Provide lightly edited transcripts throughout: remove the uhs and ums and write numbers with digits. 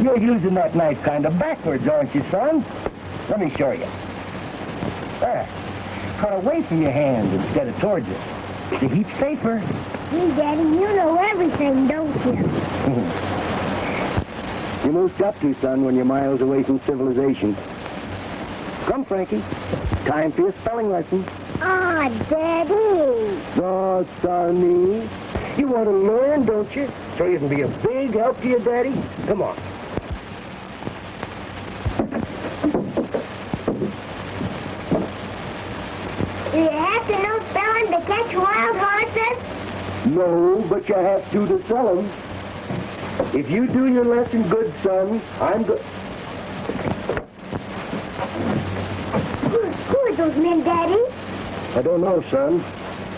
You're using that knife kind of backwards, aren't you, son? Let me show you. There. Cut away from your hand instead of towards it. It's a heap safer. Gee, Daddy, you know everything, don't you? You most got to, son, when you're miles away from civilization. Come, Frankie. Time for your spelling lesson. Aw, Daddy. Oh, Sonny. You want to learn, don't you? So you can be a big help to your daddy? Come on. Do you have to know spelling to catch wild horses? No, but you have to sell them. If you do your lesson good, son, I'm good. Who are those men, Daddy? I don't know, son.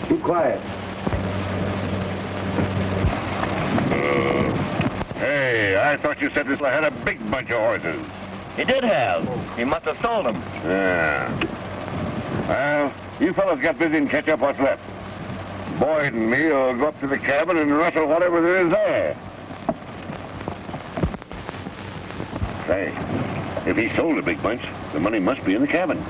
Be quiet. Hey, I thought you said this had a big bunch of horses. He did have. He must have sold them. Yeah. Well, you fellas get busy and catch up what's left. Boyd and me will go up to the cabin and rustle whatever there is there. Say, if he sold a big bunch, the money must be in the cabin.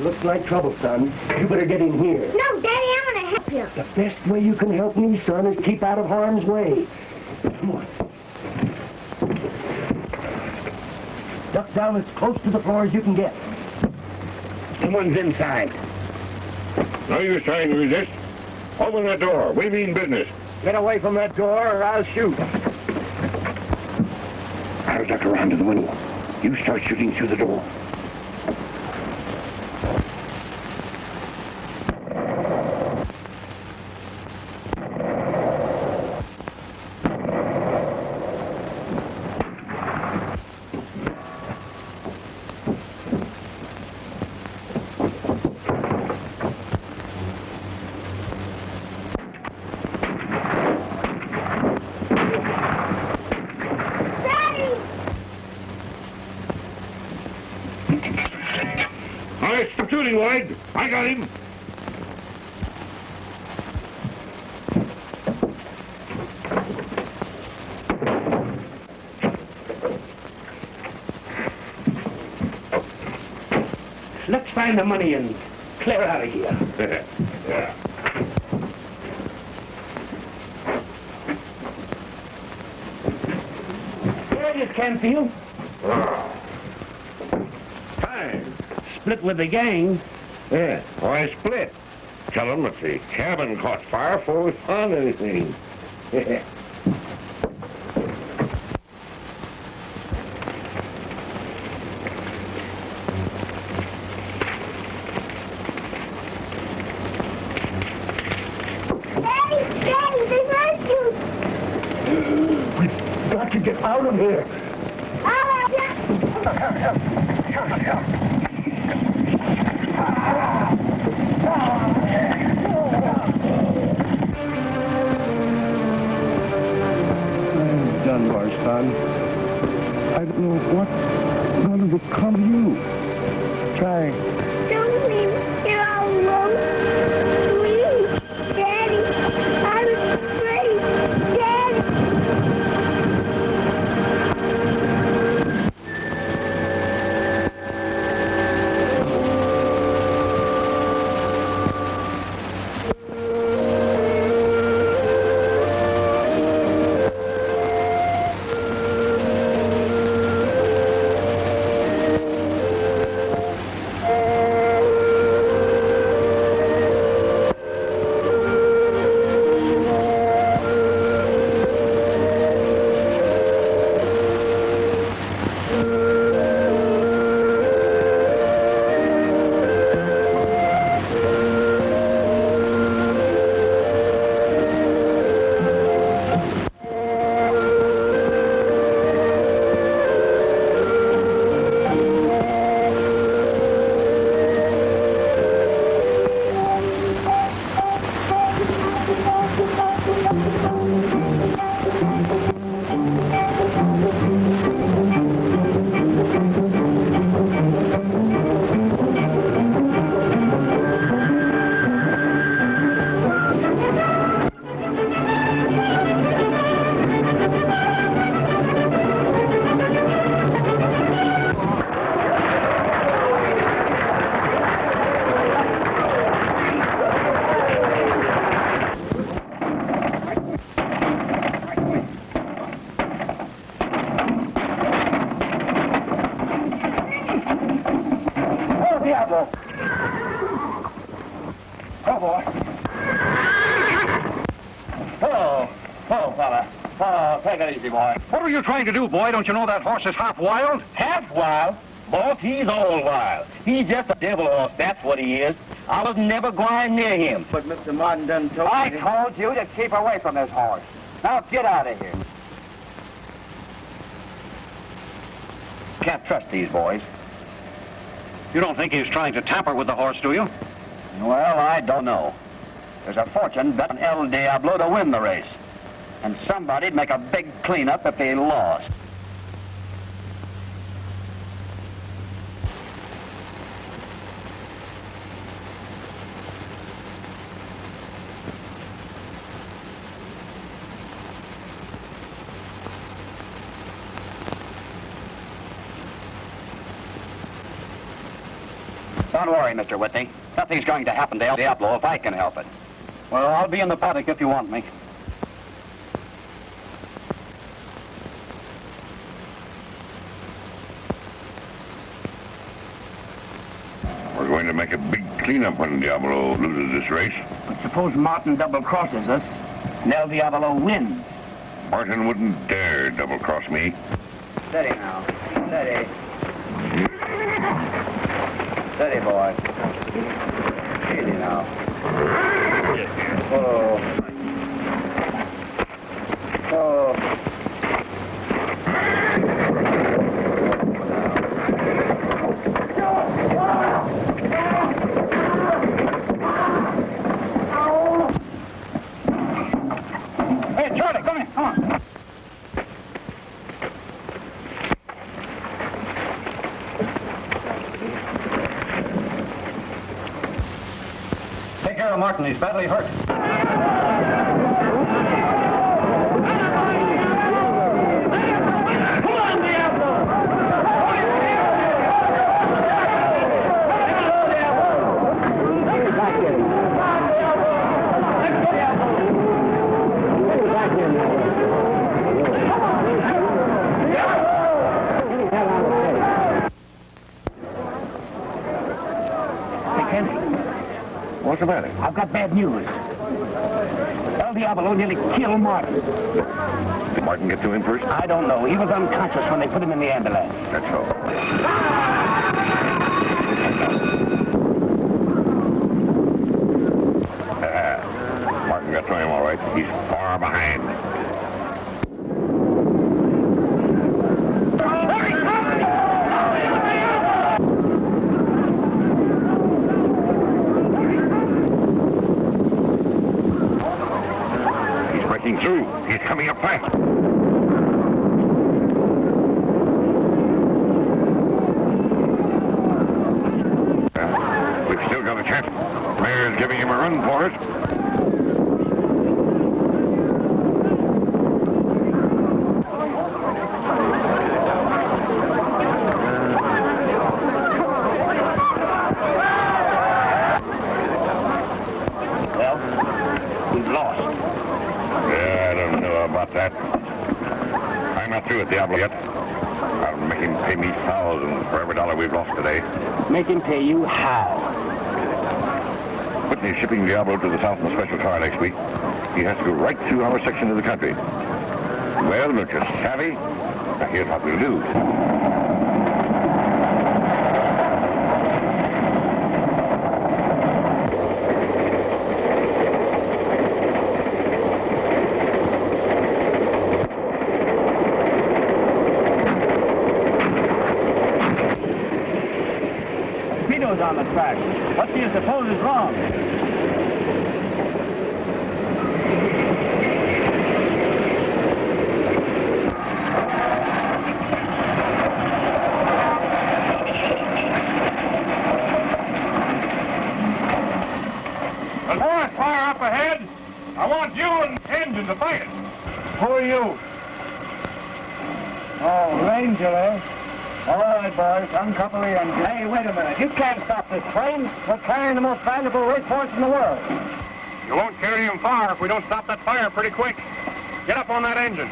Looks like trouble, son. You better get in here. No, Daddy, I'm going to help you. The best way you can help me, son, is keep out of harm's way. Come on. Duck down as close to the floor as you can get. Someone's inside. No use trying to resist. Open that door. We mean business. Get away from that door or I'll shoot. I'll duck around to the window. You start shooting through the door. Wide. I got him. Let's find the money and clear out of here. Yeah. There it is, Canfield. Time. Split with the gang. Yeah, why split? Tell them that the cabin caught fire before we found anything. Daddy, they rescued. We've got to get out of here. Dunbar, son. I don't know what's going to become of you. Try. Don't leave me here all alone. Please, Daddy, I was afraid. Daddy. Diablo. Oh, boy. Oh, fella. Oh, take it easy, boy. What are you trying to do, boy? Don't you know that horse is half wild? Half wild? Boss, he's all wild. He's just a devil horse, that's what he is. I was never going near him. But Mr. Martin done told me... I told you to keep away from this horse. Now get out of here. Can't trust these boys. You don't think he's trying to tamper with the horse, do you? Well, I don't know. There's a fortune bet on El Diablo to win the race. And somebody'd make a big cleanup if he lost. Don't worry, Mr. Whitney. Nothing's going to happen to El Diablo if I can help it. Well, I'll be in the paddock if you want me. We're going to make a big cleanup when Diablo loses this race. But suppose Martin double-crosses us, and El Diablo wins. Martin wouldn't dare double-cross me. Steady now. Steady. Steady, boy. Easy now. Oh. Oh. Hey, Charlie, come here, come on. Take care of Martin. He's badly hurt. What's the matter? I've got bad news. El Diablo nearly killed Martin. Did Martin get to him first? I don't know. He was unconscious when they put him in the ambulance. That's so. Martin got to him all right. He's far behind. Through. He's coming up fast. We've still got a chance. Mayor's giving him a run for it. Well, we've lost. Yeah, I don't know about that. I'm not through with Diablo yet. I'll make him pay me thousands for every dollar we've lost today. Make him pay you how? Whitney's shipping Diablo to the south in a special car next week. He has to go right through our section of the country. Well, don't you savvy? Now, here's what we'll do. On the track. What do you suppose is wrong? There's more fire up ahead. I want you and engine to fight it. Who are you? Oh, Ranger, eh? All right, boys, uncouple the engine. Hey, wait a minute. You can't stop this train. We're carrying the most valuable racehorse in the world. You won't carry him far if we don't stop that fire pretty quick. Get up on that engine.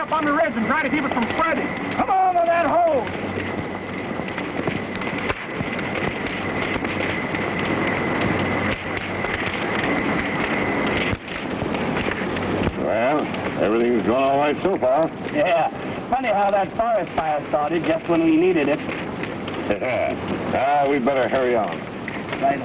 up on the ridge and try to keep it from spreading. Come on to that hole. Well, everything's going all right so far. Yeah. Funny how that forest fire started just when we needed it. Now, we better hurry on. Right.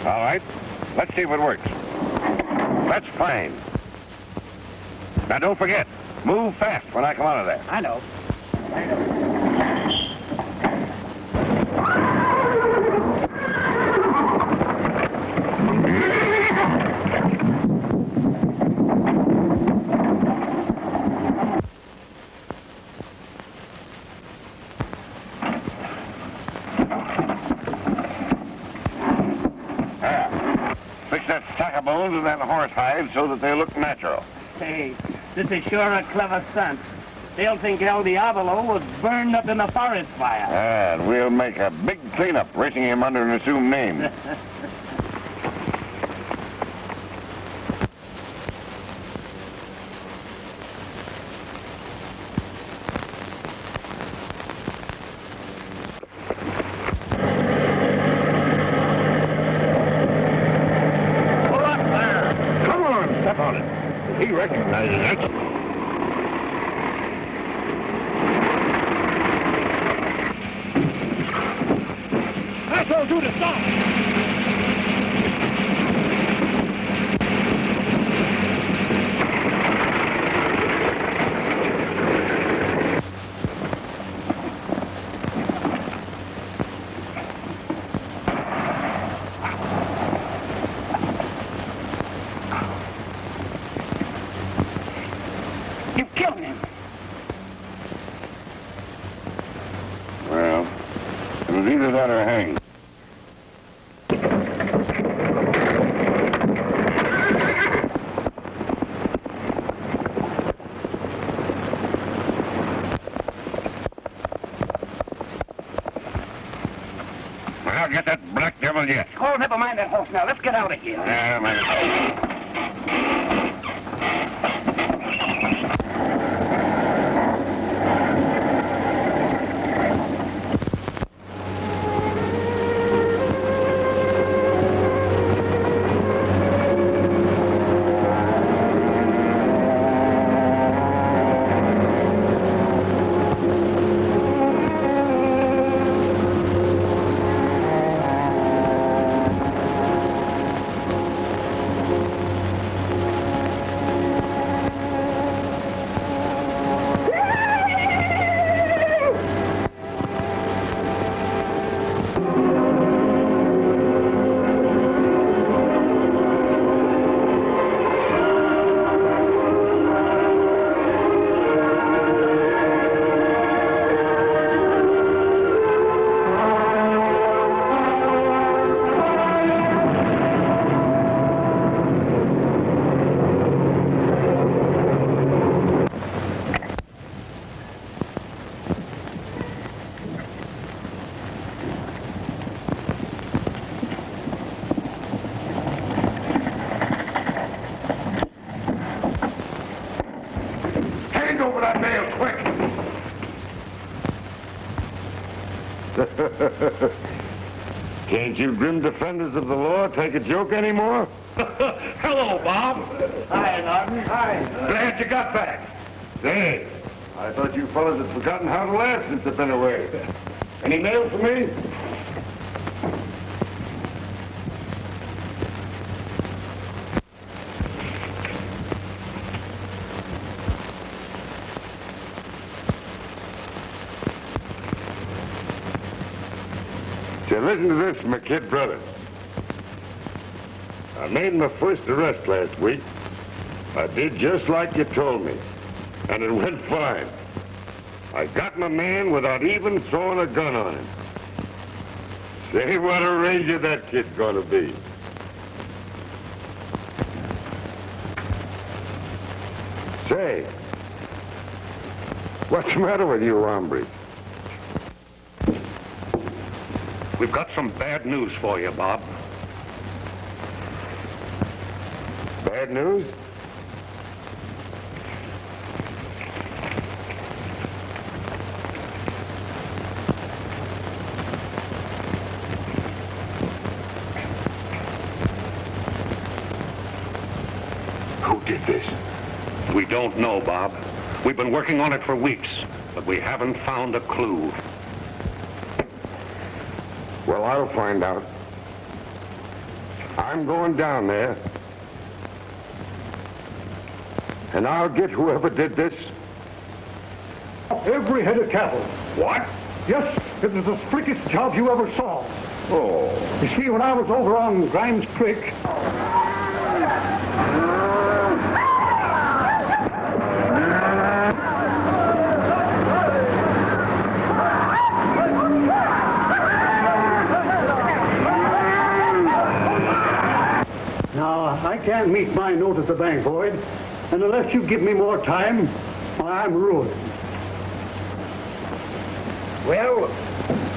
All right, let's see if it works. That's fine. Now, don't forget, move fast when I come out of there. I know. Fix that stack of bones and that horse hide so that they look natural. Hey, this is sure a clever stunt. They'll think El Diablo was burned up in the forest fire. And we'll make a big cleanup, racing him under an assumed name. He recognizes it. That's all due to stop. Well, it was either that or hang. I'll get that black devil yet. Oh, never mind that horse now. Let's get out of here. Yeah, man. Over that nail, quick! Can't you grim defenders of the law take a joke anymore? Hello, Bob. Hi, Norton. Hi. Glad you got back. Say, I thought you fellas had forgotten how to laugh since I've been away. Any mail for me? Say, listen to this, my kid brother. I made my first arrest last week. I did just like you told me, and it went fine. I got my man without even throwing a gun on him. Say, what a ranger that kid's gonna be. Say, what's the matter with you, hombre? We've got some bad news for you, Bob. Bad news? Who did this? We don't know, Bob. We've been working on it for weeks, but we haven't found a clue. Well, I'll find out. I'm going down there. And I'll get whoever did this. Every head of cattle. What? Yes, it was the slickest job you ever saw. Oh. You see, when I was over on Grimes Creek... Now, I can't meet my note at the bank, Boyd. And unless you give me more time, I'm ruined. Well,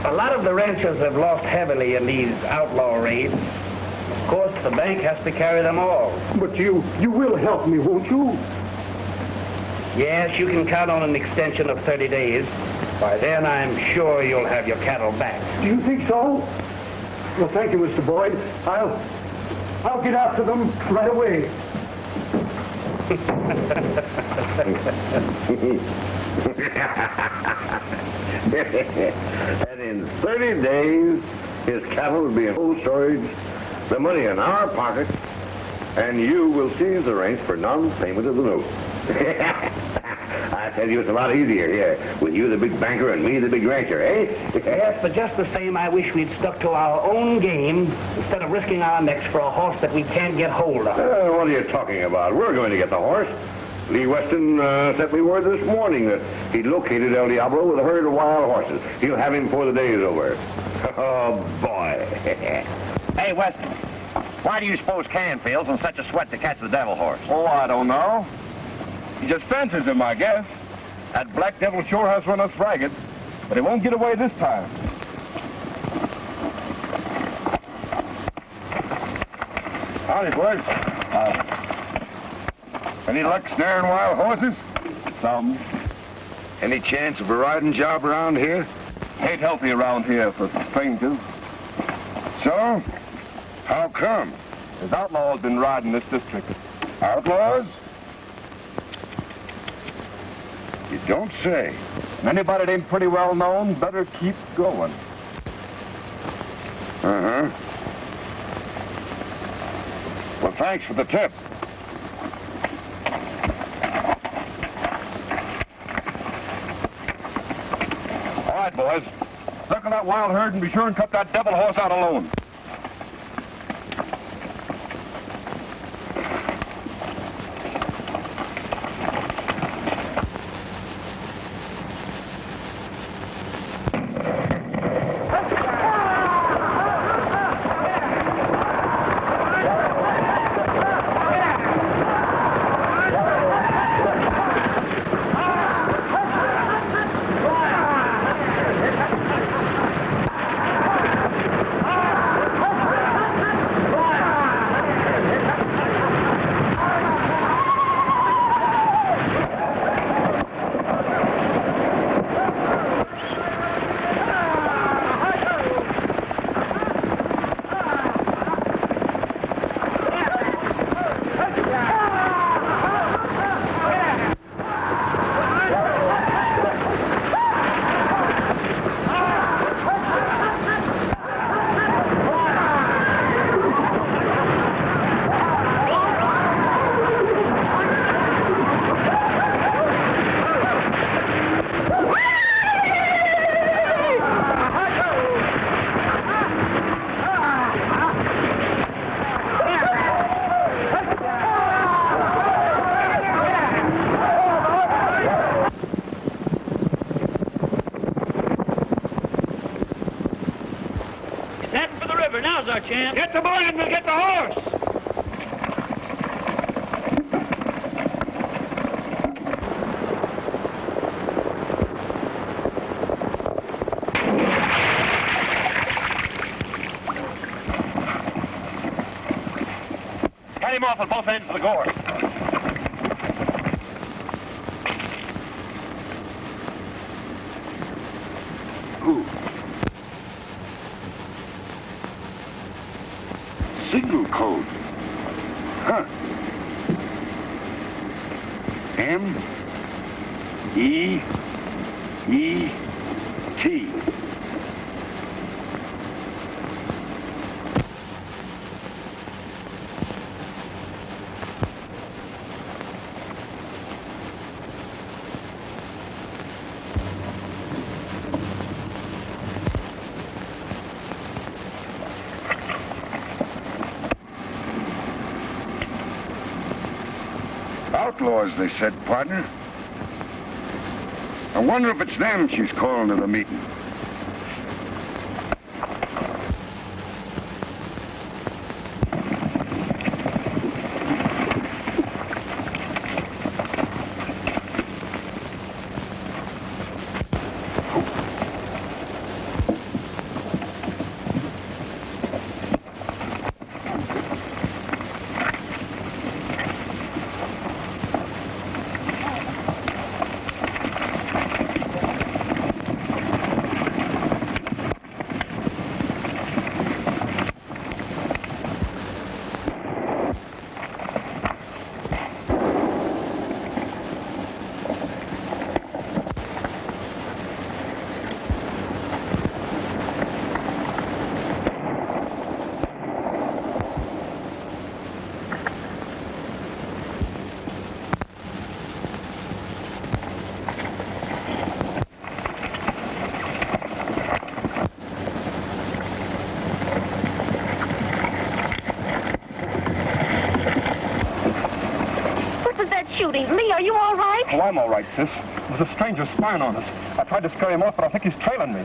a lot of the ranchers have lost heavily in these outlaw raids. Of course, the bank has to carry them all. But you will help me, won't you? Yes, you can count on an extension of 30 days. By then, I'm sure you'll have your cattle back. Do you think so? Well, thank you, Mr. Boyd. I'll get after them right away. And in 30 days, his cattle will be in full storage, the money in our pockets, and you will seize the ranch for non-payment of the note. I tell you, it's a lot easier here, with you the big banker and me the big rancher, eh? Yes, but just the same, I wish we'd stuck to our own game instead of risking our necks for a horse that we can't get hold of. What are you talking about? We're going to get the horse. Lee Weston sent me word this morning that he'd located El Diablo with a herd of wild horses. He'll have him before the day is over. Oh, boy. Hey, Weston, why do you suppose Canfield's in such a sweat to catch the devil horse? Oh, I don't know. He just fences him, I guess. That black devil sure has run us ragged, but he won't get away this time. Howdy, boys. Any luck snaring wild horses? Some. Any chance of a riding job around here? Ain't healthy around here for strangers. So? How come? There's outlaws been riding this district. Outlaws? You don't say. Anybody that ain't pretty well known better keep going. Uh-huh. Well, thanks for the tip. All right, boys. Circle that wild herd and be sure and cut that devil horse out alone. car, champ. Get the boy and we'll get the horse. Cut him off at both ends of the gorge. Who? Signal code. Huh. M-E-E-T. Outlaws, they said, partner. I wonder if it's them she's calling to the meeting. shooting. Lee, are you all right? Oh, I'm all right, sis. There's a stranger spying on us. I tried to scare him off, but I think he's trailing me.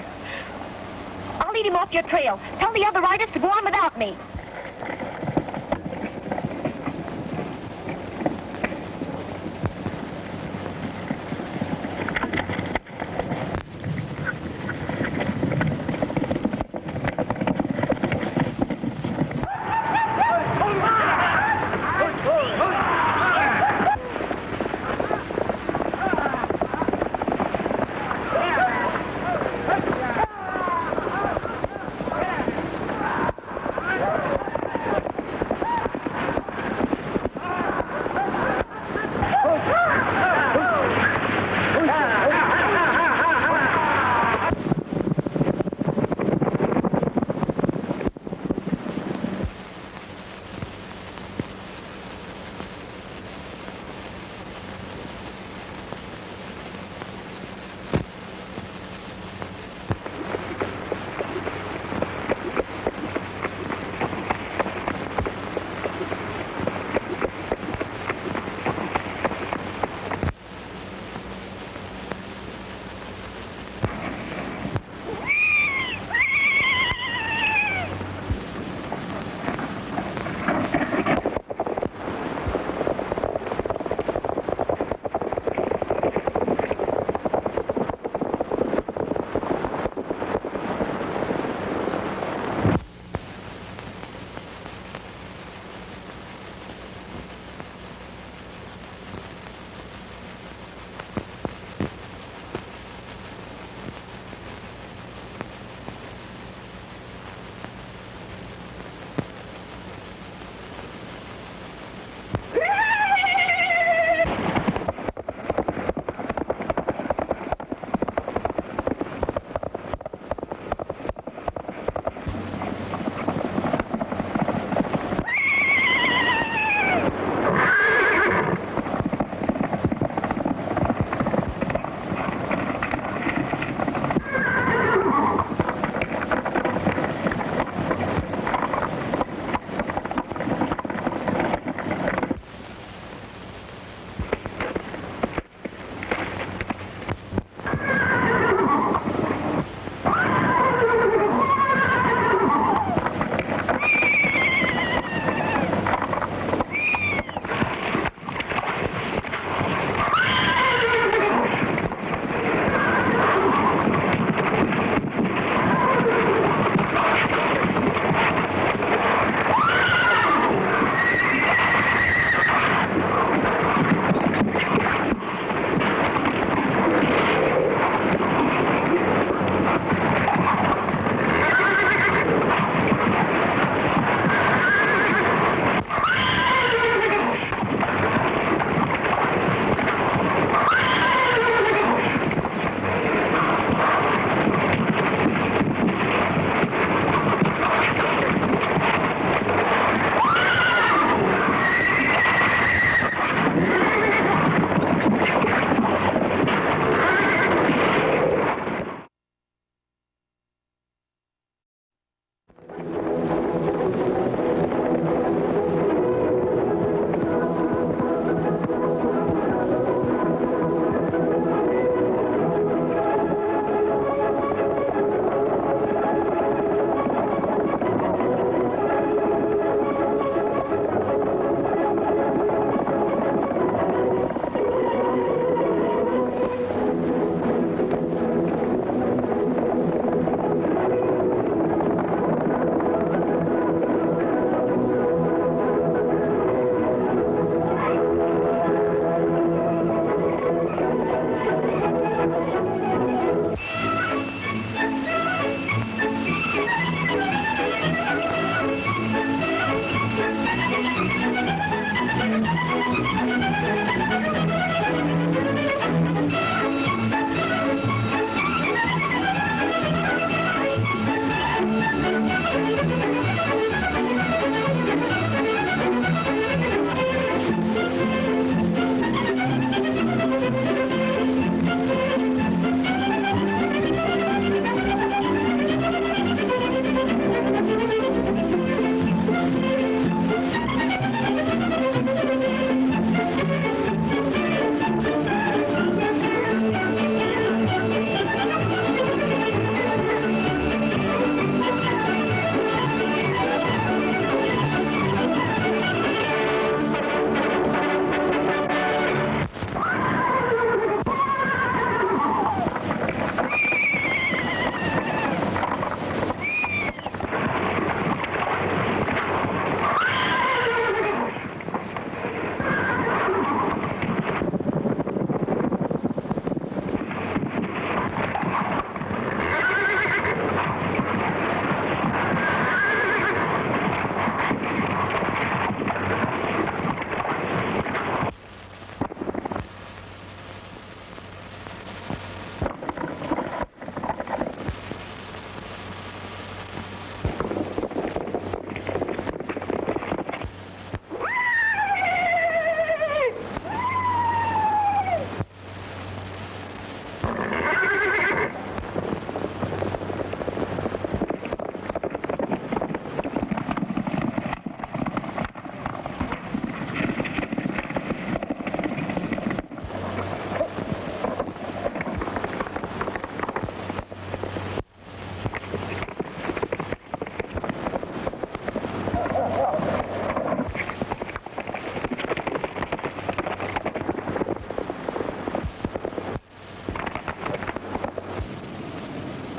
I'll lead him off your trail. Tell the other riders to go on without me.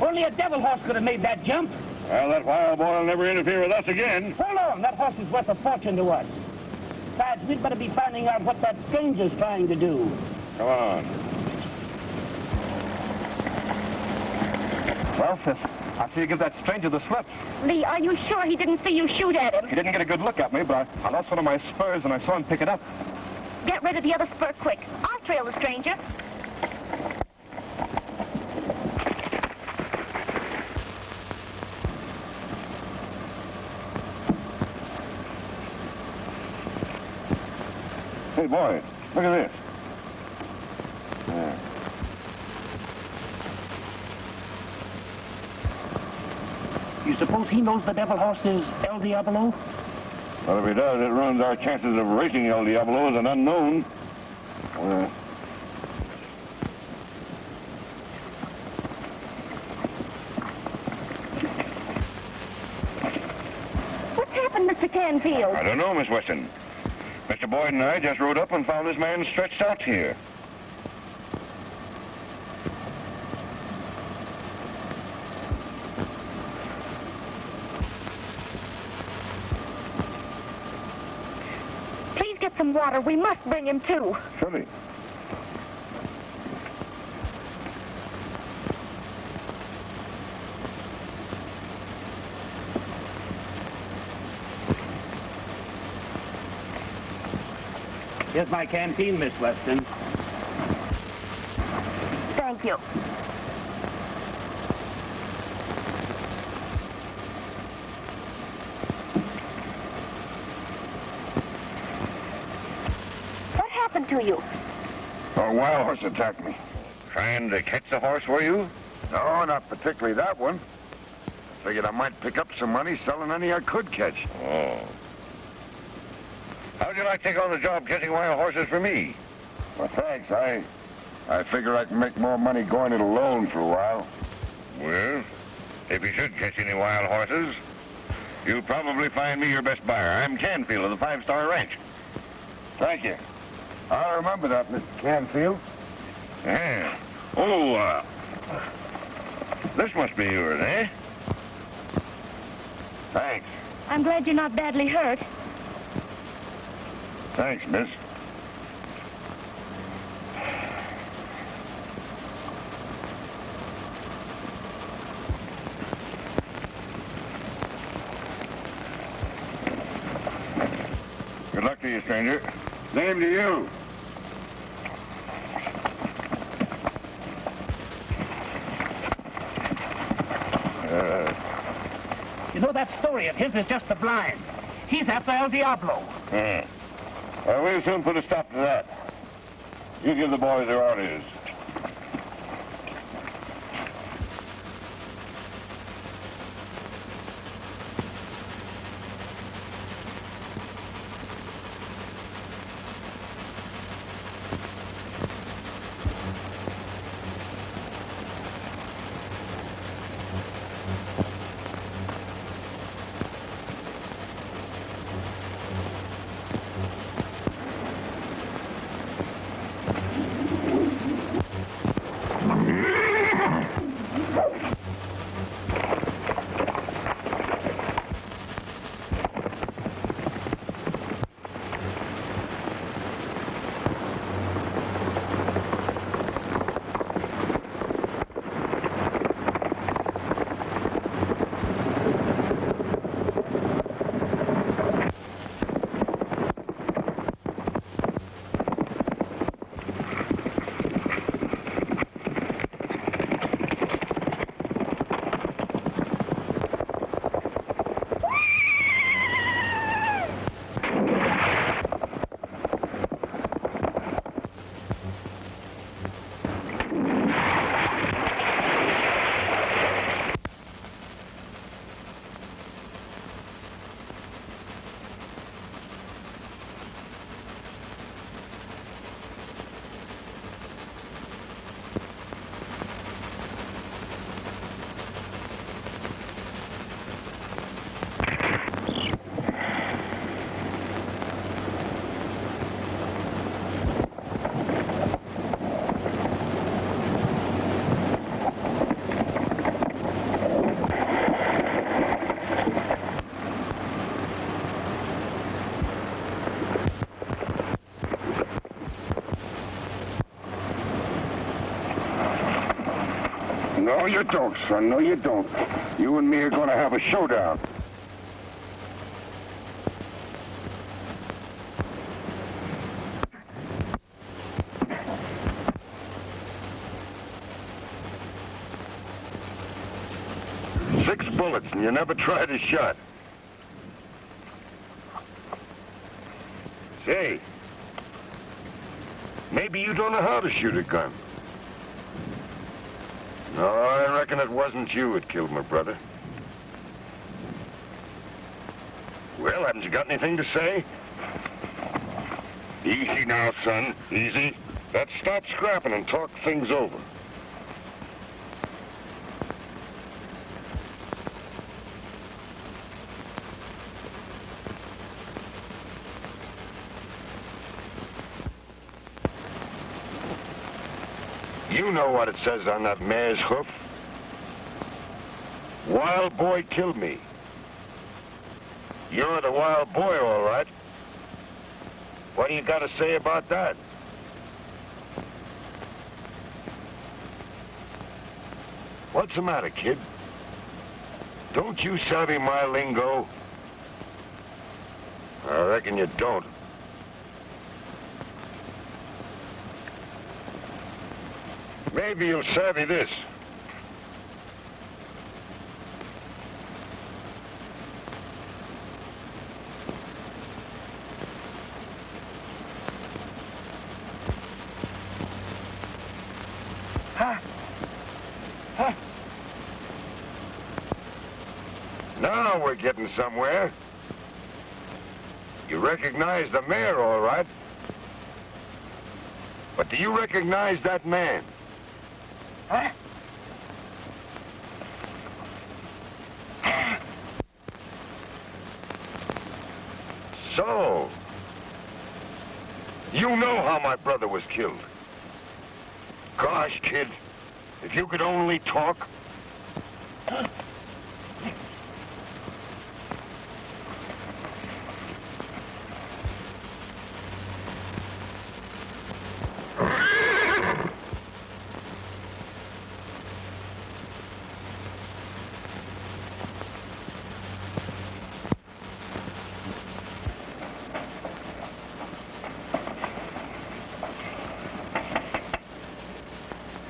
Only a devil horse could have made that jump. Well, that wild boy will never interfere with us again. Hold on, that horse is worth a fortune to us. Besides, we'd better be finding out what that stranger's trying to do. Come on. Well, sis, I see you give that stranger the slip. Lee, are you sure he didn't see you shoot at him? He didn't get a good look at me, but I lost one of my spurs and I saw him pick it up. Get rid of the other spur quick. I'll trail the stranger. Hey, boy, look at this. Yeah. You suppose he knows the devil horse is El Diablo? Well, if he does, it ruins our chances of racing El Diablo as an unknown. What's happened, Mr. Canfield? I don't know, Miss Weston. Mr. Boyd and I just rode up and found this man stretched out here. Please get some water. We must bring him to. Surely. Here's my canteen, Miss Weston. Thank you. What happened to you? A wild horse attacked me. Trying to catch the horse, were you? No, not particularly that one. Figured I might pick up some money selling any I could catch. Oh. How'd you like to take on the job catching wild horses for me? Well, thanks. I figure I can make more money going it alone for a while. Well, if you should catch any wild horses, you'll probably find me your best buyer. I'm Canfield of the 5-Star Ranch. Thank you. I'll remember that, Mr. Canfield. Yeah. Oh, this must be yours, eh? Thanks. I'm glad you're not badly hurt. Thanks, miss. Good luck to you, stranger. Same to you. You know, that story of his is just a blind. He's after El Diablo. Yeah. Well, we'll soon put a stop to that. You give the boys their orders. No, you don't, son. No, you don't. You and me are going to have a showdown. Six bullets, and you never tried a shot. Say, maybe you don't know how to shoot a gun. No, I reckon it wasn't you that killed my brother. Well, haven't you got anything to say? Easy now, son. Easy. Let's stop scrapping and talk things over. You know what it says on that mare's hoof. Wild boy killed me. You're the wild boy, all right. What do you got to say about that? What's the matter, kid? Don't you savvy my lingo? I reckon you don't. Maybe you'll savvy this. Now we're getting somewhere. You recognize the mayor, all right. But do you recognize that man? Huh? So, you know how my brother was killed. Gosh, kid, if you could only talk.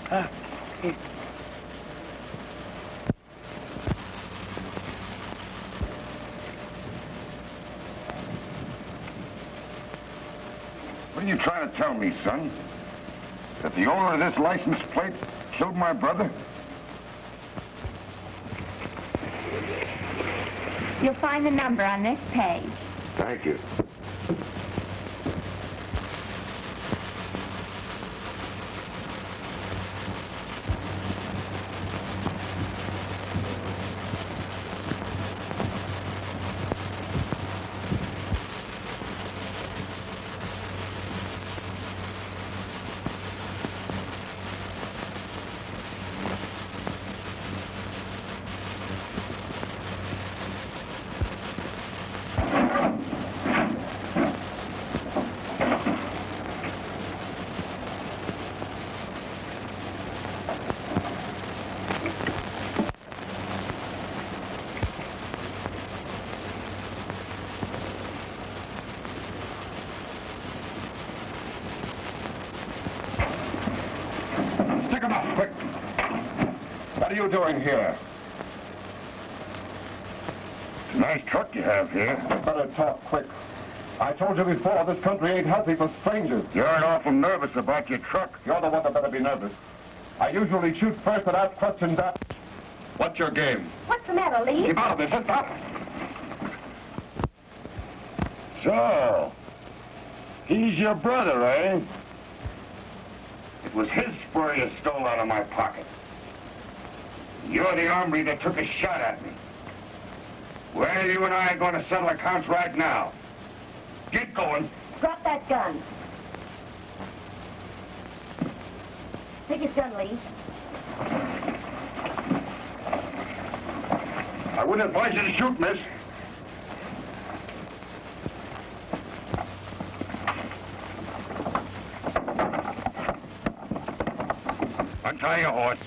What are you trying to tell me, son? That the owner of this license plate killed my brother? You'll find the number on this page. Thank you. What are you doing here? It's a nice truck you have here. Better talk quick. I told you before, this country ain't healthy for strangers. You're awful nervous about your truck. You're the one that better be nervous. I usually shoot first and ask questions after. What's your game? What's the matter, Lee? Keep out of this, stop! So, he's your brother, eh? It was his spur you stole out of my pocket. You're the hombre that took a shot at me. Well, you and I are going to settle accounts right now. Get going. Drop that gun. Take his gun, Lee. I wouldn't advise you to shoot, miss. Untie your horse.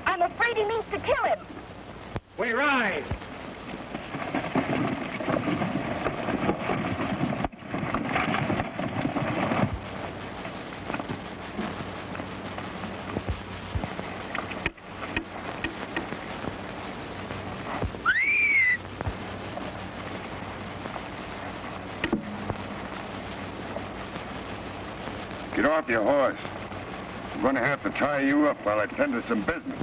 I'm afraid he means to kill him. We ride. Get off your horse. I'm going to have to tie you up while I tend to some business.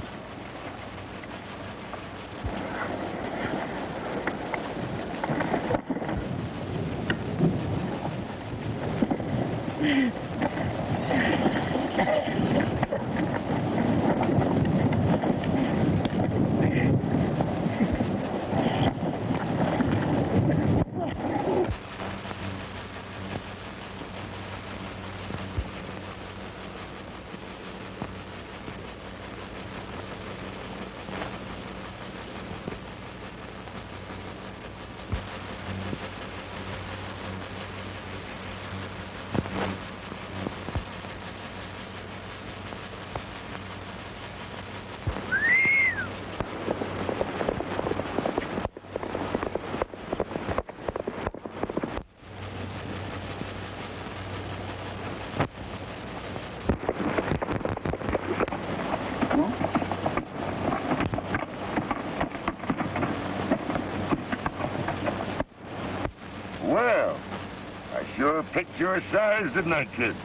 sure picked your size, didn't I, kid?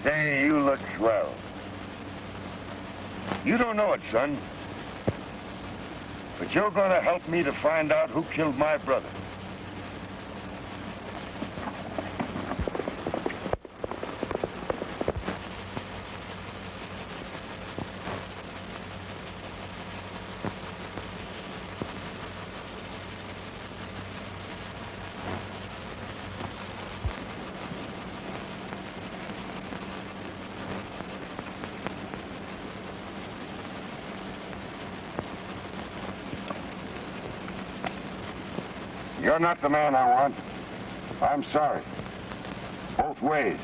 Say, you look swell. You don't know it, son. But you're gonna help me to find out who killed my brother. You're not the man I want. I'm sorry. Both ways.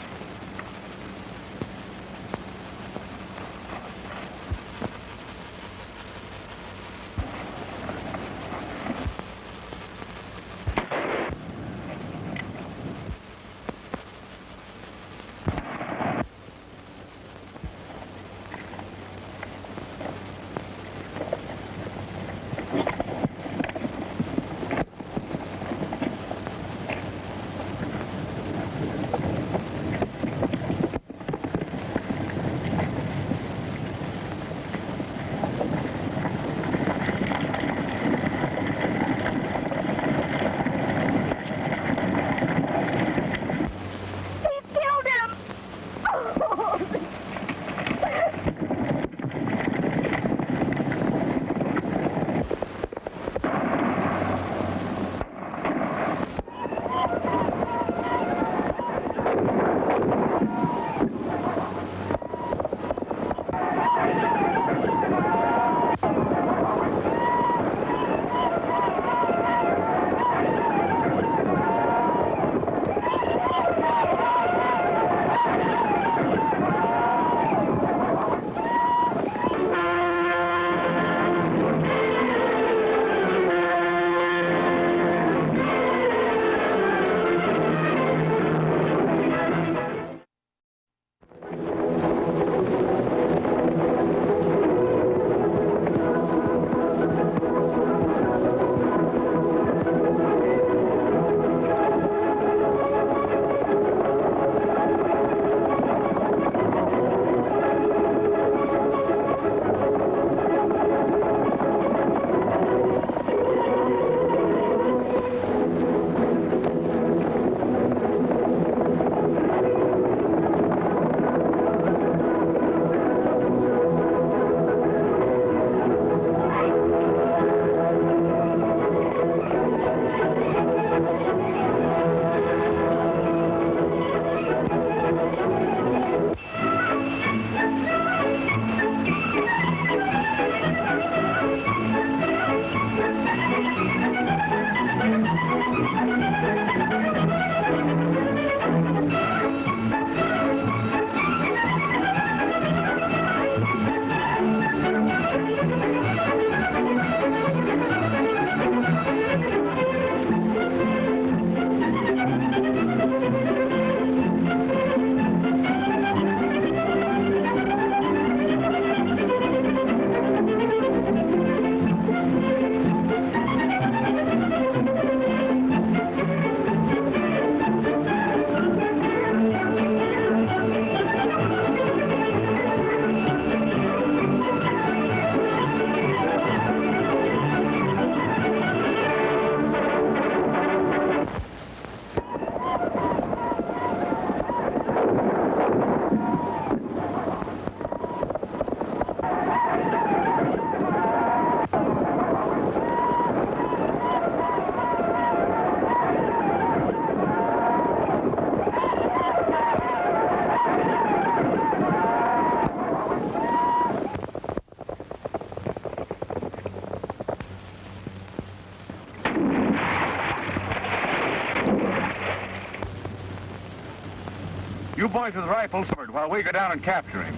You boys with rifles covered while we go down and capture him.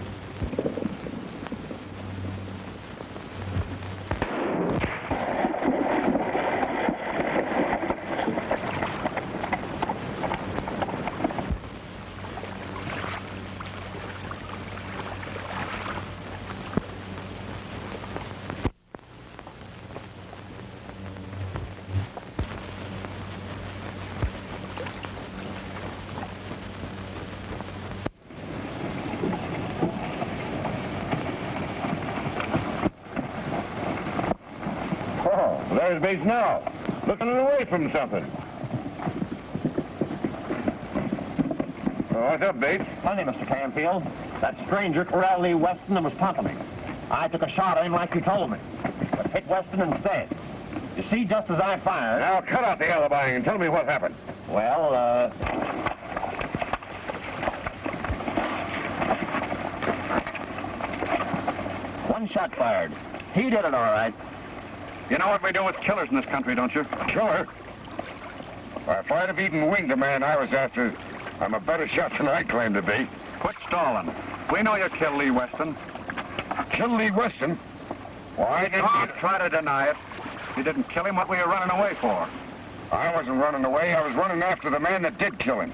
Well, there's Bates now, looking away from something. What's up, Bates? Funny, Mr. Canfield. That stranger corralled Lee Weston and was taunting me. I took a shot at him like you told me, but hit Weston instead. You see, just as I fired... Now, cut out the alibying and tell me what happened. Well, one shot fired. He did it all right. You know what we do with killers in this country, don't you? Killer? Well, if I'd have even winged the man I was after, I'm a better shot than I claim to be. Quit stalling. We know you killed Lee Weston. Kill Lee Weston? Why, I didn't... Don't try to deny it. You didn't kill him. What were you running away for? I wasn't running away. I was running after the man that did kill him.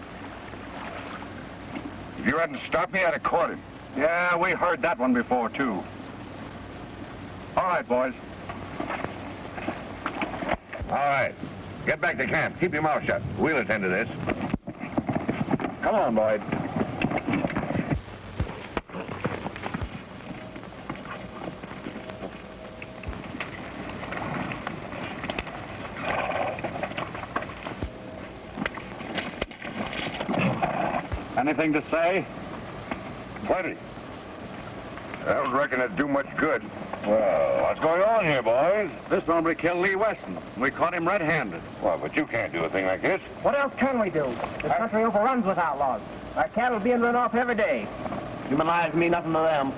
If you hadn't stopped me, I'd have caught him. Yeah, we heard that one before, too. All right, boys. All right. Get back to camp. Keep your mouth shut. We'll attend to this. Come on, Boyd. Anything to say? Plenty. I don't reckon it'd do much good. Well, what's going on here, boys? This hombre killed Lee Weston. We caught him red-handed. Well, but you can't do a thing like this. What else can we do? This country overruns with outlaws. Our cattle being run off every day. Human lives mean nothing to them.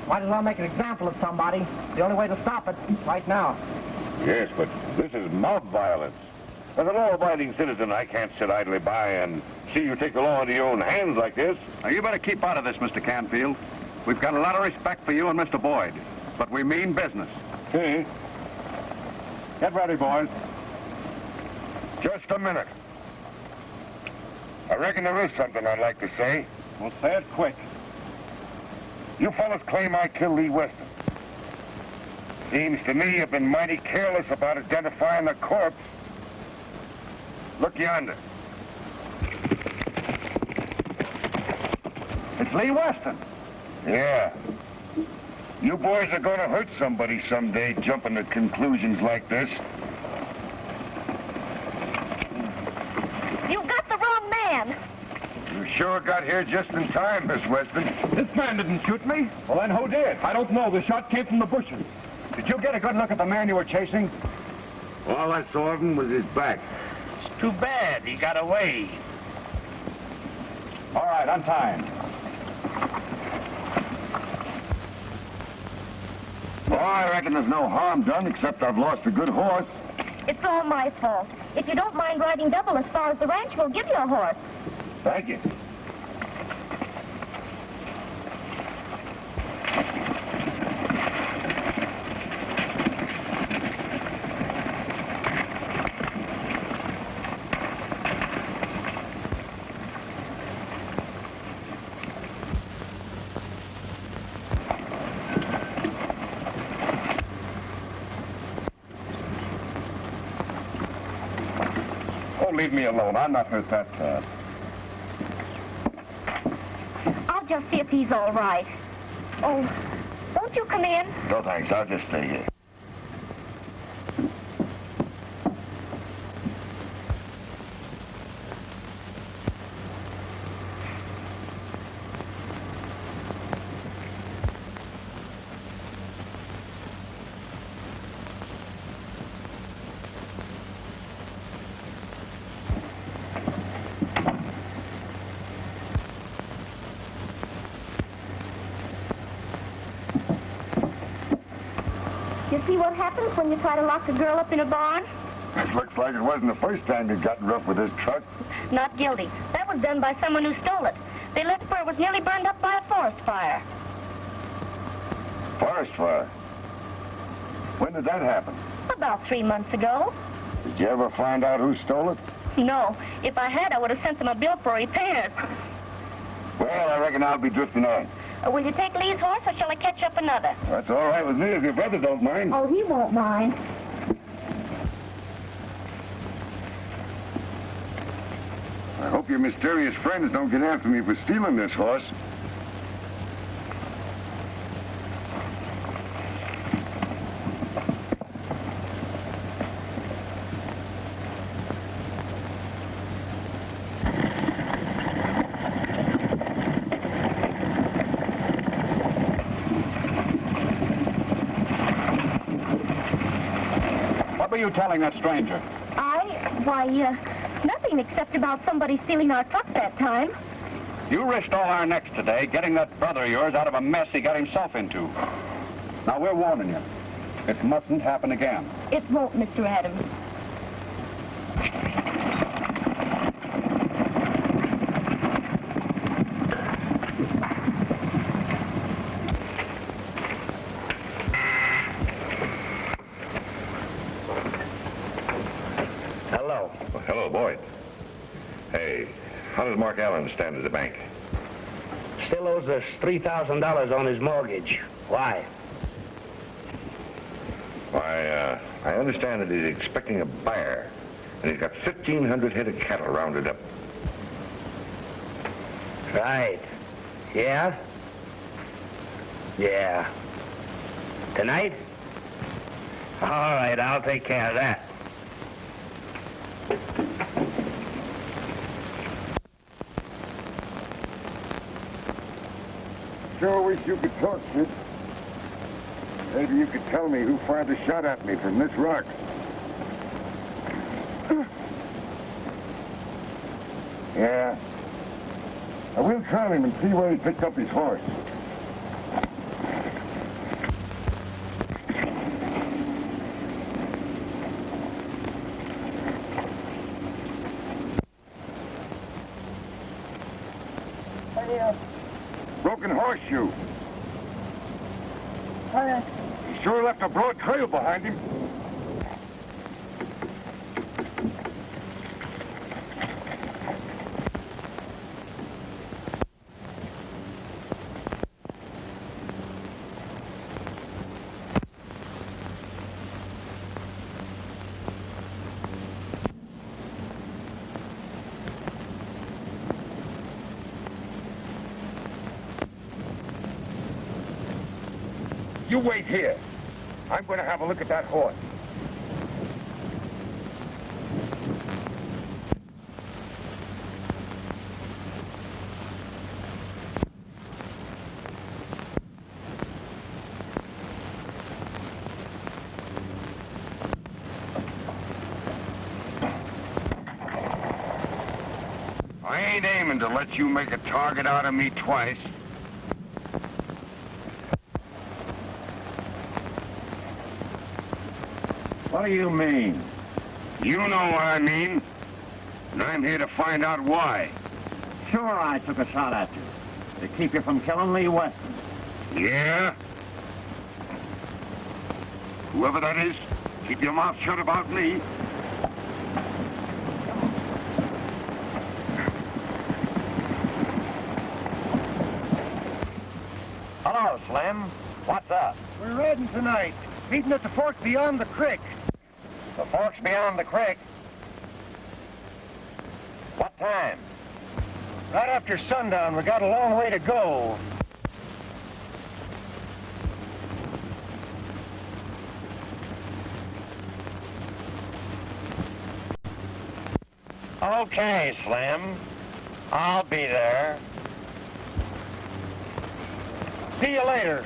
Might as well make an example of somebody. The only way to stop it, right now. Yes, but this is mob violence. As a law-abiding citizen, I can't sit idly by and see you take the law into your own hands like this. Now, you better keep out of this, Mr. Canfield. We've got a lot of respect for you and Mr. Boyd, but we mean business. See? Get ready, boys. Just a minute. I reckon there is something I'd like to say. Well, say it quick. You fellas claim I killed Lee Weston. Seems to me you've been mighty careless about identifying the corpse. Look yonder. It's Lee Weston. Yeah. You boys are going to hurt somebody someday jumping to conclusions like this. You got the wrong man. You sure got here just in time, Miss Weston. This man didn't shoot me. Well, then who did? I don't know. The shot came from the bushes. Did you get a good look at the man you were chasing? All I saw of him was his back. It's too bad he got away. All right, untie him. Well, I reckon there's no harm done except I've lost a good horse. It's all my fault. If you don't mind riding double as far as the ranch, we'll give you a horse. Thank you. Leave me alone. I'm not hurt that bad. I'll just see if he's all right. Oh, won't you come in? No, thanks. I'll just stay here. You see what happens when you try to lock a girl up in a barn? It looks like it wasn't the first time you got rough with this truck. Not guilty. That was done by someone who stole it. They left where it was nearly burned up by a forest fire. Forest fire? When did that happen? About 3 months ago. Did you ever find out who stole it? No. If I had, I would have sent them a bill for repairs. Well, I reckon I'll be drifting on. Will you take Lee's horse, or shall I catch up another? That's all right with me if your brother don't mind. Oh, he won't mind. I hope your mysterious friends don't get after me for stealing this horse. were you telling that stranger? Nothing except about somebody stealing our truck that time. You risked all our necks today getting that brother of yours out of a mess he got himself into. Now, we're warning you. It mustn't happen again. It won't, Mr. Adams. Hello. Well, hello, Boyd. Hey, how does Mark Allen stand at the bank? Still owes us $3,000 on his mortgage. Why? Why, I understand that he's expecting a buyer, and he's got 1,500 head of cattle rounded up. Right. Yeah? Yeah. Tonight? All right, I'll take care of that. Sure wish you could talk, kid. Maybe you could tell me who fired the shot at me from this rock. Yeah. I will try him and see where he picked up his horse. Broken horseshoe. He sure left a broad trail behind him. You wait here. I'm going to have a look at that horse. I ain't aiming to let you make a target out of me twice. What do you mean? You know what I mean. And I'm here to find out why. Sure, I took a shot at you. To keep you from killing Lee Weston. Yeah? Whoever that is, keep your mouth shut about me. Hello, Slim. What's up? We're riding tonight. Meeting at the fork beyond the creek. The fork's beyond the creek. What time? Right after sundown. We got a long way to go. Okay, Slim. I'll be there. See you later.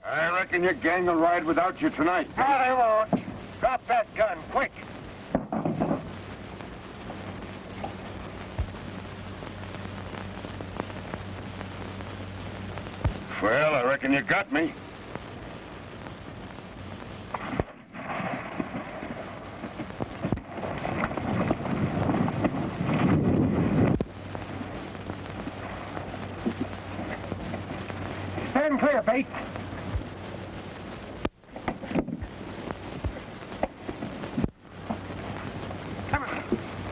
I reckon your gang will ride without you tonight. No, they won't. Drop that gun, quick. Well, I reckon you got me. Stand clear, Bates.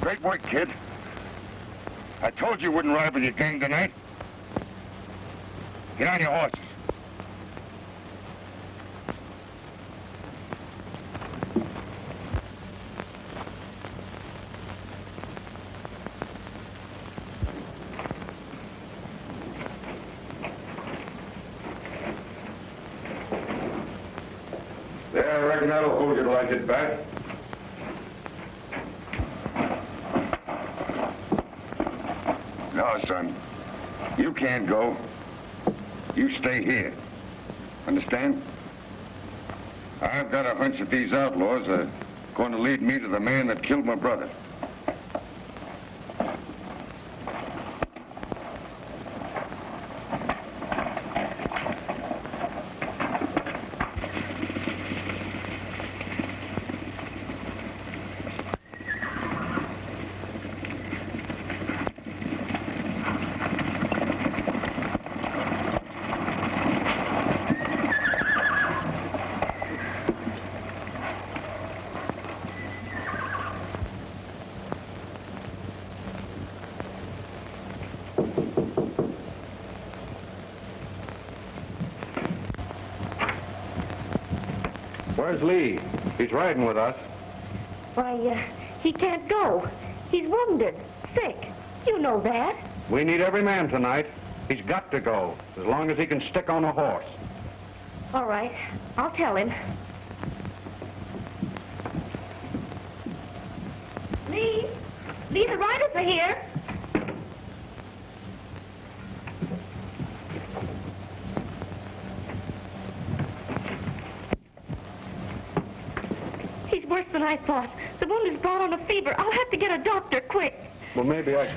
Great work, kid. I told you wouldn't ride with your gang tonight. Get on your horses. reckon that'll hold you till I get back. No, son. You can't go. You stay here. Understand? I've got a hunch that these outlaws are going to lead me to the man that killed my brother. Where's Lee? He's riding with us. Why, he can't go. He's wounded, sick. You know that. We need every man tonight. He's got to go, as long as he can stick on a horse. All right, I'll tell him. Lee, the riders are here. Worse than I thought. The wound has brought on a fever. I'll have to get a doctor, quick. Well, maybe I...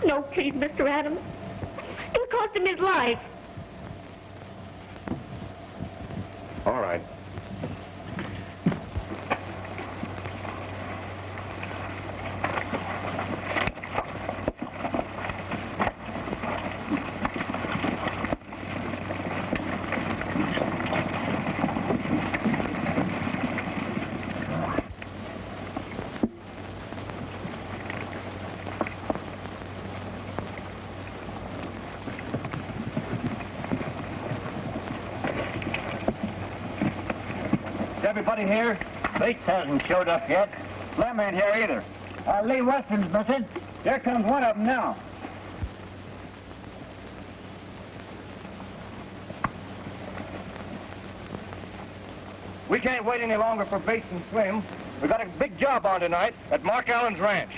No, please, Mr. Adams. It'll cost him his life. All right. Everybody here? Bates hasn't showed up yet. Lem ain't here either. Lee Weston's missing. Here comes one of them now. We can't wait any longer for Bates and Slim. We got a big job on tonight at Mark Allen's ranch.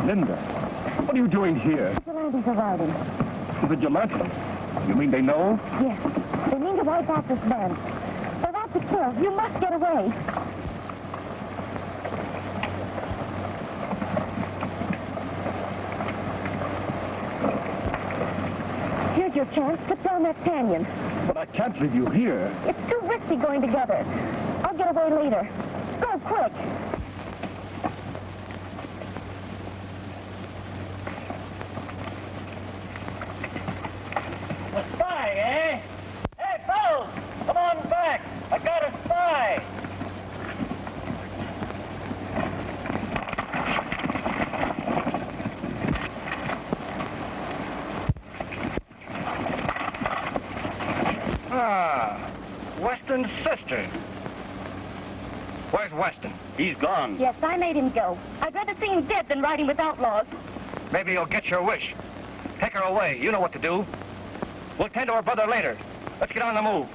Linda, what are you doing here? Vigilantes are riding. Vigilantes? You mean they know? Yes. They mean to wipe out this band. They're out to kill. You must get away. Here's your chance. Slip down that canyon. But I can't leave you here. It's too risky going together. I'll get away later. Go, quick. Weston's sister. Where's Weston? He's gone. Yes, I made him go. I'd rather see him dead than riding with outlaws. Maybe you'll get your wish. Take her away. You know what to do. We'll tend to her brother later. Let's get on the move.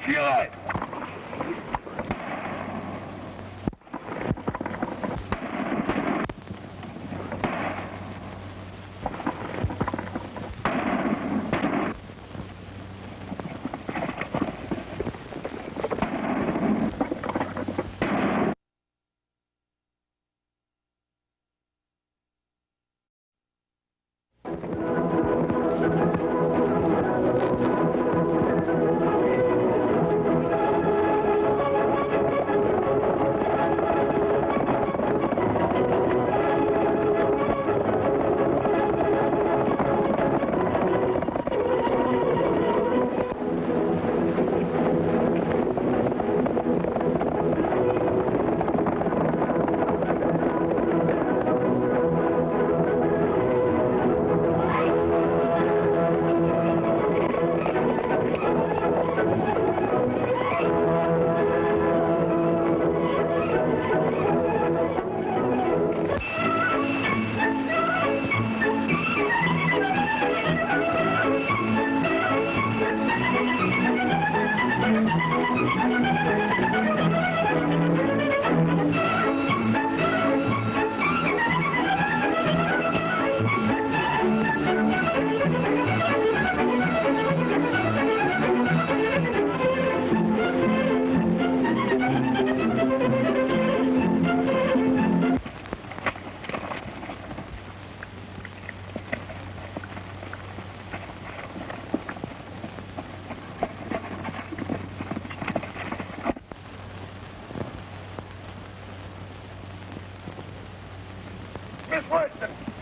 for your life.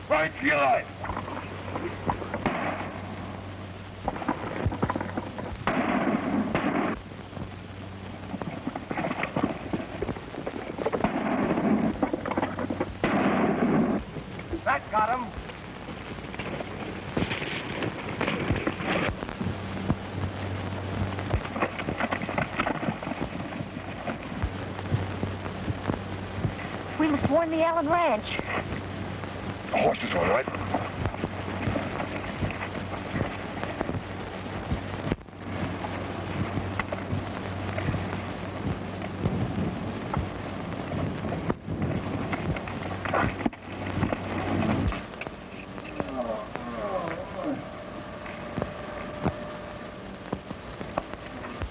Right for your life. That got him. We must warn the Allen Ranch. The horse is all right.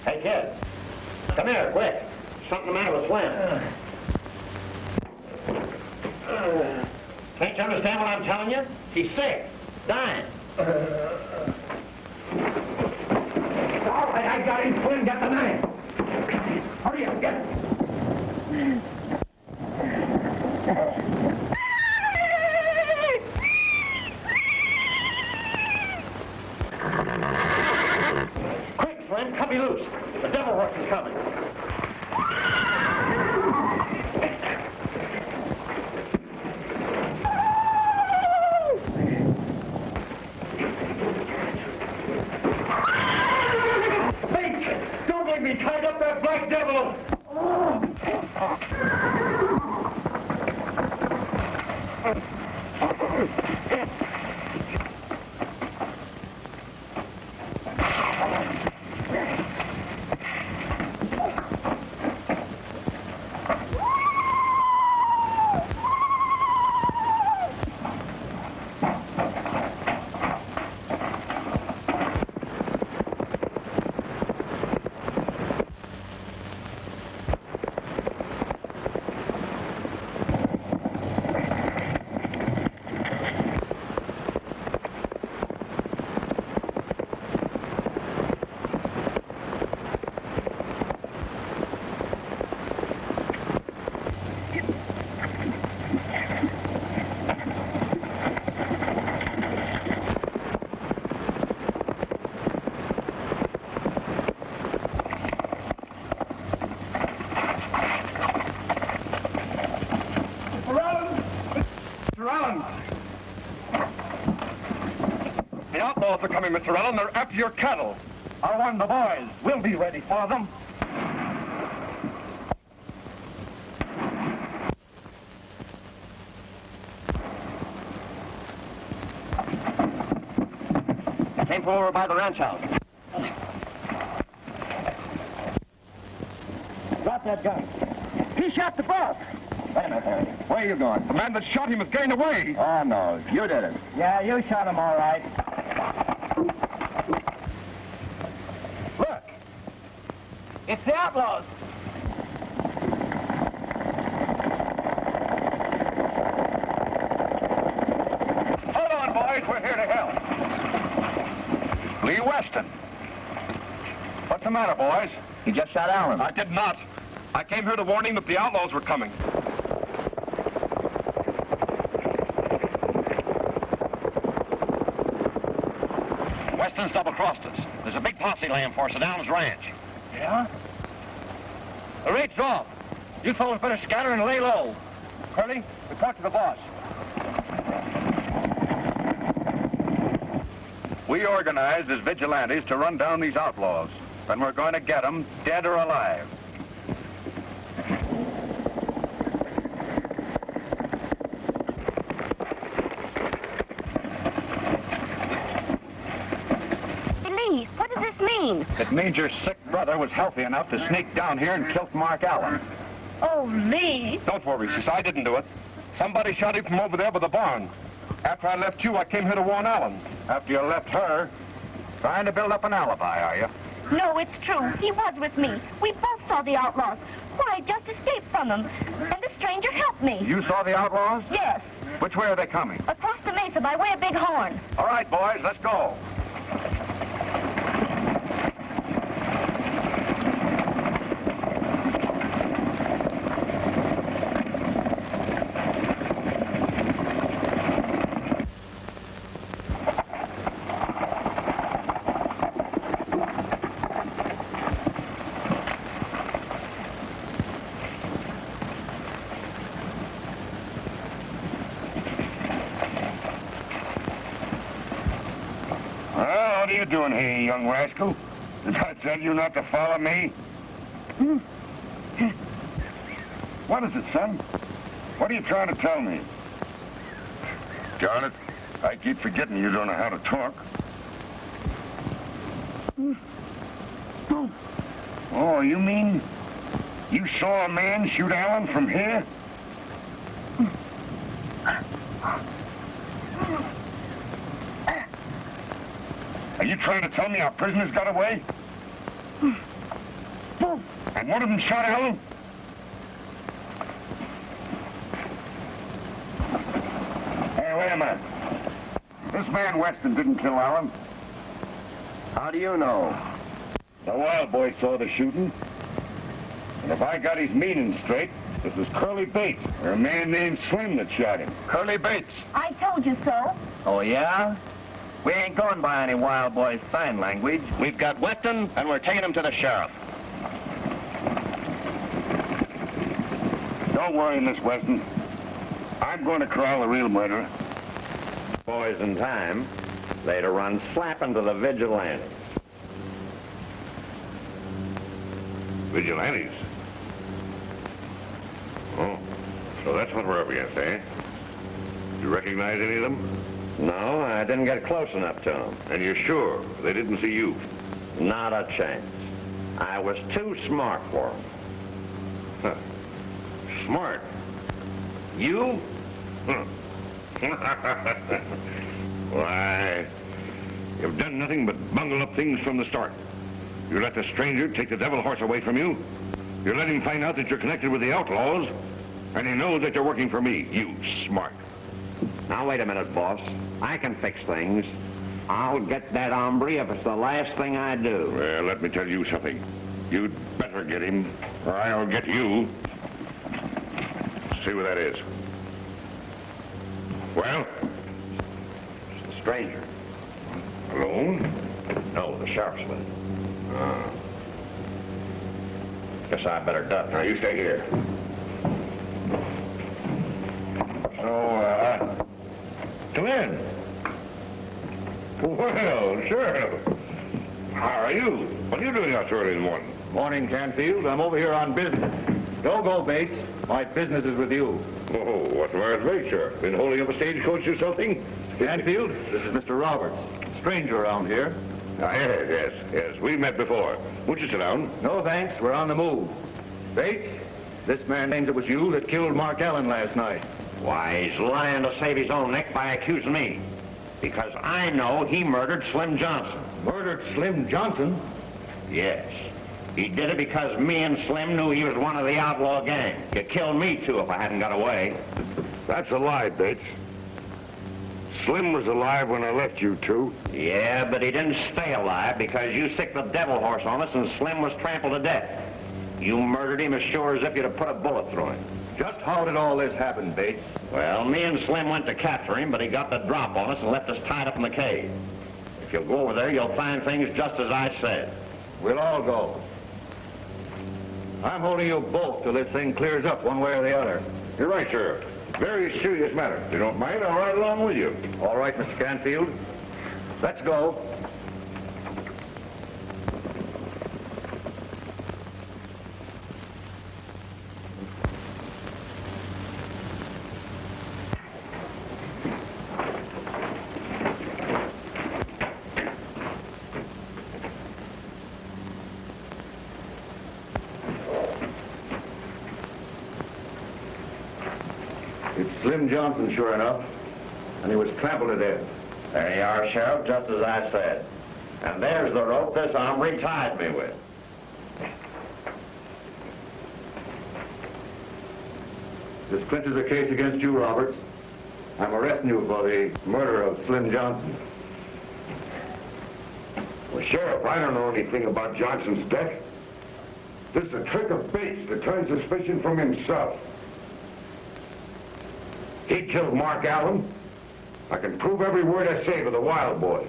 Hey, kid. Come here, quick. Something the matter with Slim. Can't you understand what I'm telling you? He's sick. Dying. All right, I got him. Slim, get the knife. Hurry up, get it. Quick, Slim, cut me loose. The devil horse is coming. Be tied up that black devil! The outlaws are coming, Mr. Allen. They're after your cattle. I'll warn the boys. We'll be ready for them. Came from over by the ranch house. that gun. He shot the boss. Wait a minute, Harry. Where are you going? The man that shot him is getting away. Oh, no. You did it. Yeah, you shot him all right. Look. It's the outlaws. Hold on, boys. We're here to help. Lee Weston. What's the matter, boys? He just shot Allen. I did not. I came here to warn him that the outlaws were coming. Weston's double-crossed us. There's a big posse laying for us at Allen's ranch. Yeah? The raid's off. You fellas better scatter and lay low. Curly, report to the boss. We organized as vigilantes to run down these outlaws, and we're going to get them, dead or alive. Lee, what does this mean? It means your sick brother was healthy enough to sneak down here and kill Mark Allen. Oh, Lee. Don't worry, sis, I didn't do it. Somebody shot him from over there by the barn. After I left you, I came here to warn Allen. After you left her, trying to build up an alibi, are you? No, it's true. He was with me. We both saw the outlaws. Why, I just escaped from them. And the stranger helped me. You saw the outlaws? Yes. Which way are they coming? Across the mesa by way of Big Horn. All right, boys, let's go. What are you doing here, you young rascal? Did I tell you not to follow me? What is it, son? What are you trying to tell me? Darn it, I keep forgetting you don't know how to talk. Oh, you mean you saw a man shoot Allen from here? Are you trying to tell me our prisoners got away? And one of them shot Allen? Hey, wait a minute. This man Weston didn't kill Allen. How do you know? The wild boy saw the shooting. And if I got his meaning straight, this is Curly Bates, or a man named Slim that shot him. Curly Bates. I told you so. Oh, yeah? We ain't going by any wild boy's sign language. We've got Weston, and we're taking him to the sheriff. Don't worry, Miss Weston. I'm going to corral the real murderer. Boys in time, they'd have run slap into the vigilantes. Vigilantes? Oh, so that's what we're up against, eh? You recognize any of them? No, I didn't get close enough to them. And you're sure they didn't see you? Not a chance. I was too smart for them. Huh. Smart? You? Why, you've done nothing but bungle up things from the start. You let the stranger take the devil horse away from you. You let him find out that you're connected with the outlaws, and he knows that you're working for me. You smart. Now, wait a minute, boss. I can fix things. I'll get that hombre if it's the last thing I do. Well, let me tell you something. You'd better get him, or I'll get you. See what that is. Well? It's the stranger. Alone? No, the sheriff's with him. Guess I better duck. Now, you stay here. So, come in. Well, sure. How are you? What are you doing out so early in the morning? Morning, Canfield. I'm over here on business. Go, Bates. My business is with you. Oh, what's the matter with Bates, sir? Been holding up a stagecoach or something? Canfield, this is Mr. Roberts. Stranger around here. Ah, yes. We met before. Won't you sit down? No, thanks. We're on the move. Bates, this man claims it was you that killed Mark Allen last night. Why, he's lying to save his own neck by accusing me. Because I know he murdered Slim Johnson. Murdered Slim Johnson? Yes. He did it because me and Slim knew he was one of the outlaw gang. Could kill me, too, if I hadn't got away. That's a lie, Bates. Slim was alive when I left you two. Yeah, but he didn't stay alive because you sicked the devil horse on us and Slim was trampled to death. You murdered him as sure as if you'd have put a bullet through him. Just how did all this happen, Bates? Well, me and Slim went to capture him, but he got the drop on us and left us tied up in the cave. If you'll go over there, you'll find things just as I said. We'll all go. I'm holding you both till this thing clears up one way or the other. You're right, Sheriff. Very serious matter. If you don't mind, I'll ride along with you. All right, Mr. Canfield. Let's go. Slim Johnson, sure enough, and he was trampled to death. There you are, Sheriff, just as I said. And there's the rope this hombre tied me with. This clinches a case against you, Roberts. I'm arresting you for the murder of Slim Johnson. Well, Sheriff, I don't know anything about Johnson's death. This is a trick of Bates to turn suspicion from himself. He killed Mark Allen. I can prove every word I say to the wild boy.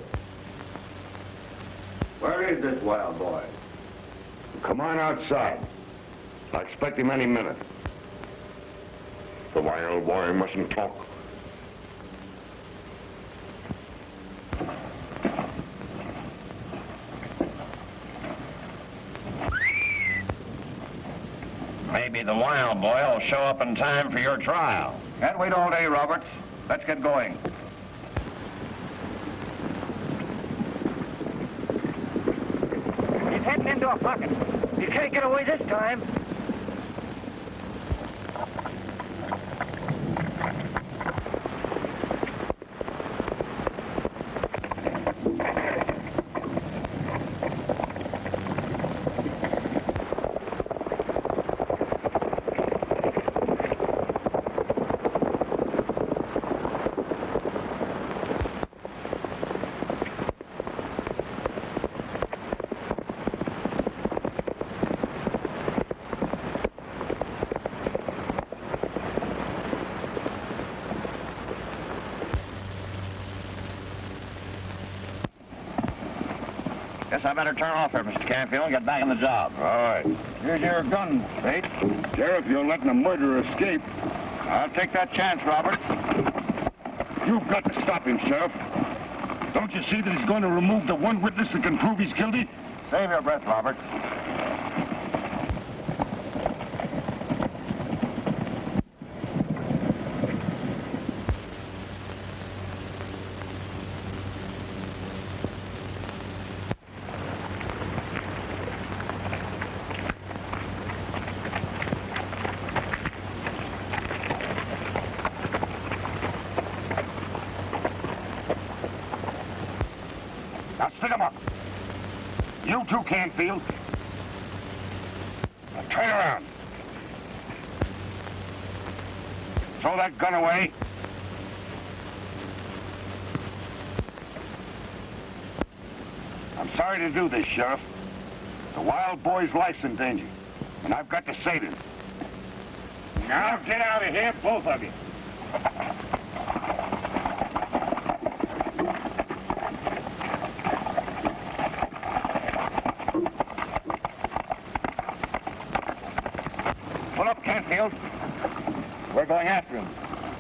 Where is this wild boy? Come on outside. I expect him any minute. The wild boy mustn't talk. Maybe the wild boy will show up in time for your trial. Can't wait all day, Roberts. Let's get going. He's heading into a pocket. You can't get away this time. Guess I better turn off here, Mr. Canfield, and get back on the job. All right. Here's your gun, Bates. Sheriff, you're letting the murderer escape. I'll take that chance, Roberts. You've got to stop him, Sheriff. Don't you see that he's going to remove the one witness that can prove he's guilty? Save your breath, Roberts. Now stick 'em up. You too, Canfield. Now turn around. Throw that gun away. I'm sorry to do this, Sheriff. The wild boy's life's in danger, and I've got to save him. Now get out of here, both of you. Pull up, Canfield. We're going after him.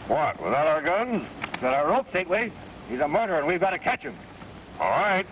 What, without our guns? Got our ropes, ain't we? He's a murderer, and we've got to catch him. All right.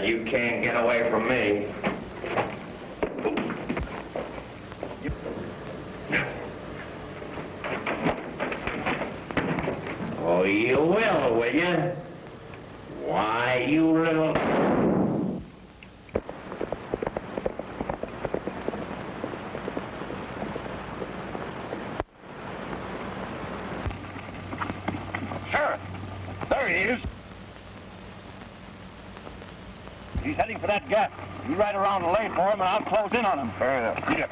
Well, you can't get away from me. Oh, you will you? Why, you little... Sheriff, there he is. He's heading for that gap. You ride around the lane for him, and I'll close in on him. Fair enough. Beat it.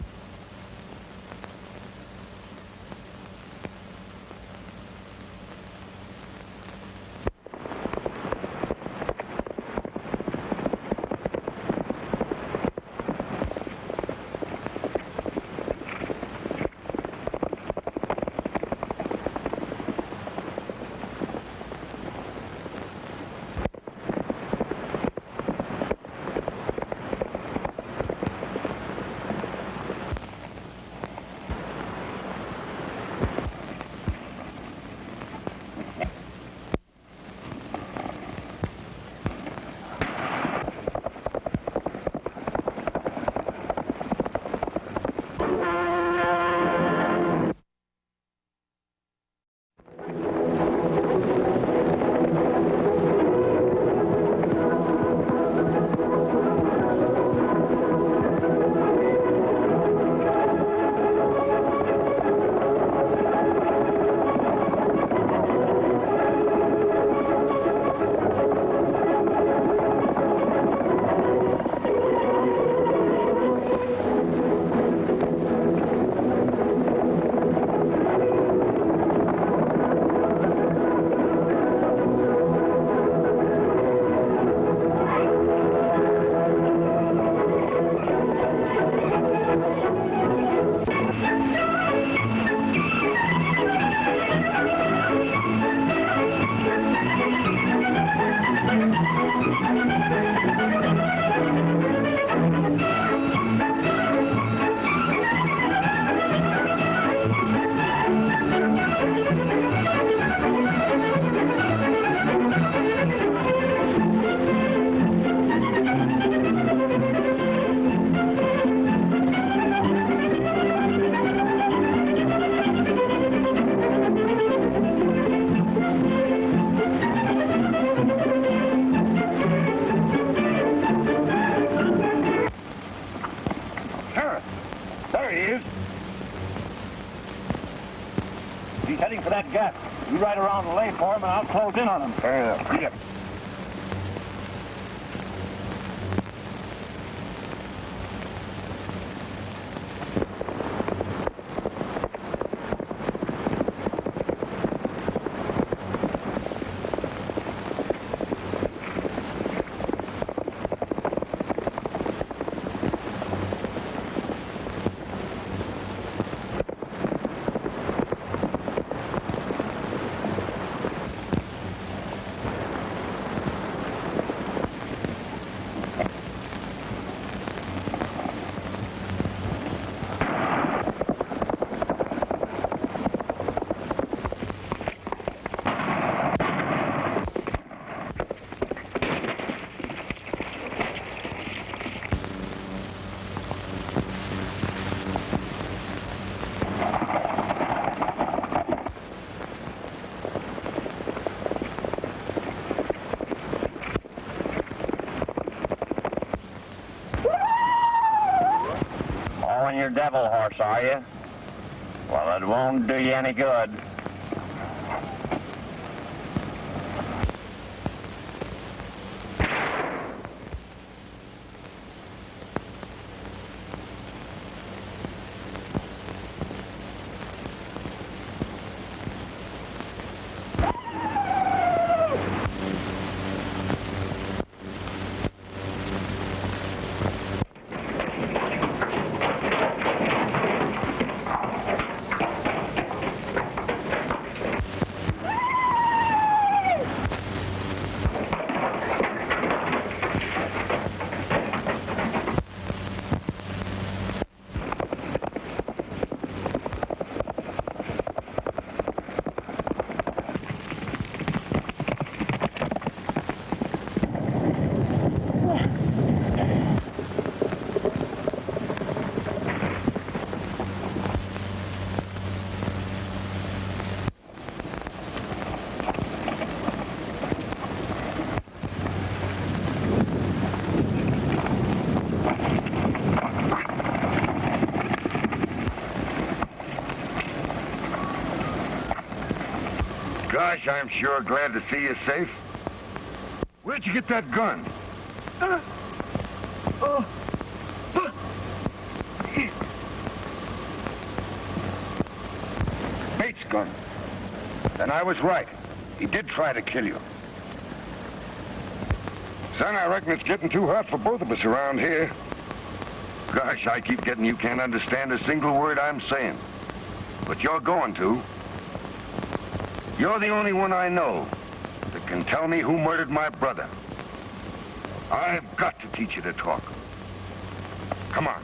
Heading for that gap. You ride around the lane for him, and I'll close in on him. Fair enough. Beat it. Your devil horse, are you? Well, it won't do you any good. Gosh, I'm sure glad to see you safe. Where'd you get that gun? Bates' gun. Then I was right. He did try to kill you. Son, I reckon it's getting too hot for both of us around here. Gosh, I keep getting you can't understand a single word I'm saying. But you're going to. You're the only one I know that can tell me who murdered my brother. I've got to teach you to talk. Come on.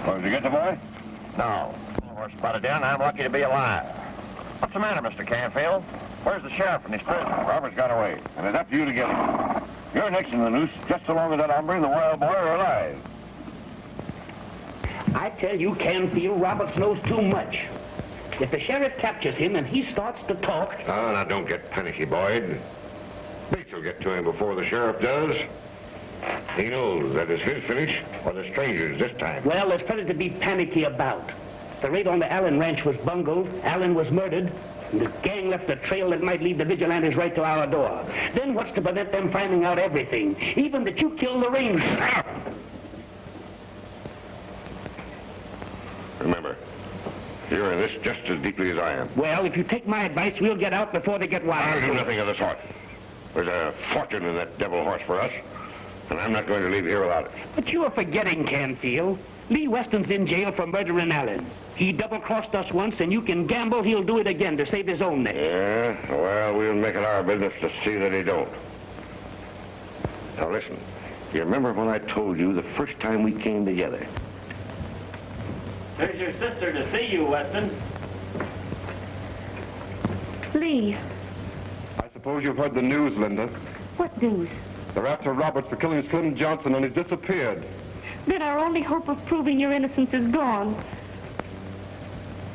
Well, did you get the boy? No. We're spotted in. I'm lucky to be alive. What's the matter, Mr. Canfield? Where's the sheriff and his prisoner? Robert's got away, and it's up to you to get him. You're next in the noose, just so long as that hombre and the wild boy are alive. I tell you, Canfield, Roberts knows too much. If the sheriff captures him and he starts to talk... Oh, now don't get panicky, Boyd. Bates will get to him before the sheriff does. He knows that it's his finish or the stranger's this time. Well, there's plenty to be panicky about. The raid on the Allen ranch was bungled, Allen was murdered, and the gang left a trail that might lead the vigilantes right to our door. Then what's to prevent them finding out everything, even that you killed the ranger? Remember, you're in this just as deeply as I am. Well, if you take my advice, we'll get out before they get wild. I'll do nothing of the sort. There's a fortune in that devil horse for us, and I'm not going to leave here without it. But you're forgetting, Canfield. Lee Weston's in jail for murdering Allen. He double-crossed us once, and you can gamble he'll do it again to save his own neck. Yeah, well, we'll make it our business to see that he don't. Now listen, you remember when I told you the first time we came together? There's your sister to see you, Weston. Lee, I suppose you've heard the news, Linda. what news? They're after Roberts for killing Slim Johnson, and he's disappeared. Then our only hope of proving your innocence is gone.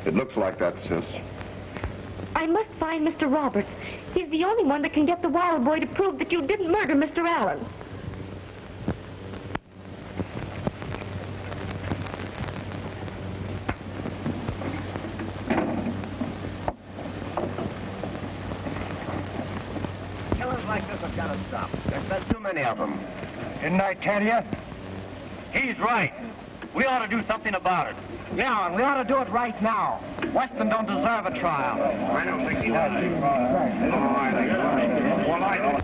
It looks like that, sis. I must find Mr. Roberts. He's the only one that can get the wild boy to prove that you didn't murder Mr. Allen. Killers like this have got to stop. There's too many of them. Didn't I tell you? He's right. We ought to do something about it. Yeah, and we ought to do it right now. Weston don't deserve a trial. I don't think he does. Oh, I think so. Well, I don't.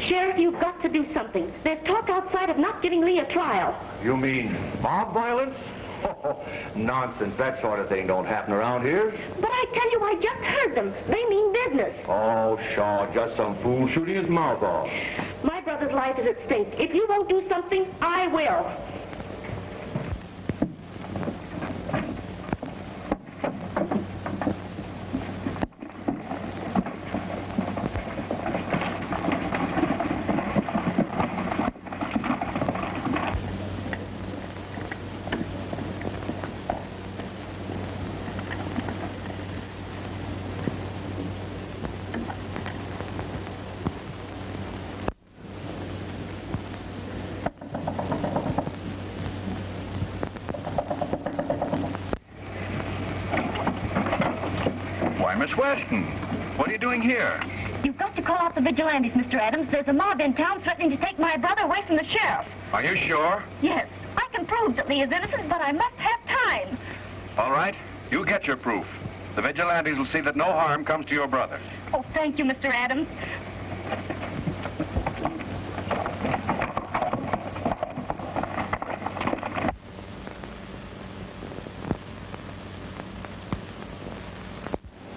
Sheriff, you've got to do something. There's talk outside of not giving Lee a trial. You mean mob violence? Oh, nonsense. That sort of thing don't happen around here. But I tell you, I just heard them. They mean business. Oh, Shaw, just some fool shooting his mouth off. My brother's life is at stake. If you won't do something, I will. Miss Weston, what are you doing here? You've got to call out the vigilantes, Mr. Adams. There's a mob in town threatening to take my brother away from the sheriff. Are you sure? Yes, I can prove that Lee is innocent, but I must have time. All right, you get your proof. The vigilantes will see that no harm comes to your brother. Oh, thank you, Mr. Adams.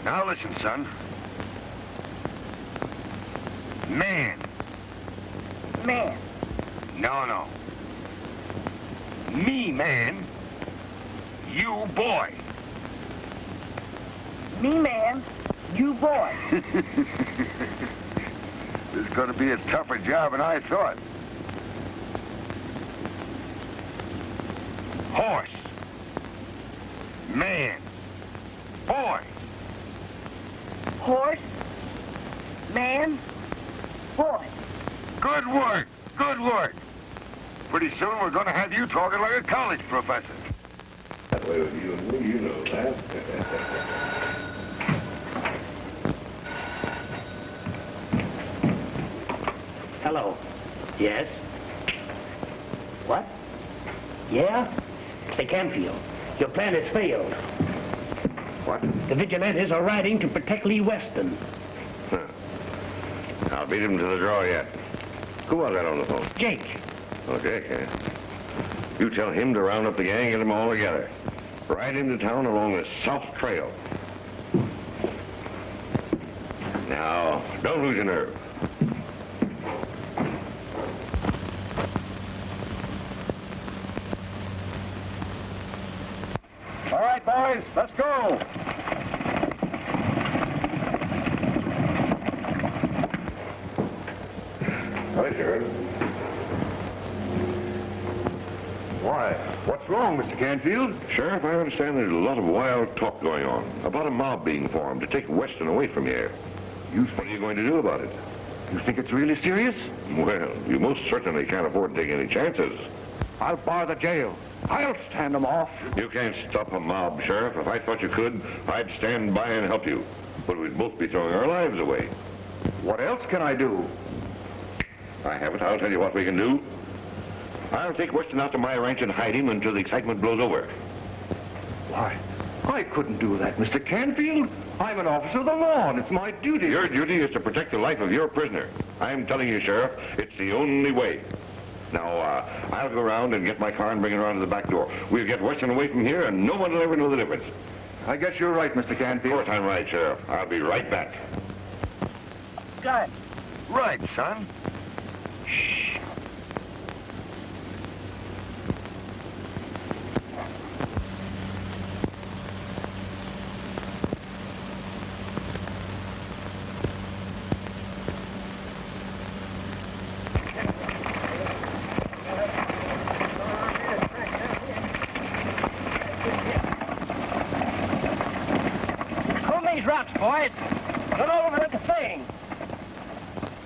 Now listen, son. Man. Man. No. Me, man. You, boy. Me, man. You, boy. This is going to be a tougher job than I thought. Horse. Man. Boy. Horse. Man. Boy. Good work. Good work. Pretty soon we're going to have you talking like a college professor. That way with you and me, you know that. Hello. Yes? What? Yeah? Mr. Canfield, your plan has failed. What? The vigilantes are riding to protect Lee Weston. Huh. I'll beat him to the draw yet. Who was that on the phone? Jake. Oh, Jake, eh? You tell him to round up the gang and get them all together. Ride into town along the South Trail. Now, don't lose your nerve. All right, boys, let's go. Hi, Sheriff. Why? What's wrong, Mr. Canfield? Sheriff, I understand there's a lot of wild talk going on about a mob being formed to take Weston away from here. What are you going to do about it? You think it's really serious? Well, you most certainly can't afford to take any chances. I'll bar the jail. I'll stand them off. You can't stop a mob, Sheriff. If I thought you could, I'd stand by and help you. But we'd both be throwing our lives away. What else can I do? I have it. I'll tell you what we can do. I'll take Weston out to my ranch and hide him until the excitement blows over. Why, I couldn't do that, Mr. Canfield. I'm an officer of the law, and it's my duty. Your duty is to protect the life of your prisoner. I'm telling you, Sheriff, it's the only way. Now, I'll go around and get my car and bring it around to the back door. We'll get Weston away from here, and no one will ever know the difference. I guess you're right, Mr. Canfield. Of course I'm right, Sheriff. I'll be right back. Good. Right, son. Rocks, boys. Don't overlook a thing.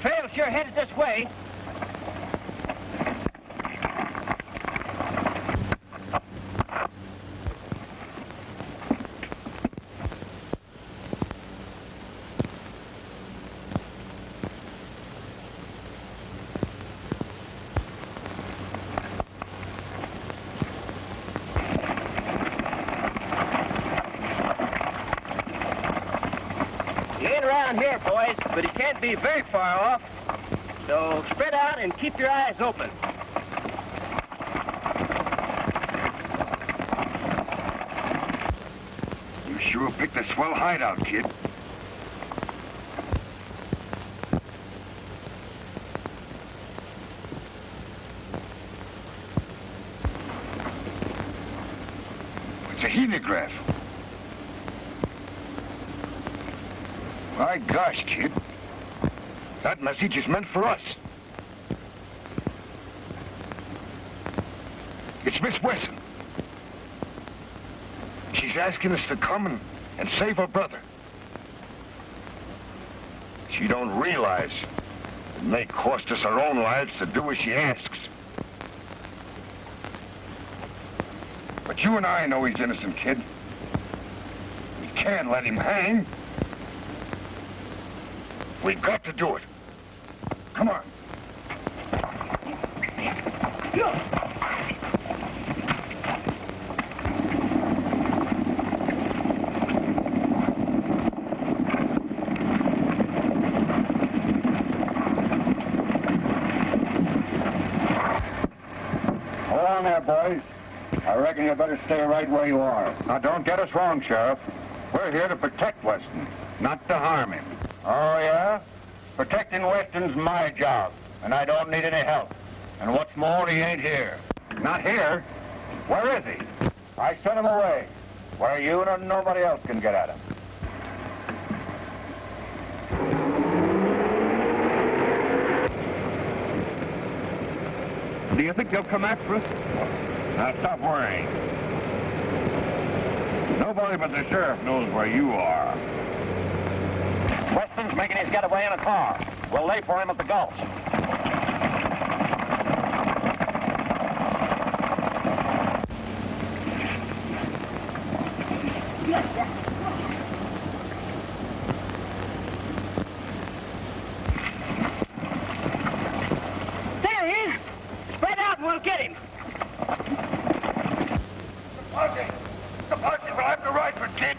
Trail's sure headed this way. Here, boys, but he can't be very far off. So spread out and keep your eyes open. You sure picked a swell hideout, kid. It's a heliograph. My gosh, kid. That message is meant for us. It's Miss Wesson. She's asking us to come and save her brother. She don't realize it may cost us our own lives to do as she asks. But you and I know he's innocent, kid. We can't let him hang. We've got to do it. Come on. Hold on there, boys. I reckon you better stay right where you are. Now, don't get us wrong, Sheriff. We're here to protect Weston, not to harm him. Oh, yeah? Protecting Weston's my job, and I don't need any help. And what's more, he ain't here. Not here? Where is he? I sent him away, where you and nobody else can get at him. Do you think they'll come after us? Now, stop worrying. Nobody but the sheriff knows where you are. Weston's making his getaway in a car. We'll lay for him at the Gulch. the bus if I have to ride for kid.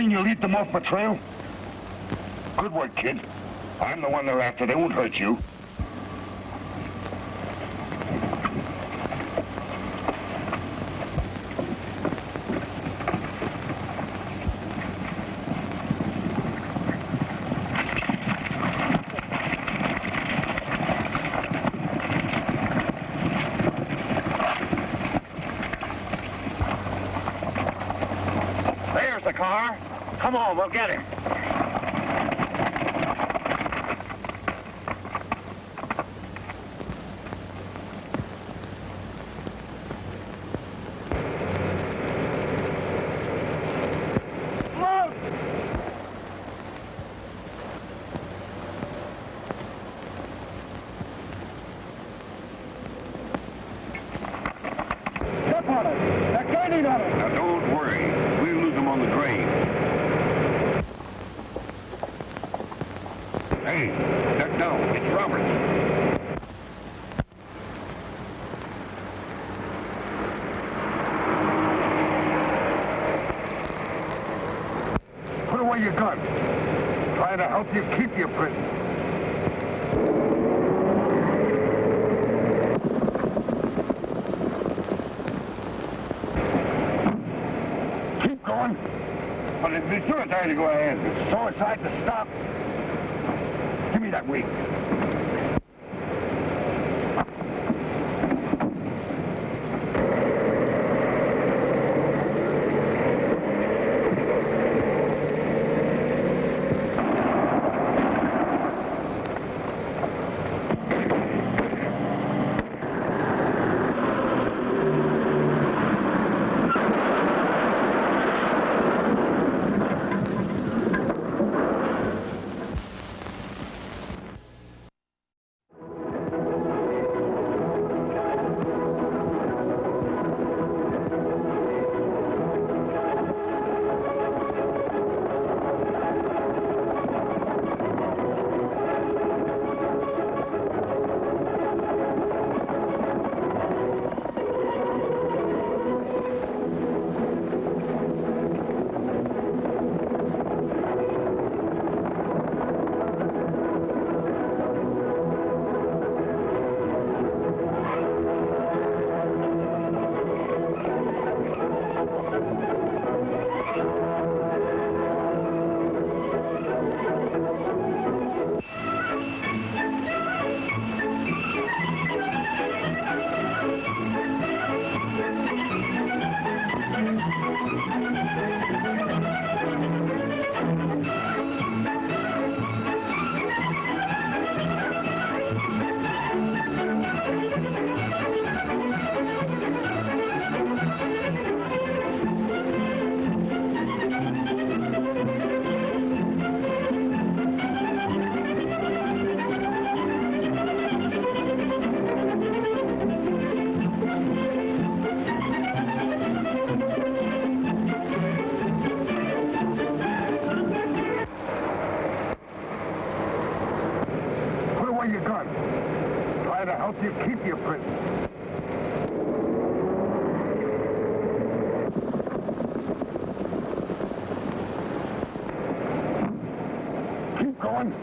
You'll eat them off my trail? Good work, kid. I'm the one they're after. They won't hurt you. There's the car. Come on, we'll get him. Step on it. They're gaining on it. Now, don't worry. We'll lose them on the grade. Hey, duck down. It's Robert. Put away your gun. Trying to help you keep your prisoner. Keep going. But it'd be suicide to go ahead. It's suicide to stop. Give me that weight. Trying to help you keep your prisoner. Keep going.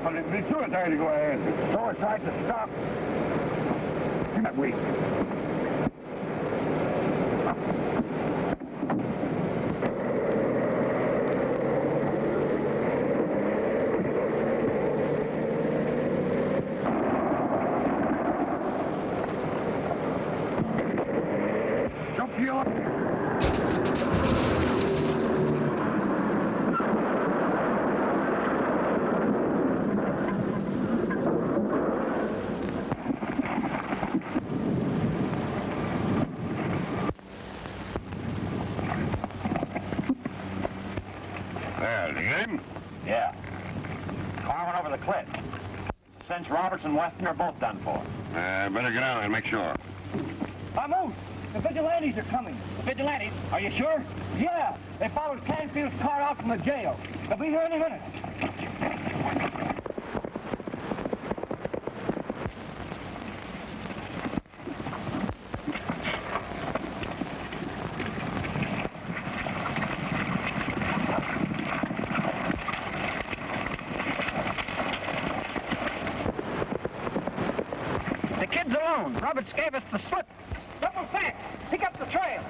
But it'd be suicide to go ahead. It's suicide to stop. Give me that weight. There, did you get him? Yeah. Car went over the cliff. Since Roberts and Weston are both done for. Better get out and make sure. Vamos! The vigilantes are coming. The vigilantes? Are you sure? Yeah, they followed Canfield's car out from the jail. They'll be here any minute. The kid's alone. Roberts gave us the slip. Double fast. Pick up the trail.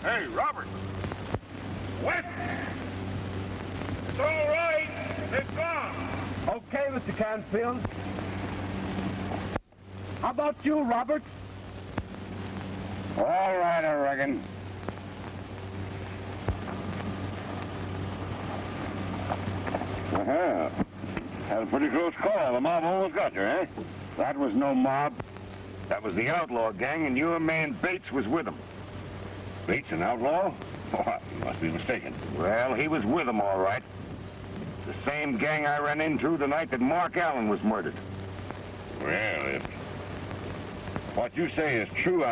Hey, Robert. What? It's all right. It's gone. Okay, Mr. Canfield. How about you, Robert? All right, I reckon. Uh-huh. Had a pretty close call. The mob almost got you, eh? That was no mob. That was the outlaw gang, and your man Bates was with them. Bates, an outlaw? Oh, you must be mistaken. Well, he was with them, all right. The same gang I ran into the night that Mark Allen was murdered. Well, if what you say is true,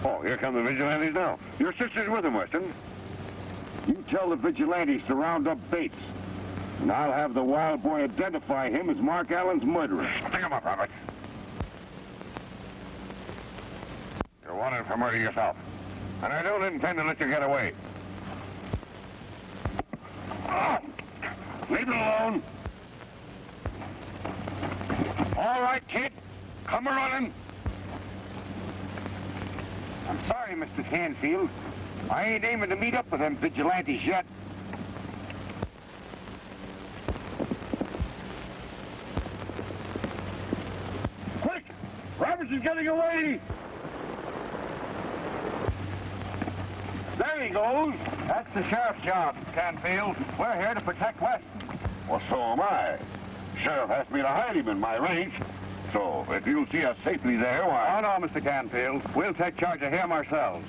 Oh, here come the vigilantes now. Your sister's with them, Weston. You tell the vigilantes to round up Bates, and I'll have the wild boy identify him as Mark Allen's murderer. Pick him up, Robert. You're wanted for murder yourself, and I don't intend to let you get away. Oh, leave it alone. All right, kid. Come a-running. I'm sorry, Mr. Canfield. I ain't aiming to meet up with them vigilantes yet. Quick! Roberts is getting away! There he goes. That's the sheriff's job, Canfield. We're here to protect Weston. Well, so am I. Sheriff asked me to hide him in my range. So, if you'll see us safely there, why... Oh, no, Mr. Canfield. We'll take charge of him ourselves.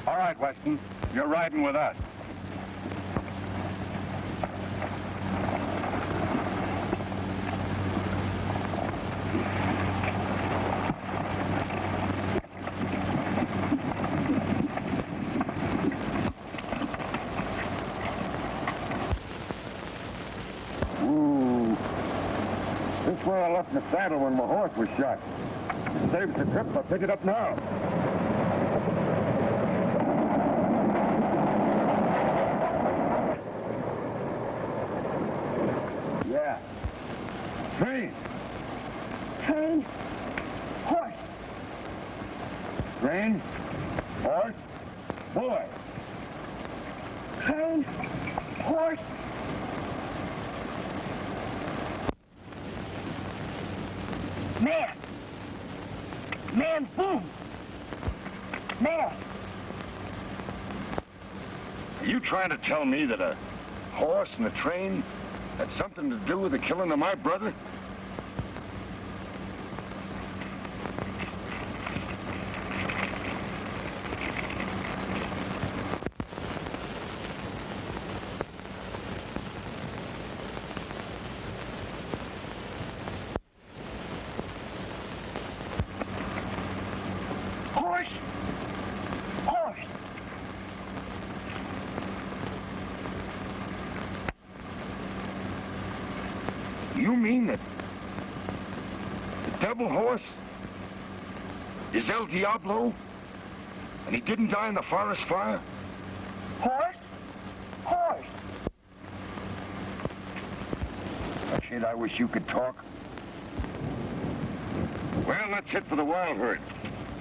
All right, Weston. You're riding with us. Ooh. This is where I left my saddle when my horse was shot. It saves the trip if I pick it up now. Yeah. Train. Train. Horse. Train. Horse. Boy. Train. Horse. Man. Man, boom. Man. Are you trying to tell me that a horse and a train had something to do with the killing of my brother? Horse. Horse. You mean that the devil horse is El Diablo, and he didn't die in the forest fire? Horse. Horse. Kid, I wish you could talk. Well, let's hit for the wild herd.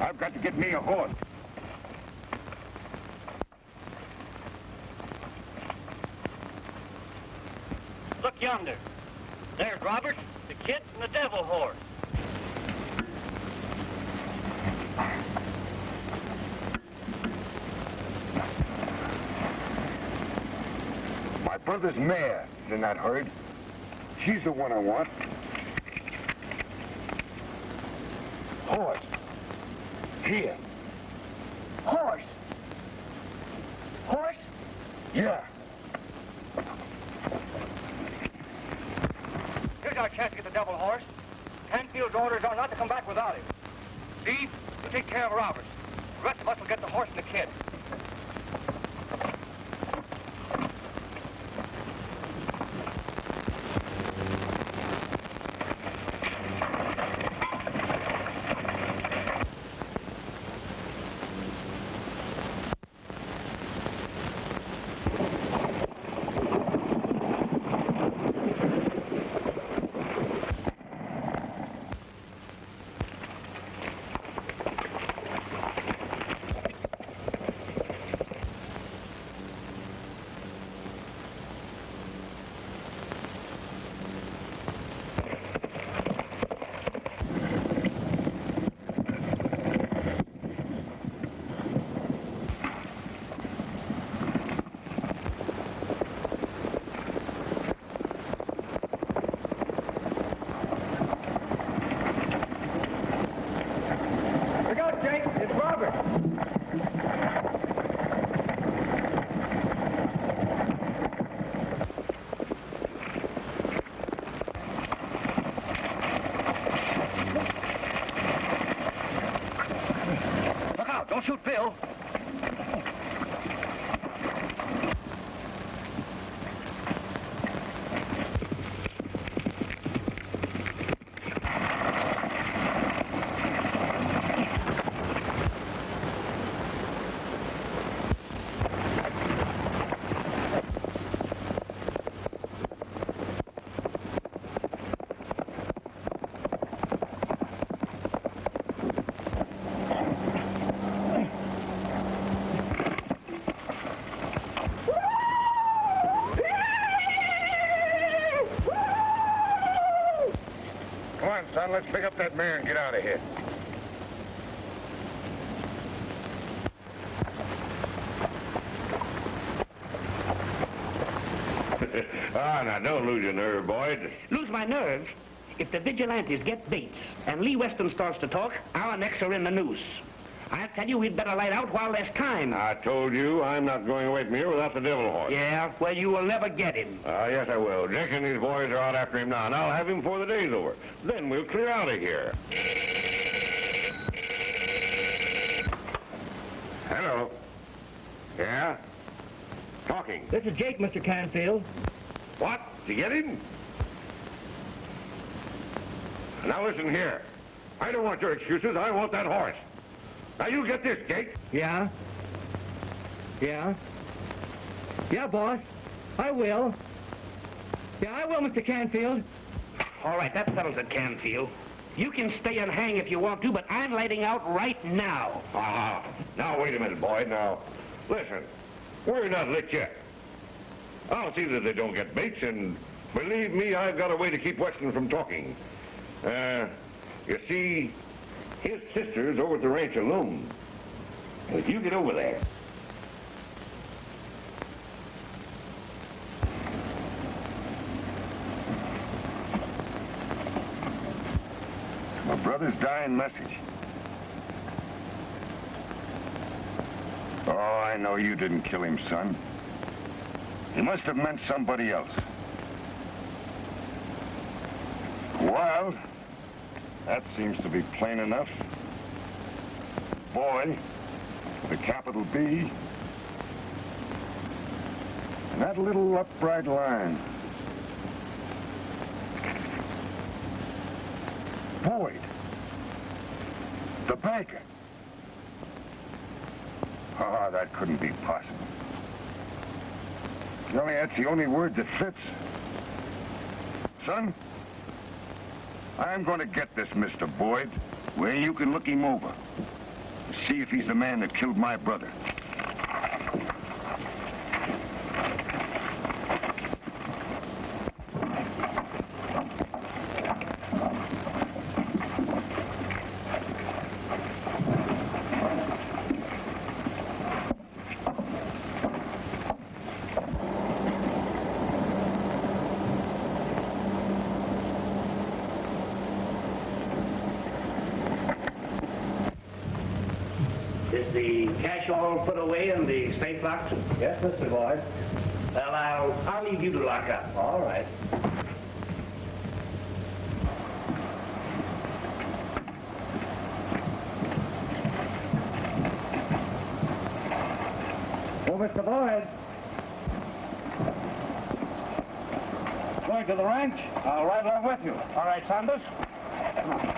I've got to get me a horse. Look yonder. There's Robert, the kid, and the devil horse. My brother's mare is in that herd. She's the one I want. Horse. Here. Horse? Horse? Yeah. Here's our chance to get the devil horse. Canfield's orders are not to come back without him. Steve, you take care of Roberts. The rest of us will get the horse and the kid. Don't shoot Bill. Son, let's pick up that mare and get out of here. Now, don't lose your nerve, Boyd. Lose my nerve? If the vigilantes get Bates and Lee Weston starts to talk, our necks are in the noose. I tell you, we'd better light out while there's time. I told you I'm not going away from here without the devil horse. Yeah, well, you will never get him. Yes, I will. Jack and these boys are out after him now, and I'll have him before the day's over. Then we'll clear out of here. Hello. Yeah? Talking. This is Jake, Mr. Canfield. What? Did you get him? Now listen here. I don't want your excuses. I want that horse. Now you get this, Jake. Yeah? Yeah? Yeah, boss. I will. Yeah, I will, Mr. Canfield. All right, that settles it, Canfield. You can stay and hang if you want to, but I'm lighting out right now. Now, wait a minute, Boyd. Now, listen. We're not licked yet. I'll see that they don't get Bates, and believe me, I've got a way to keep Weston from talking. You see, his sister's over at the ranch alone. And if you get over there... My brother's dying message. Oh, I know you didn't kill him, son. He must have meant somebody else. Well, that seems to be plain enough. Boy, with a capital B, and that little upright line. Boyd, the banker. Oh, that couldn't be possible. Really, that's the only word that fits. Son, I'm going to get this Mr. Boyd where you can look him over. See if he's the man that killed my brother. Is the cash all put away in the safe box? Yes, Mr. Boyd. Well, I'll leave you to lock up. All right. Oh, Mr. Boyd. Going to the ranch? I'll ride along with you. All right, Sanders. Come on.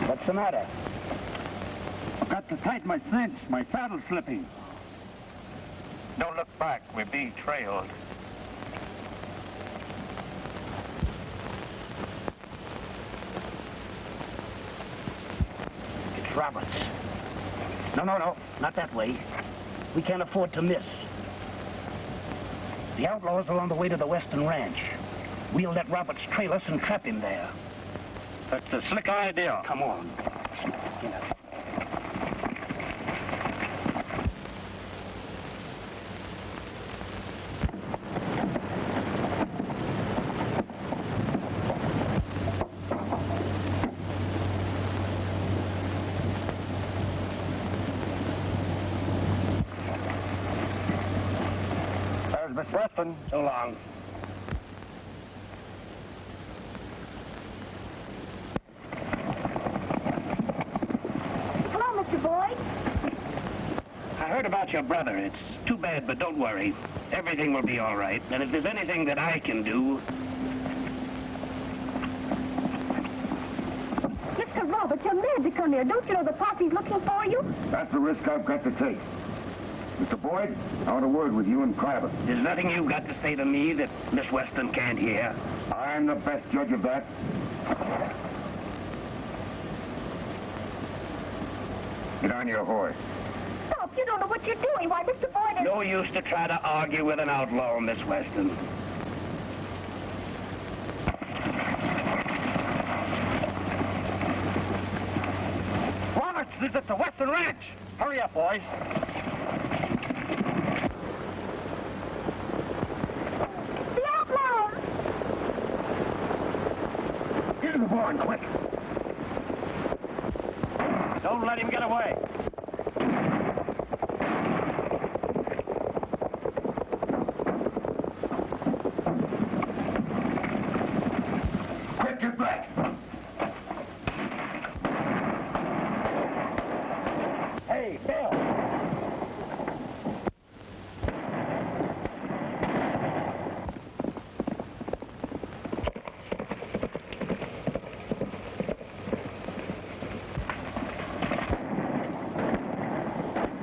What's the matter? I've got to tighten my cinch. My saddle's slipping. Don't look back. We're being trailed. It's Roberts. No, not that way. We can't afford to miss. The outlaws are on the way to the Western Ranch. We'll let Roberts trail us and trap him there. That's a slick idea. Come on. You know. There's Miss Weston. So long. Hello, Mr. Boyd. I heard about your brother. It's too bad, but don't worry. Everything will be all right. And if there's anything that I can do... Mr. Roberts, you're mad to come here. Don't you know the posse's looking for you? That's the risk I've got to take. Mr. Boyd, I want a word with you in private. There's nothing you've got to say to me that Miss Weston can't hear. I'm the best judge of that. Get on your horse. Stop. You don't know what you're doing. Why, Mr. Boyd is... No use to try to argue with an outlaw, Miss Weston. Roberts is at the Western Ranch. Hurry up, boys. The outlaws! Get in the barn, quick. Don't let him get away. Quick, get back. Hey, Bill.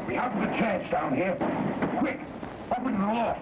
We haven't a chance down here. Quick, open the loft.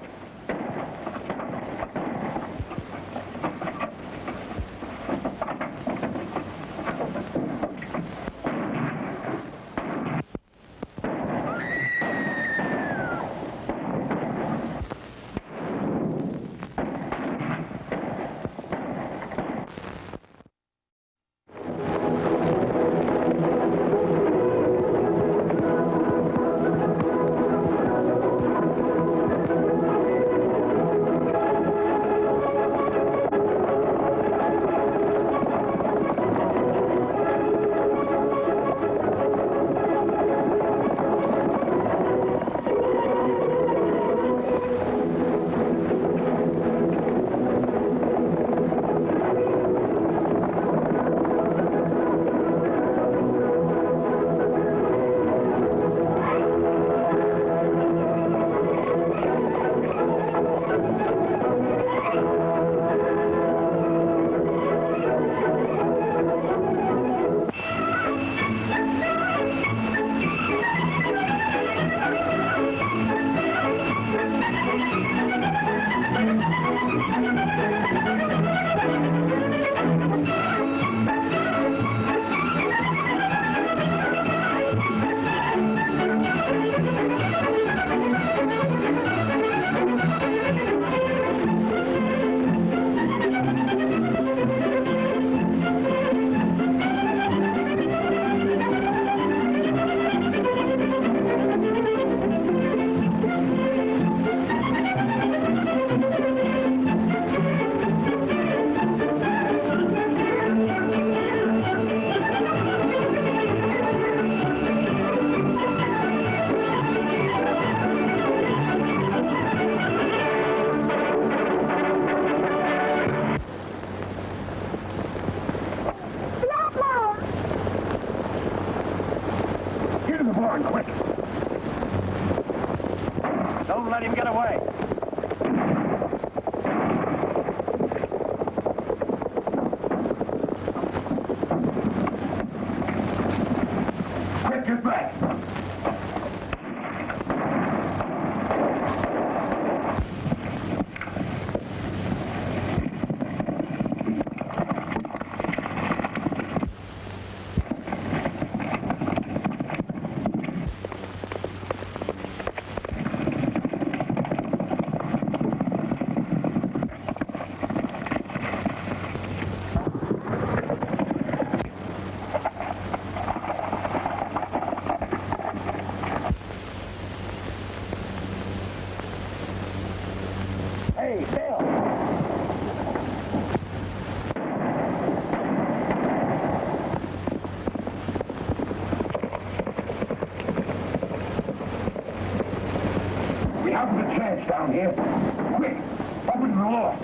on, quick. Don't let him get away. Quick, get back. Hey, Bill! We haven't a chance down here. Quick, open the door.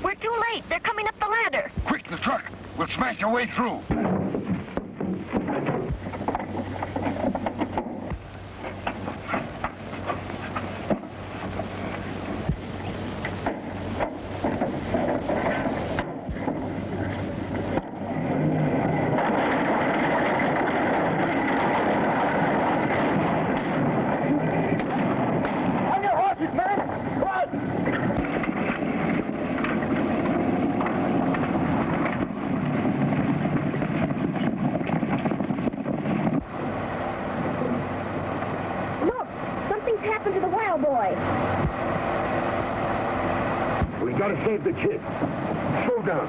We're too late. They're coming up the ladder. Quick, the truck. We'll smash our way through. On your horses, men! Run! Look, something's happened to the wild boy. We gotta save the kid. Slow down.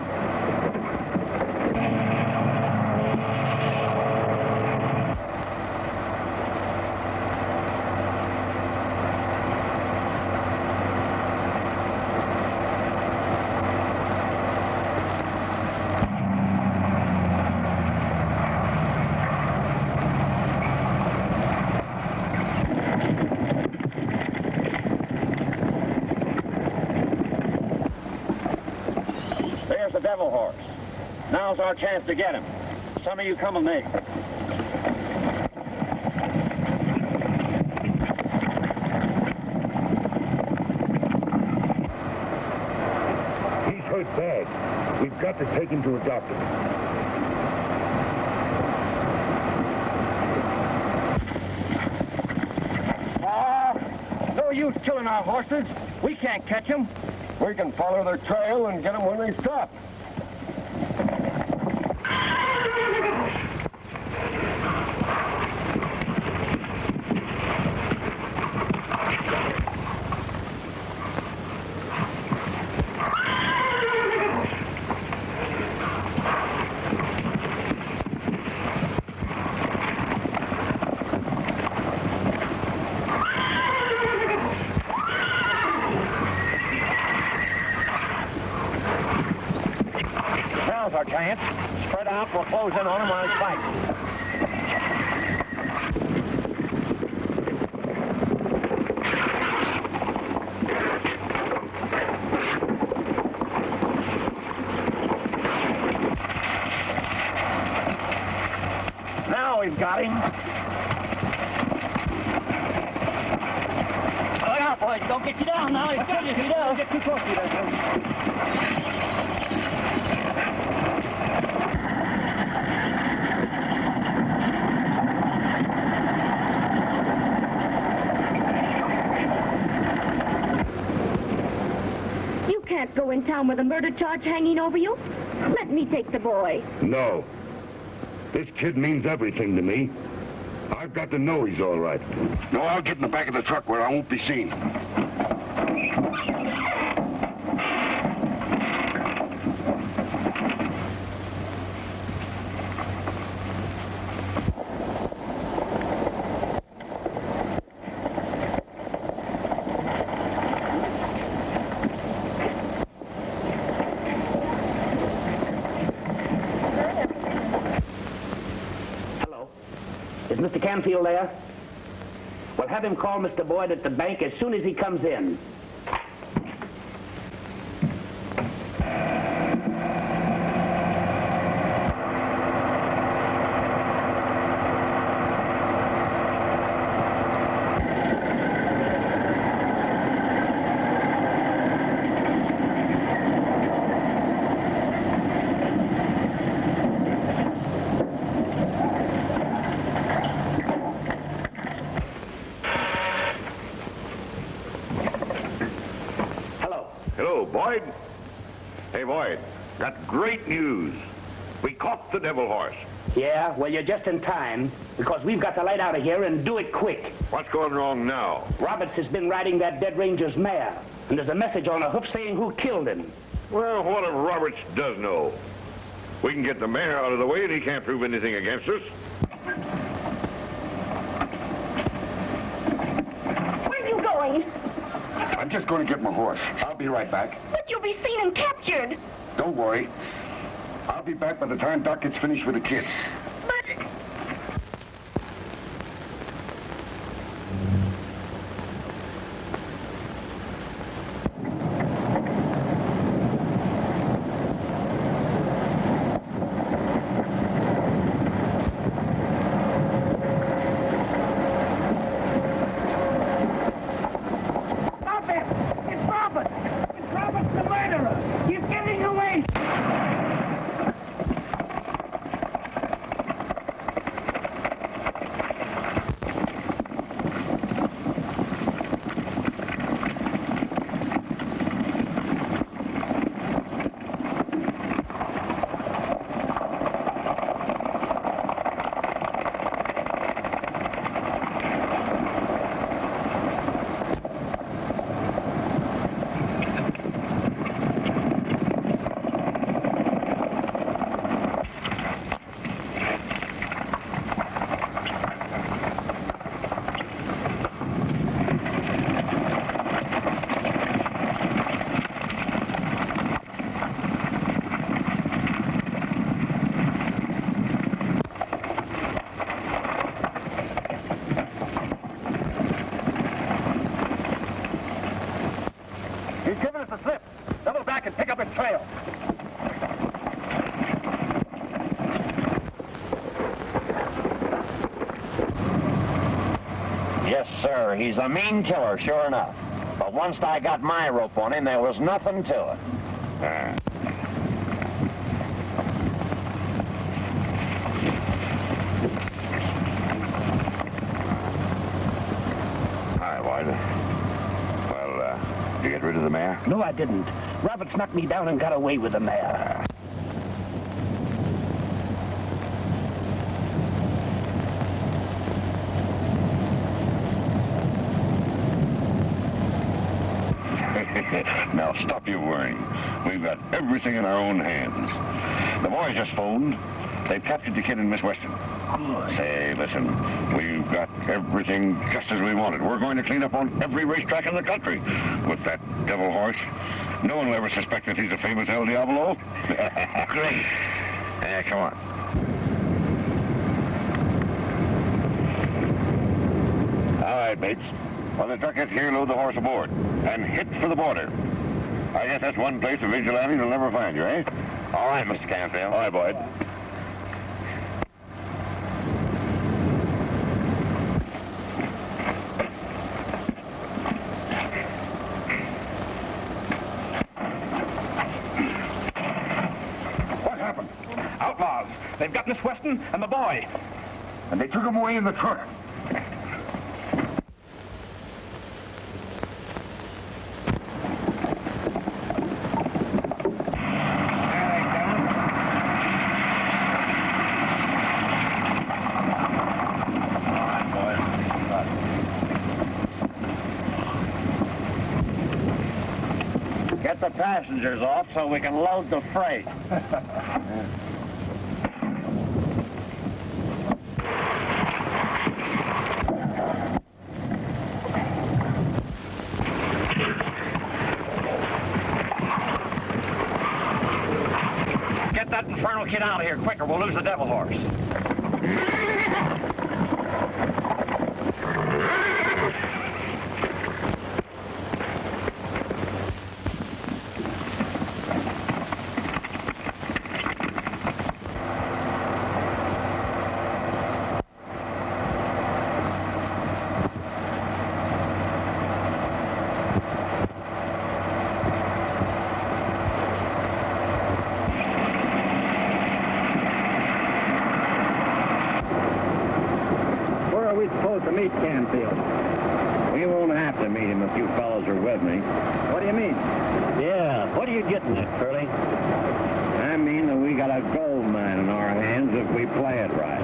There's the devil horse. Now's our chance to get him. Some of you come with me. He's hurt bad. We've got to take him to a doctor. No use killing our horses. We can't catch them. We can follow their trail and get them when they stop. Now's our chance. Spread out. We'll close in on him while he's fighting. Now we've got him. Look out, boys. Don't get you down now. He's got you if he does. Get too close to you there, You can't go in town with a murder charge hanging over you. Let me take the boy. No. This kid means everything to me. I've got to know he's all right. No, I'll get in the back of the truck where I won't be seen. Is Mr. Canfield there? Well, have him call Mr. Boyd at the bank as soon as he comes in. Boyd? Hey, Boyd, got great news. We caught the devil horse. Yeah, well, you're just in time, because we've got to light out of here and do it quick. What's going wrong now? Roberts has been riding that dead ranger's mare, and there's a message on a hoof saying who killed him. Well, what if Roberts does know? We can get the mare out of the way and he can't prove anything against us. Where are you going? I'm just going to get my horse. I'll be right back. But you'll be seen and captured. Don't worry. I'll be back by the time Doc gets finished with the kids. But... He's a mean killer, sure enough. But once I got my rope on him, there was nothing to it. Hi, Boyd. Well, did you get rid of the mare? No, I didn't. Roberts knocked me down and got away with the mare. Now, stop your worrying. We've got everything in our own hands. The boys just phoned. They've captured the kid and Miss Weston. Say, listen, we've got everything just as we wanted. We're going to clean up on every racetrack in the country with that devil horse. No one will ever suspect that he's a famous El Diablo. Great. Come on. All right, mates. When the truck gets here, load the horse aboard and hit for the border. I guess that's one place the vigilantes will never find you, eh? All right, Mr. Canfield. All right, Boyd. What happened? Outlaws. They've got Miss Weston and the boy. And they took him away in the truck. Get the passengers off so we can load the freight. Get that infernal kid out of here quicker. We'll lose the devil horse. meet Canfield. We won't have to meet him if you fellows are with me. What do you mean? Yeah, what are you getting at, Curly? I mean that we got a gold mine in our hands if we play it right.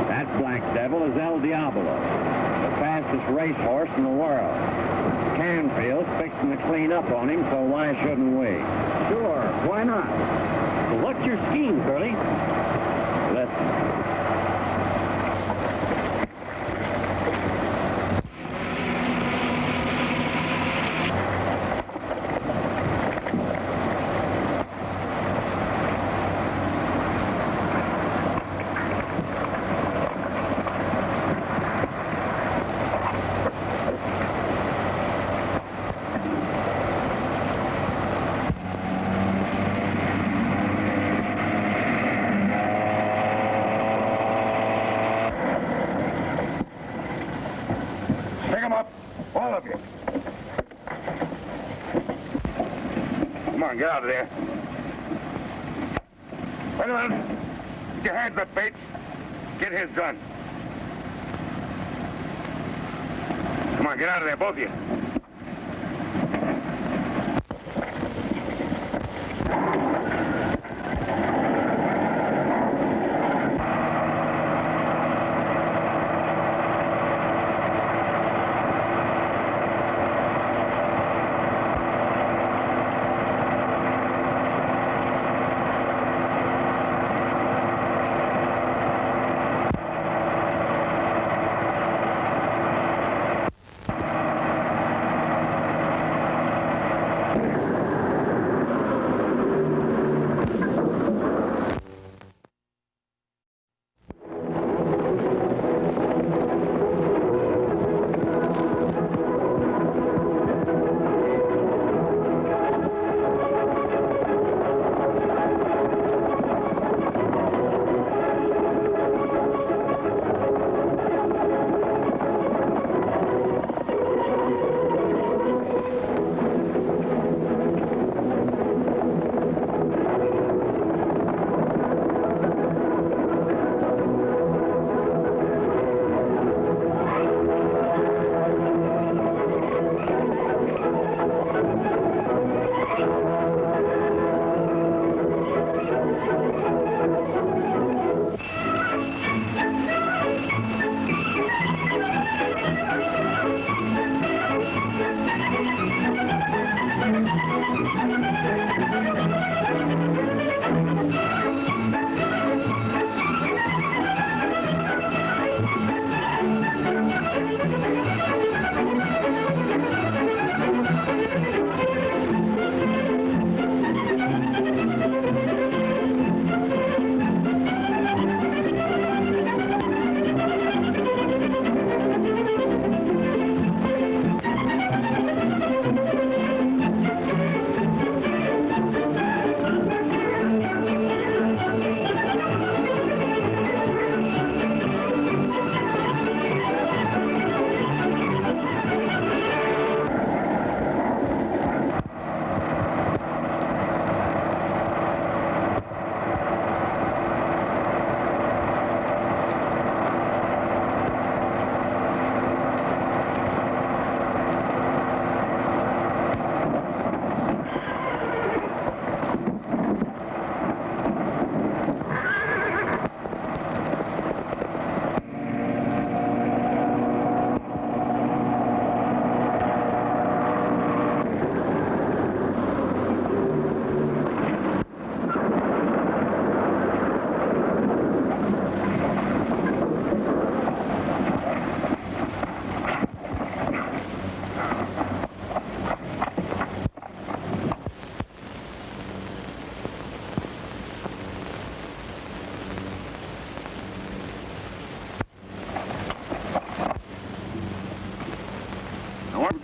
That black devil is El Diablo, the fastest racehorse in the world. Canfield's fixing to clean up on him, so why shouldn't we? Sure, why not? Well, what's your scheme, Curly? Listen. Get out of there. Wait a minute. Get your hands up, Bates. Get his gun. Come on, get out of there, both of you.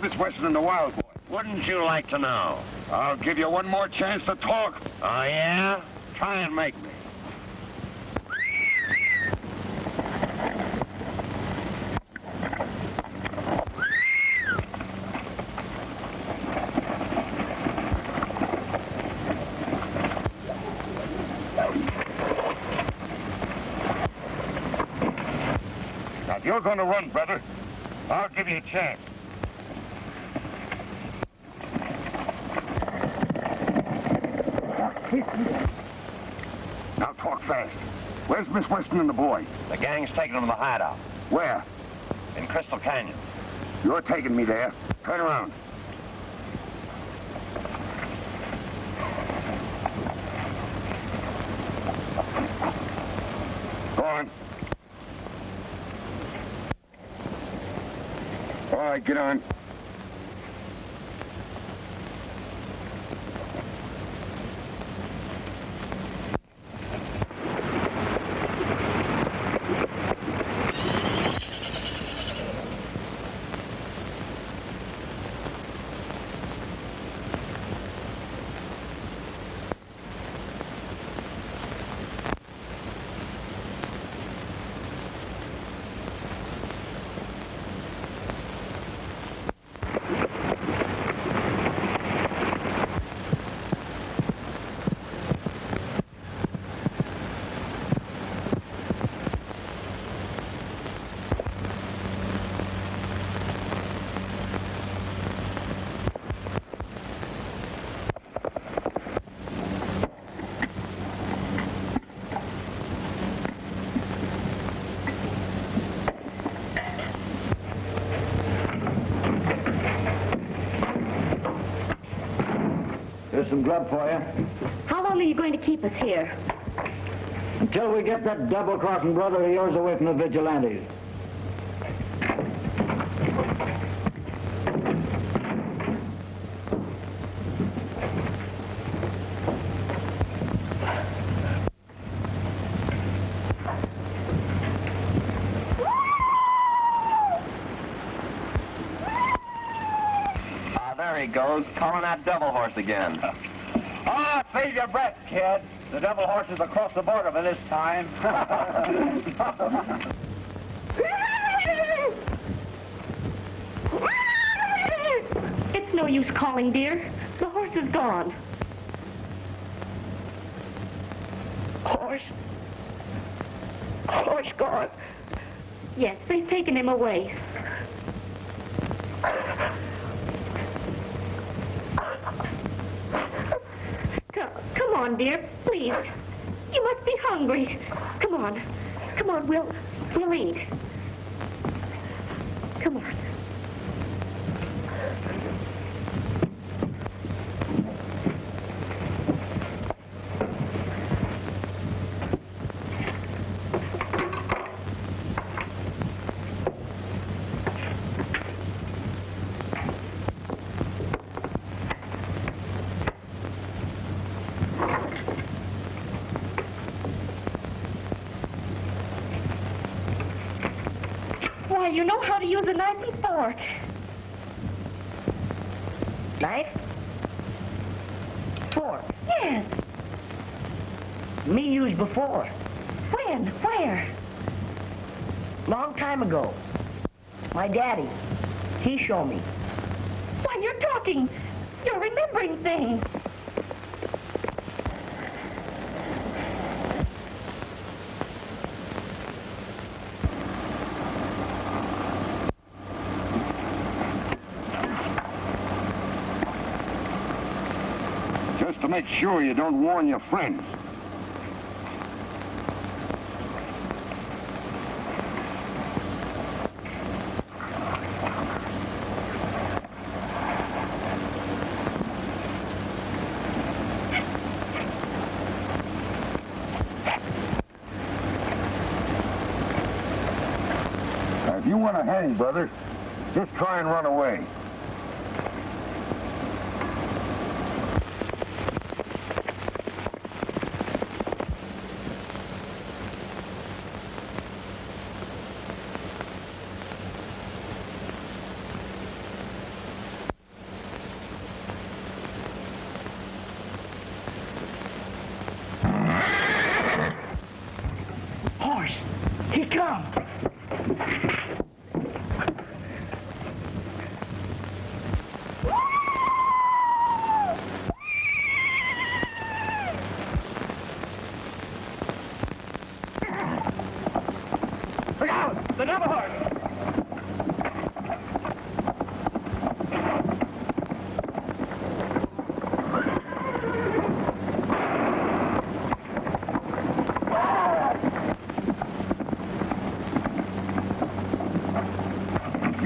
This Western and the Wild Boy. Wouldn't you like to know? I'll give you one more chance to talk. Oh, yeah? Try and make me. Now you're going to run, brother, I'll give you a chance. Now talk fast. Where's Miss Weston and the boy? The gang's taking them to the hideout. Where? In Crystal Canyon. You're taking me there. Turn around. Go on. All right, get on. Here's some grub for you. How long are you going to keep us here? Until we get that double-crossing brother of yours away from the vigilantes. There he goes, calling that devil horse again. Ah, save your breath, kid. The devil horse is across the border by this time. It's no use calling, dear. The horse is gone. Horse? Horse gone? Yes, they've taken him away. Come on, dear, please. You must be hungry. Come on. Come on, we'll eat. Come on. You know how to use a knife and fork. Knife? Fork? Yes. Me used before. When? Where? Long time ago. My daddy. He showed me. Why, you're talking. You're remembering things. Just to make sure you don't warn your friends. If you want to hang, brother, just try and run away. Horse! He comes!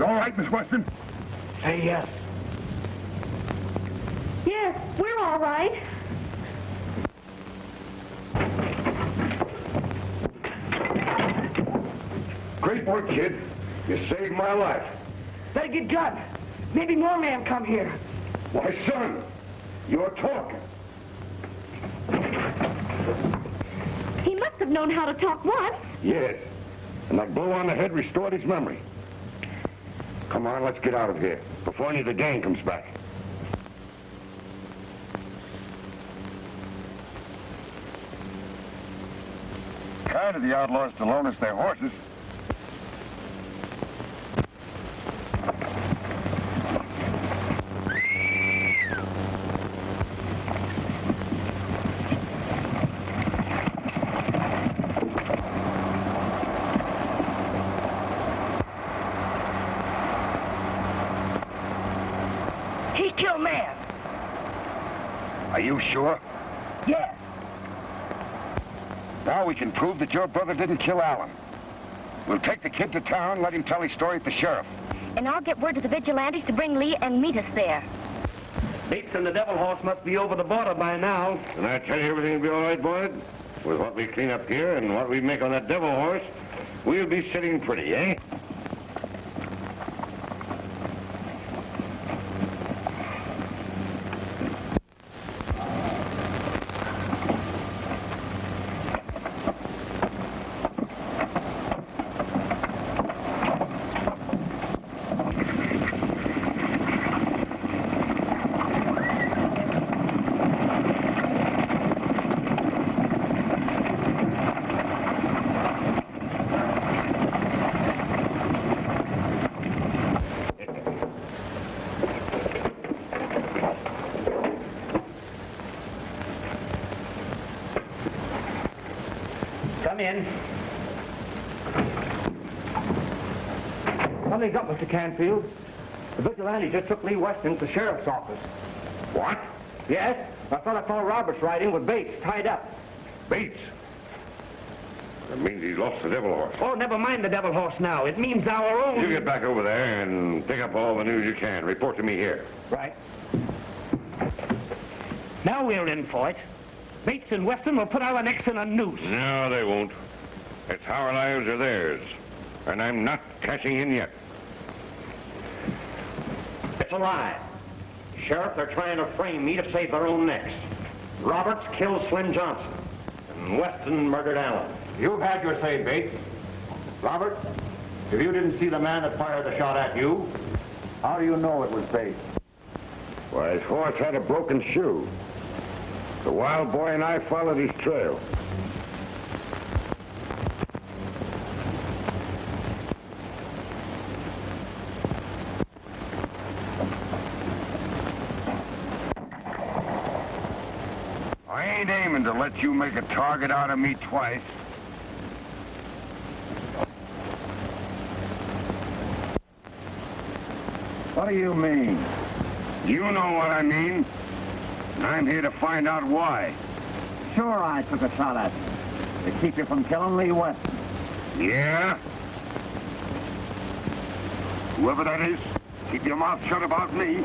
You all right, Miss Weston? Say yes. Yes, we're all right. Great work, kid. You saved my life. Better get gun. Maybe more men come here. Why, son, you're talking. He must have known how to talk once. Yes. And that blow on the head restored his memory. Come on, let's get out of here before any of the gang comes back. Kind of the outlaws to loan us their horses. He killed man. Are you sure? Yes. Now we can prove that your brother didn't kill Alan. We'll take the kid to town, let him tell his story at the sheriff. And I'll get word to the vigilantes to bring Lee and meet us there. Bates and the Devil Horse must be over the border by now. And I tell you everything will be all right, Boyd? With what we clean up here and what we make on that Devil Horse, we'll be sitting pretty, eh? Come in. Something's up, Mr. Canfield. The vigilante just took Lee Weston to the sheriff's office. What? Yes? I thought I saw Roberts riding with Bates tied up. Bates? That means he's lost the Devil Horse. Oh, never mind the Devil Horse now. It means our own... You get back over there and pick up all the news you can. Report to me here. Right. Now we're in for it. Bates and Weston will put our necks in a noose. No, they won't. It's our lives or theirs. And I'm not cashing in yet. It's a lie. Sheriff, they're trying to frame me to save their own necks. Roberts killed Slim Johnson, and Weston murdered Allen. You've had your say, Bates. Roberts, if you didn't see the man that fired the shot at you, how do you know it was Bates? Why, his horse had a broken shoe. The wild boy and I followed his trail. I ain't aiming to let you make a target out of me twice. What do you mean? You know what I mean. And I'm here to find out why. Sure, I took a shot at you. To keep you from killing Lee Weston. Yeah? Whoever that is, keep your mouth shut about me.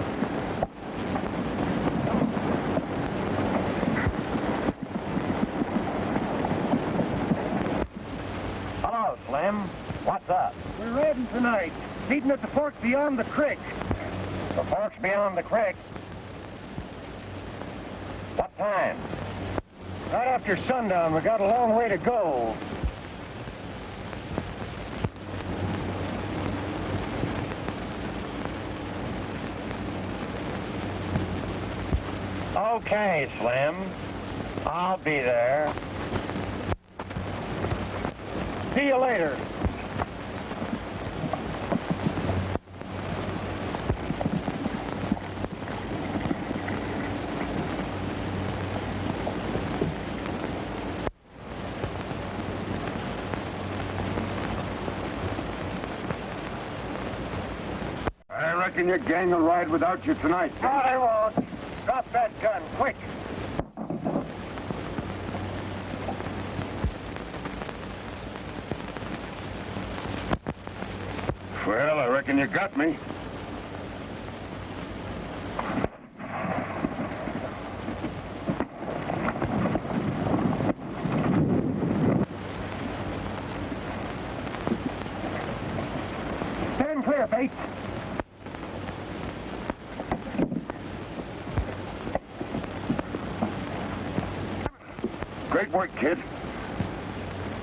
Hello, Slim. What's up? We're riding tonight, meeting at the fork beyond the creek. The fork's beyond the creek. What time? Right after sundown, we got a long way to go. Okay, Slim. I'll be there. See you later. I reckon your gang will ride without you tonight. No, I won't. Drop that gun, quick. Well, I reckon you got me. Stand clear, Bates. Great work, kid.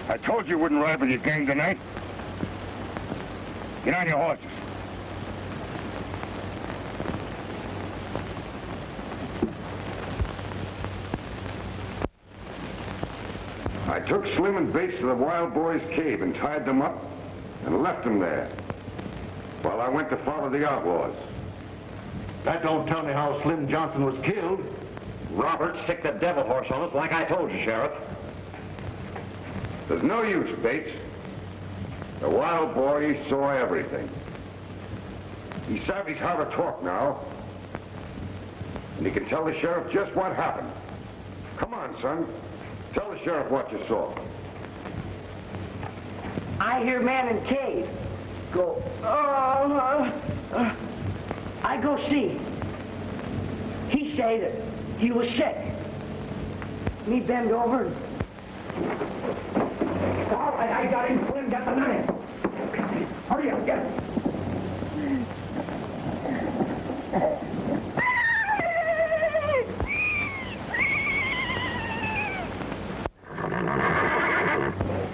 I told you wouldn't ride with your gang tonight. Get on your horses. I took Slim and Bates to the Wild Boys' cave and tied them up and left them there while I went to follow the outlaws. That don't tell me how Slim Johnson was killed. Robert sicked the devil horse on us like I told you, Sheriff. There's no use, Bates. The wild boy, he saw everything. He savvies how to talk now. And he can tell the sheriff just what happened. Come on, son. Tell the sheriff what you saw. I hear man in cave. Go. I go see. He say that he was sick. Me bend over. All right, I got him. Slim got the knife. Hurry up, get it.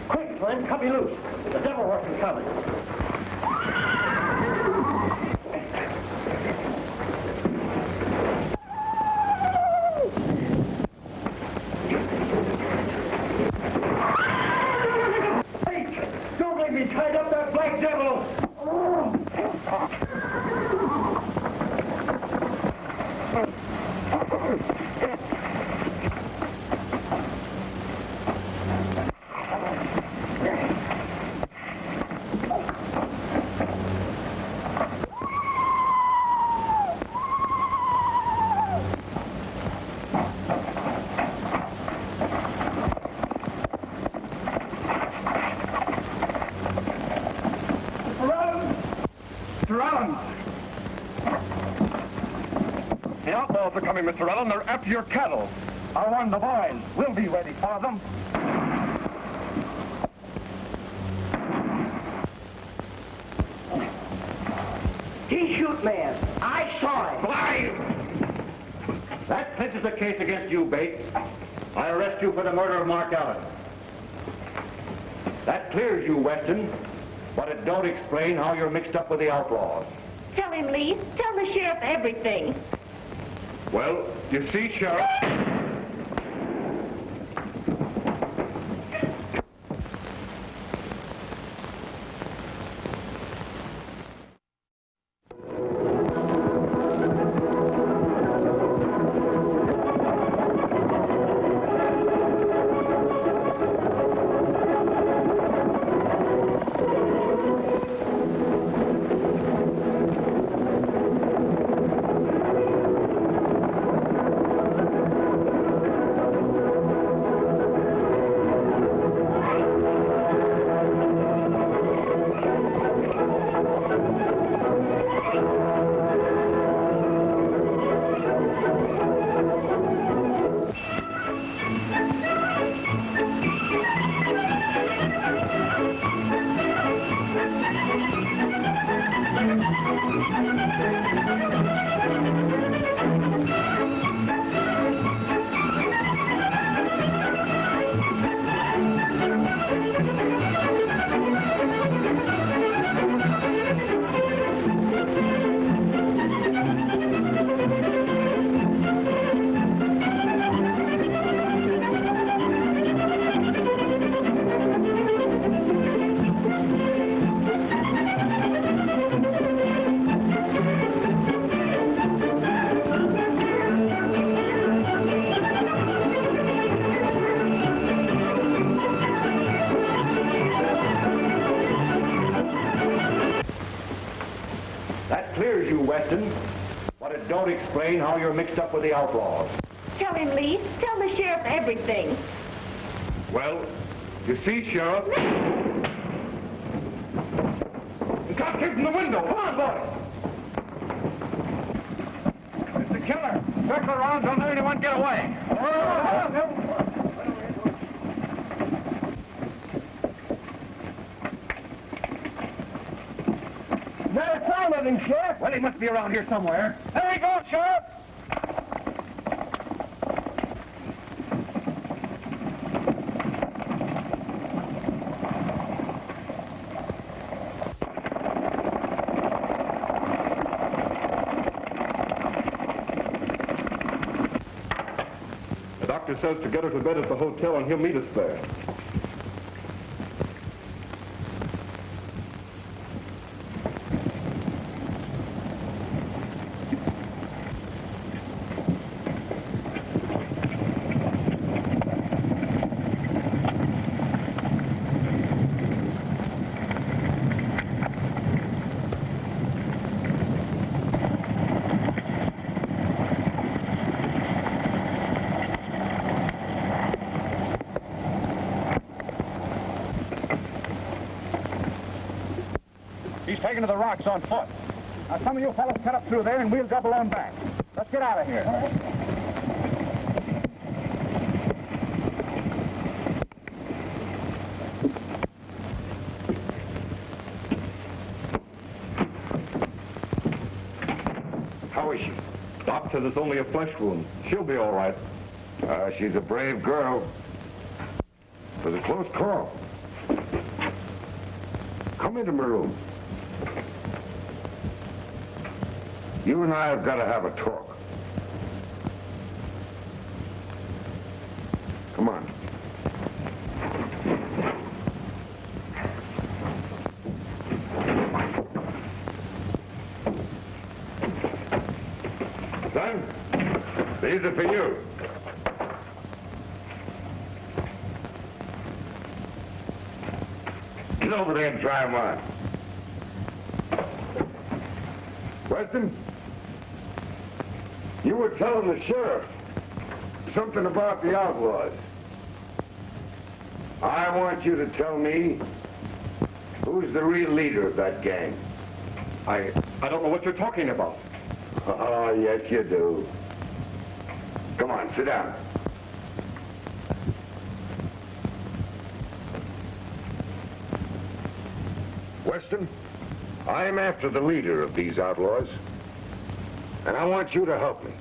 Quick, Slim, cut me loose. The devil horse is coming. Tied up that black devil! Oh. The outlaws are coming, Mr. Allen. They're after your cattle. I'll warn the boys. We'll be ready for them. He shoot man. I saw him. Fly! That clinches the case against you, Bates. I arrest you for the murder of Mark Allen. That clears you, Weston, but it don't explain how you're mixed up with the outlaws. Tell him, Lee. Tell the sheriff everything. Well, you see, Sheriff... Weston, but it don't explain how you're mixed up with the outlaws. Tell him, Lee. Tell the sheriff everything. Well, you see, Sheriff... Stop him from the window. Come on, boy. It's the killer. Circle around, don't let anyone get away. Not a sign of him, Sheriff. Well, he must be around here somewhere. There he goes, Sheriff. The doctor says to get her to bed at the hotel and he'll meet us there. He's taken to the rocks on foot. Now, some of you fellows cut up through there, and we'll double on back. Let's get out of here. How is she? Doc says it's only a flesh wound. She'll be all right. She's a brave girl. It was a close call. Come into my room. You and I have got to have a talk. Come on. Son, these are for you. Get over there and try them on. Weston, you were telling the sheriff something about the outlaws. I want you to tell me who's the real leader of that gang. I don't know what you're talking about. Oh, yes, you do. Come on, sit down. Weston, I'm after the leader of these outlaws, and I want you to help me.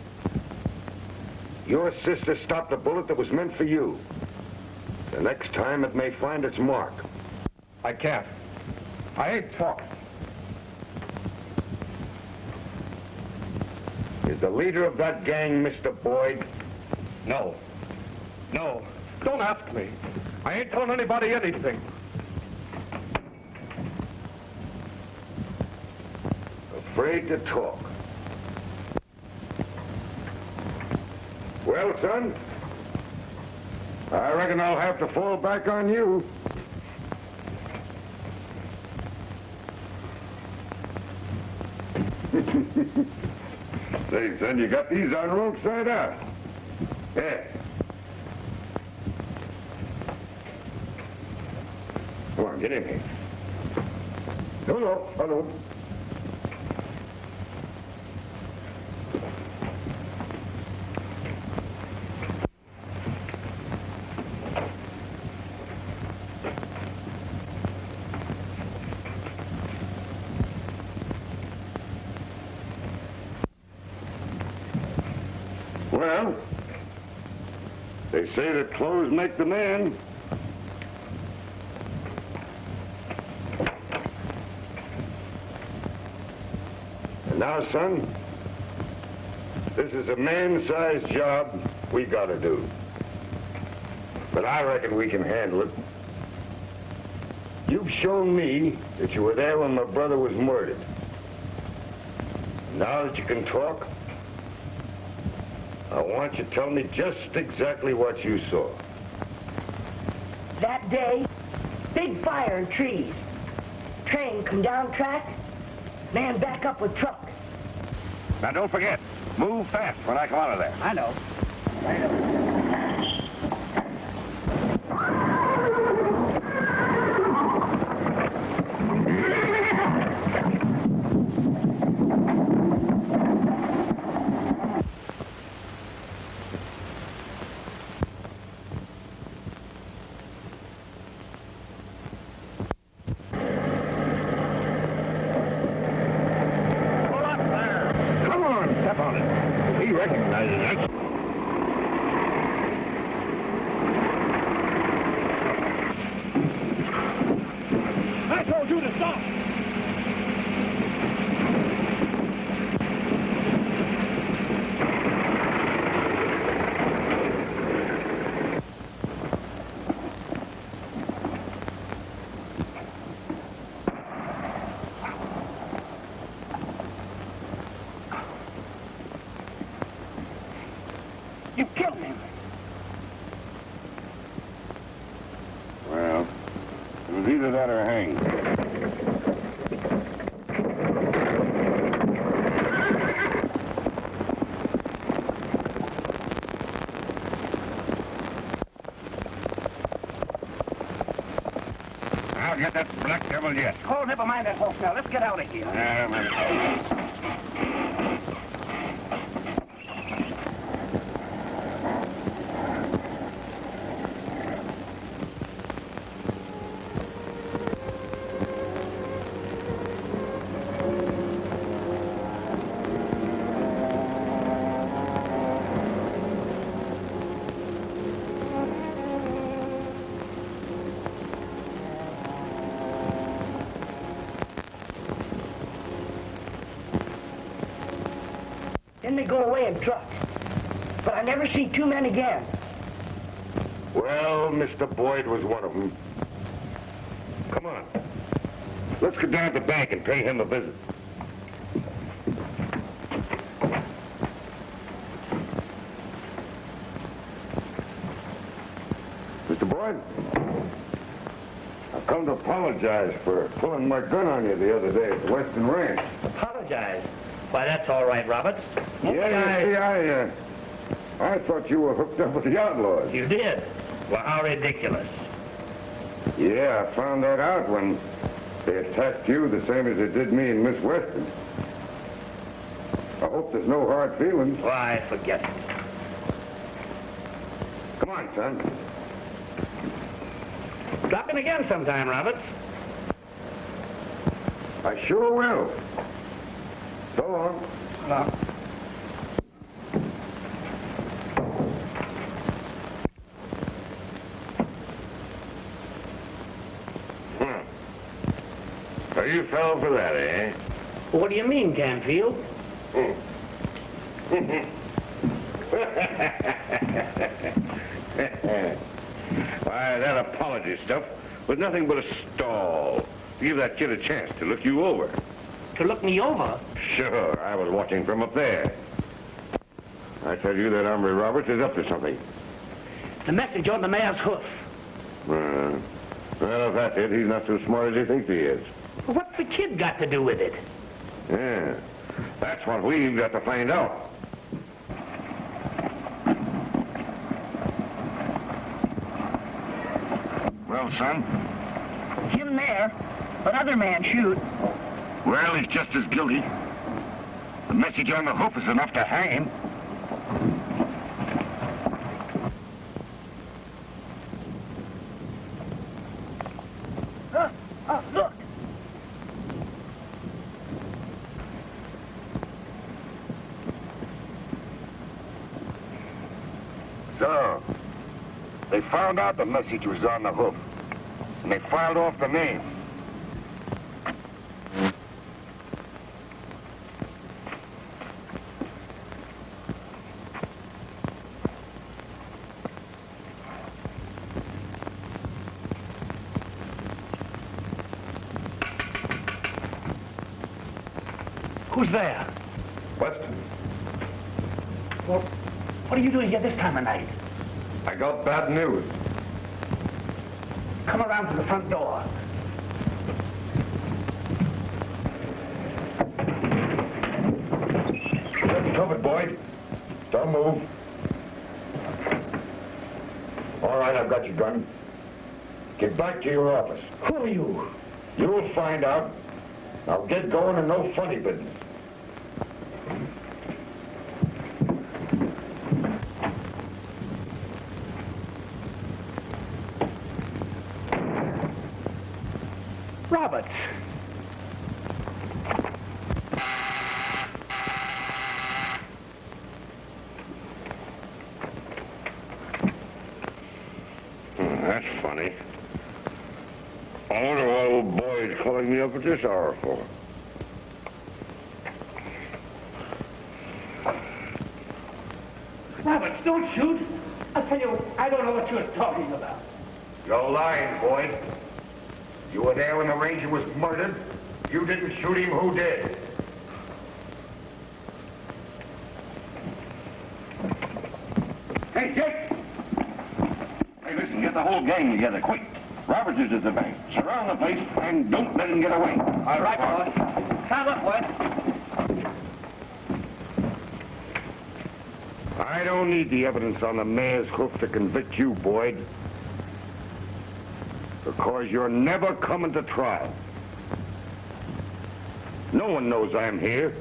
Your sister stopped a bullet that was meant for you. The next time it may find its mark. I can't. I ain't talking. Is the leader of that gang Mr. Boyd? No. No. Don't ask me. I ain't telling anybody anything. Afraid to talk. Well, son, I reckon I'll have to fall back on you. Say, son, you got these on wrong side out. Yeah. Come on, get in here. Hello, hello. Well, they say that clothes make the man. And now, son, this is a man-sized job we gotta do. But I reckon we can handle it. You've shown me that you were there when my brother was murdered. Now that you can talk, I want you to tell me just exactly what you saw. That day, big fire in trees. Train come down track, man back up with truck. Now, don't forget, move fast when I come out of there. I know. found it. He recognizes us. I told you to stop. You killed him. Well, it was either that or hang. I'll get that black devil yet. Oh, never mind that horse now. Let's get out of here. Then they go away in trucks. But I never see two men again. Well, Mr. Boyd was one of them. Come on. Let's go down to the bank and pay him a visit. Mr. Boyd, I've come to apologize for pulling my gun on you the other day at the Western Ranch. Apologize? Why, that's all right, Roberts. Yeah, I thought you were hooked up with the outlaws. You did? Well, how ridiculous. Yeah, I found that out when they attacked you the same as they did me and Miss Weston. I hope there's no hard feelings. Why, forget it. Come on, son. Drop in again sometime, Roberts. I sure will. So long. No. So you fell for that, eh? What do you mean, Canfield? Why, that apology stuff was nothing but a stall to give that kid a chance to look you over. To look me over? Sure, I was watching from up there. I tell you that hombre Roberts is up to something. The message on the mare's hoof. Well, if that's it, he's not so smart as he thinks he is. Well, what's the kid got to do with it? Yeah, that's what we've got to find out. Well, son? Him there, but other man shoot. Well, he's just as guilty. The message on the hoof is enough to hang him. Look. So, they found out the message was on the hoof, and they filed off the name. Who's there? Weston, Well, what are you doing here this time of night? I got bad news. Come around to the front door. Get me covered, Boyd. Don't move. All right, I've got your gun. Get back to your office. Who are you? You'll find out. Now get going and no funny business. Roberts. calling me up at this hour for? Roberts, don't shoot. I tell you, I don't know what you're talking about. You're lying, Boyd. You were there when the ranger was murdered. You didn't shoot him. Who did? Hey, Jake! Hey, listen, get the whole gang together, quick. Roberts is at the bank. Surround the place and don't let him get away. All right, boy. Come up, boy. I don't need the evidence on the mayor's hoof to convict you, Boyd. Because you're never coming to trial. No one knows I'm here.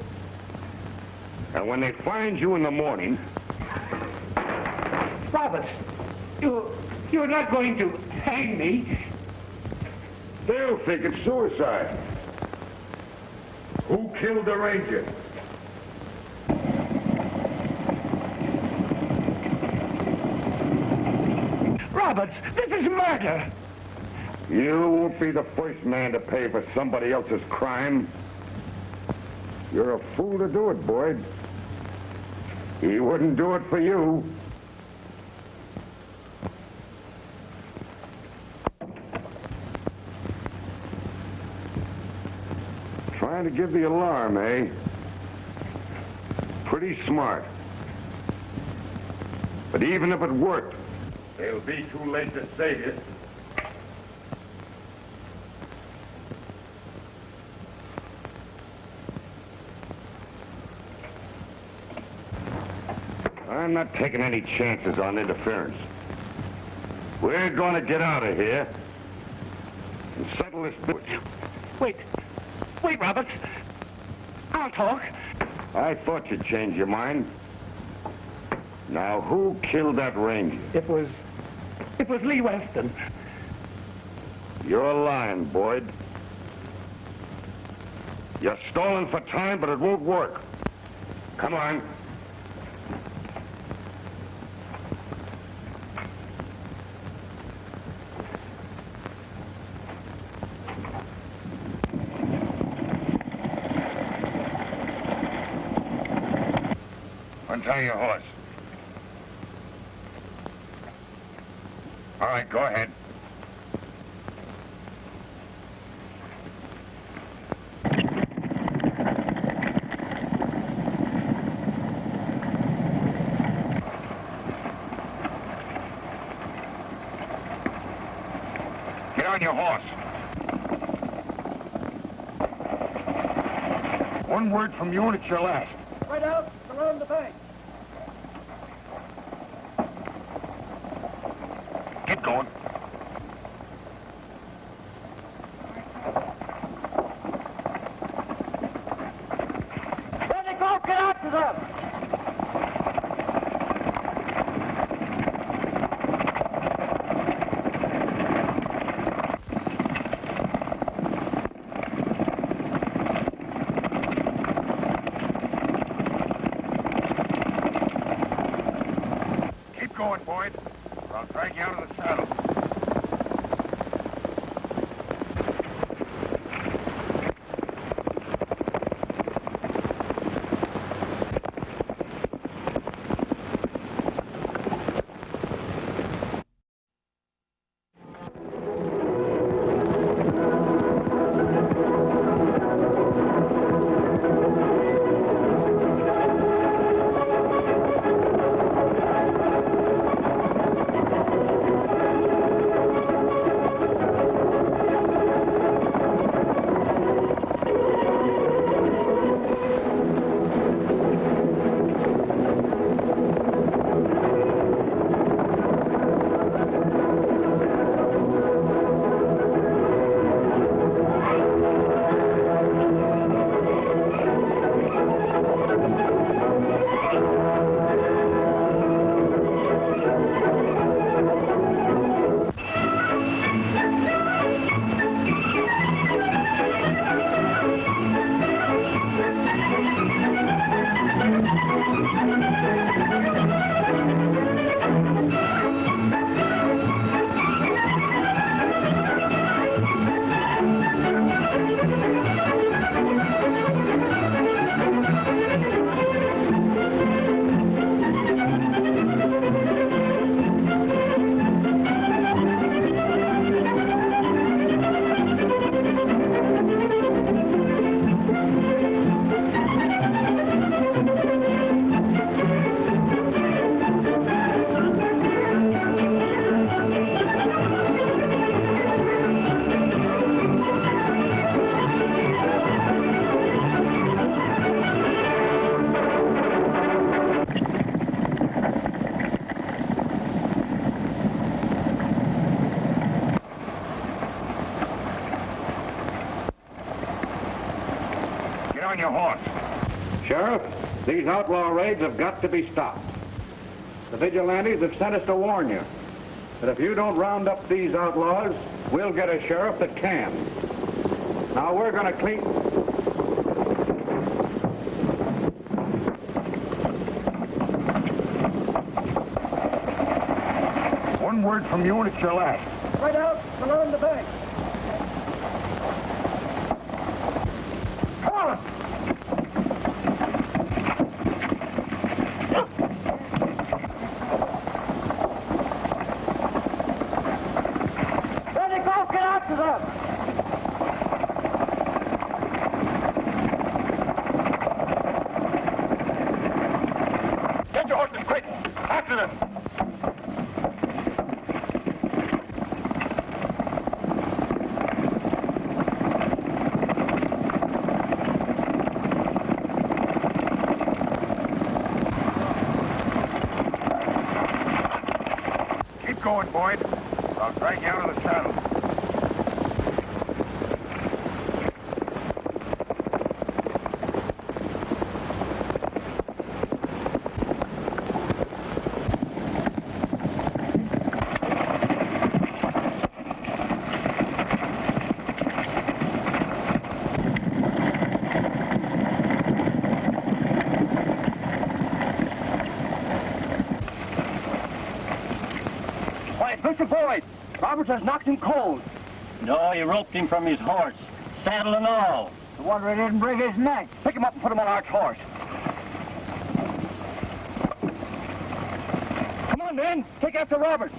And when they find you in the morning... Roberts, you're not going to hang me. They'll think it's suicide. Who killed the ranger? Roberts, this is murder. You won't be the first man to pay for somebody else's crime. You're a fool to do it, Boyd. He wouldn't do it for you. Trying to give the alarm, eh? Pretty smart. But even if it worked, it'll be too late to save you. I'm not taking any chances on interference. We're going to get out of here and settle this business. Wait, Roberts. I'll talk. I thought you'd change your mind. Now, who killed that ranger? It was Lee Weston. You're lying, Boyd. You're stalling for time, but it won't work. Come on. Untie your horse. All right, go ahead. Get on your horse. One word from you and it's your last. Right out, surround the bank. Get going. Where they go, get after them. Keep going, Boyd. I'll drag you out of the saddle. Sheriff, these outlaw raids have got to be stopped. The vigilantes have sent us to warn you that if you don't round up these outlaws, we'll get a sheriff that can. Now we're going to clean... One word from you and it's your last. Right out, along the bank. Come on! Ready, go, get after them. Get your horses quick! After them! Keep going, Boyd. I'll drag you out of the saddle. Mr. Boyd, Roberts has knocked him cold. No, he roped him from his horse, saddle and all. No wonder he didn't break his neck. Pick him up and put him on Art's horse. Come on, then. Take after Roberts.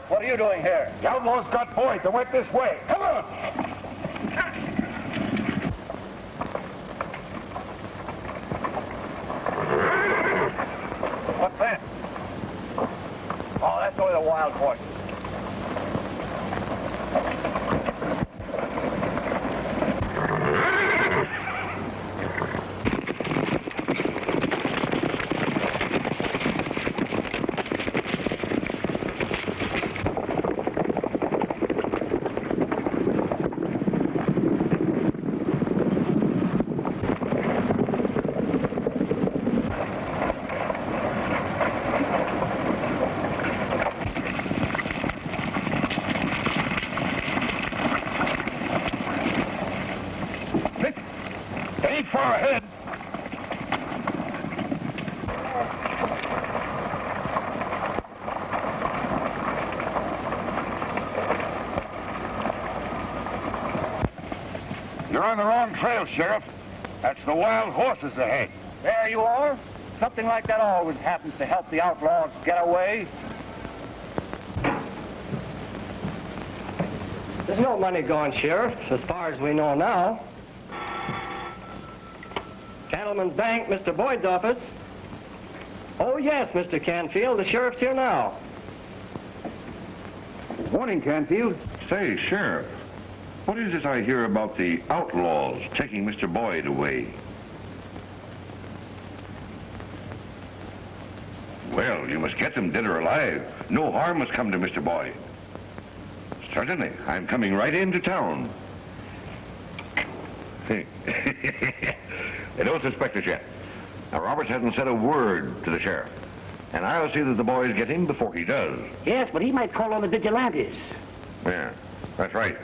What are you doing here? The outlaws got Boyd. They went this way. Come on! What's that? Oh, that's only the wild horses. Far ahead. You're on the wrong trail, Sheriff. That's the wild horses ahead. There you are. Something like that always happens to help the outlaws get away. There's no money going, Sheriff, as far as we know now. Gentleman's Bank, Mr. Boyd's office. Oh, yes, Mr. Canfield, the sheriff's here now. Morning, Canfield. Say, Sheriff, what is it I hear about the outlaws taking Mr. Boyd away? Well, you must get them dead or alive. No harm must come to Mr. Boyd. Certainly. I'm coming right into town. They don't suspect us yet. Now, Roberts hasn't said a word to the sheriff. And I'll see that the boys get him before he does. Yes, but he might call on the vigilantes. Yeah, that's right.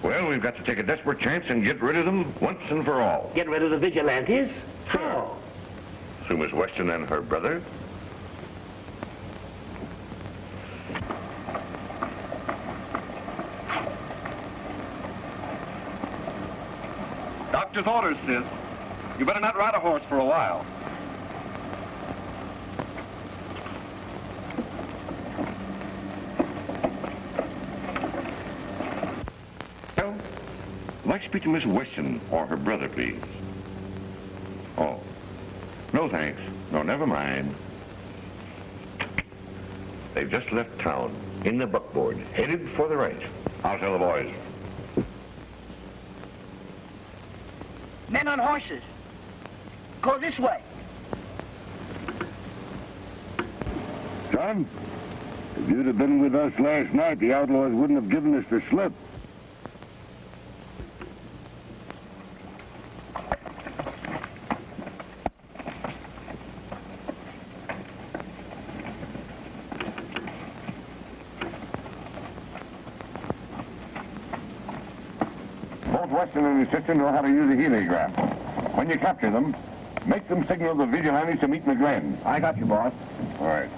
Well, we've got to take a desperate chance and get rid of them once and for all. Get rid of the vigilantes? How? Through Miss Weston and her brother. Doctor's orders, sis. You better not ride a horse for a while. Well, I'd like to speak to Miss Weston or her brother, please. Oh. No, thanks. No, never mind. They've just left town in the buckboard, headed for the ranch. I'll tell the boys. Men on horses. Go this way. Son, if you'd have been with us last night, the outlaws wouldn't have given us the slip. Both Weston and his sister know how to use a heliograph. When you capture them, make them signal the vigilantes to meet in the glen. I got you, boss. All right.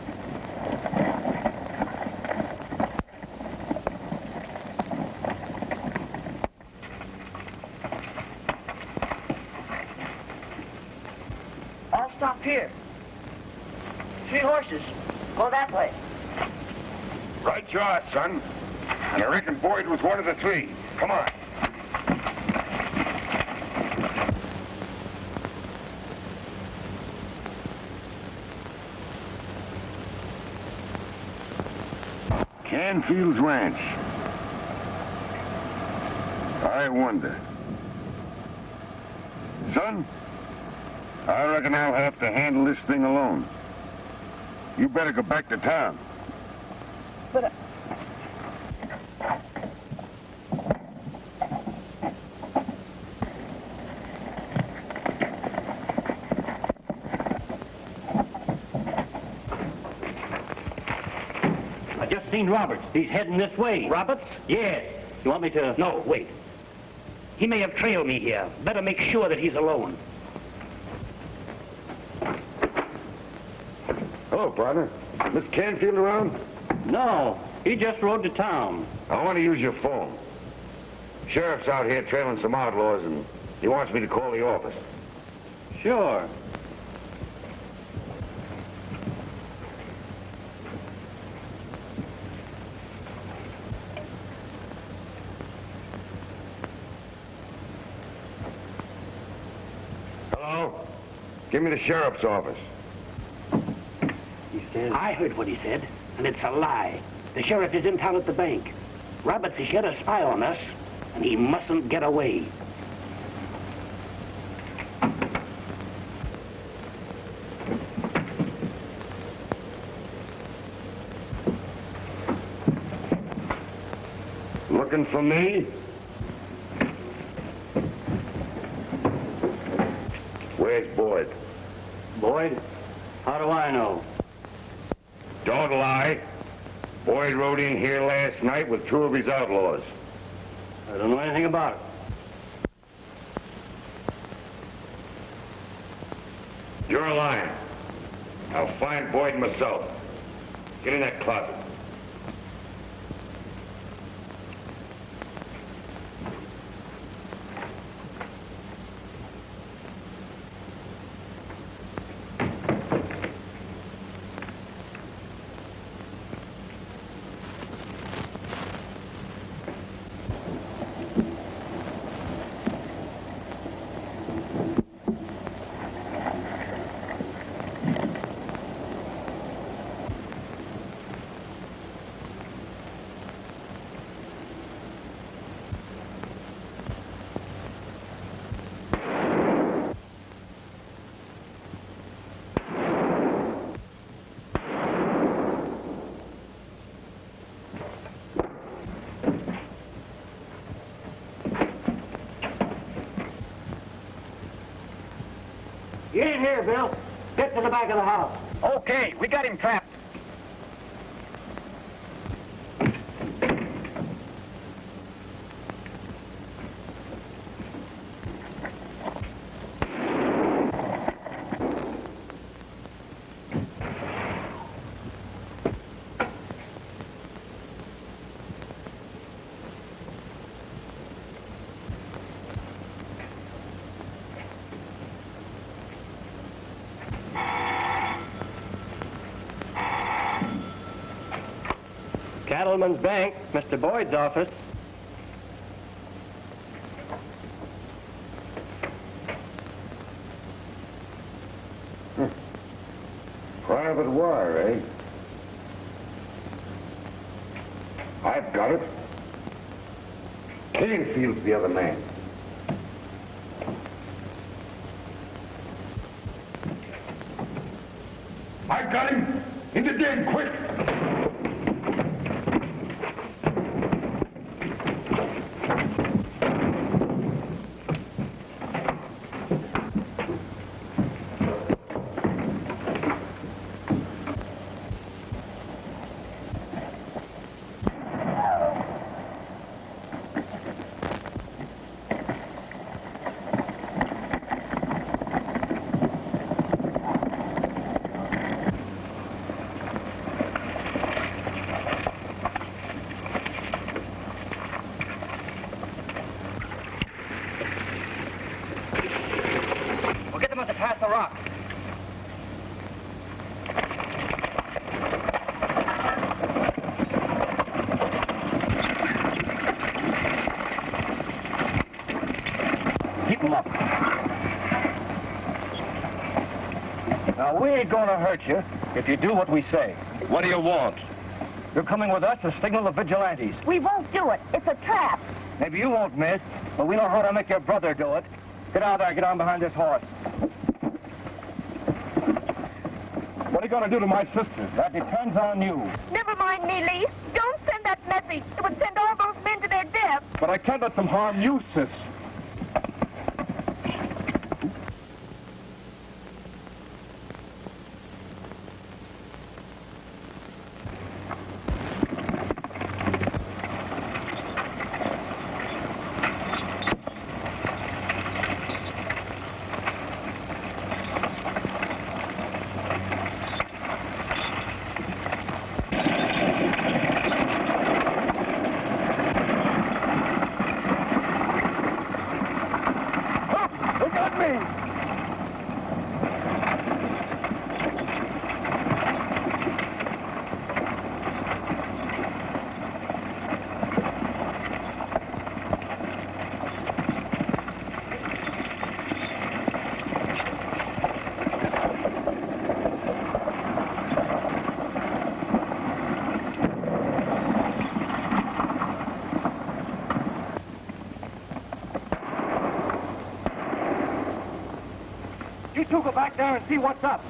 I'll stop here. 3 horses. Go that way. Right you are, son. And I reckon Boyd was one of the 3. Come on. Canfield's Ranch. I wonder. Son, I reckon I'll have to handle this thing alone. You better go back to town. But I just seen Roberts. He's heading this way. Roberts? Yes. You want me to? No, wait. He may have trailed me here. Better make sure that he's alone. Hello, partner. Miss Canfield around? No, he just rode to town. I want to use your phone. Sheriff's out here trailing some outlaws, and he wants me to call the office. Sure. Hello? Give me the sheriff's office. He says... I heard what he said, and it's a lie. The sheriff is in town at the bank. Roberts is here to spy on us, and he mustn't get away. Looking for me? Where's Boyd? Boyd? How do I know? Don't lie. Boyd rode in here last night with 2 of his outlaws. I don't know anything about it. You're lying. I'll find Boyd myself. Get in that closet. Get in here, Bill. Get to the back of the house. Okay, we got him trapped. Cattleman's Bank, Mr. Boyd's office. Private wire, eh? I've got it. Canfield's the other man. I got him! In the den, quick! We ain't gonna hurt you if you do what we say. What do you want? You're coming with us to signal the vigilantes. We won't do it. It's a trap. Maybe you won't, miss, but we know how to make your brother do it. Get out there, get on behind this horse. What are you gonna do to my sister? That depends on you. Never mind me, Lee. Don't send that message. It would send all those men to their death. But I can't let them harm you, sis. You two go back there and see what's up.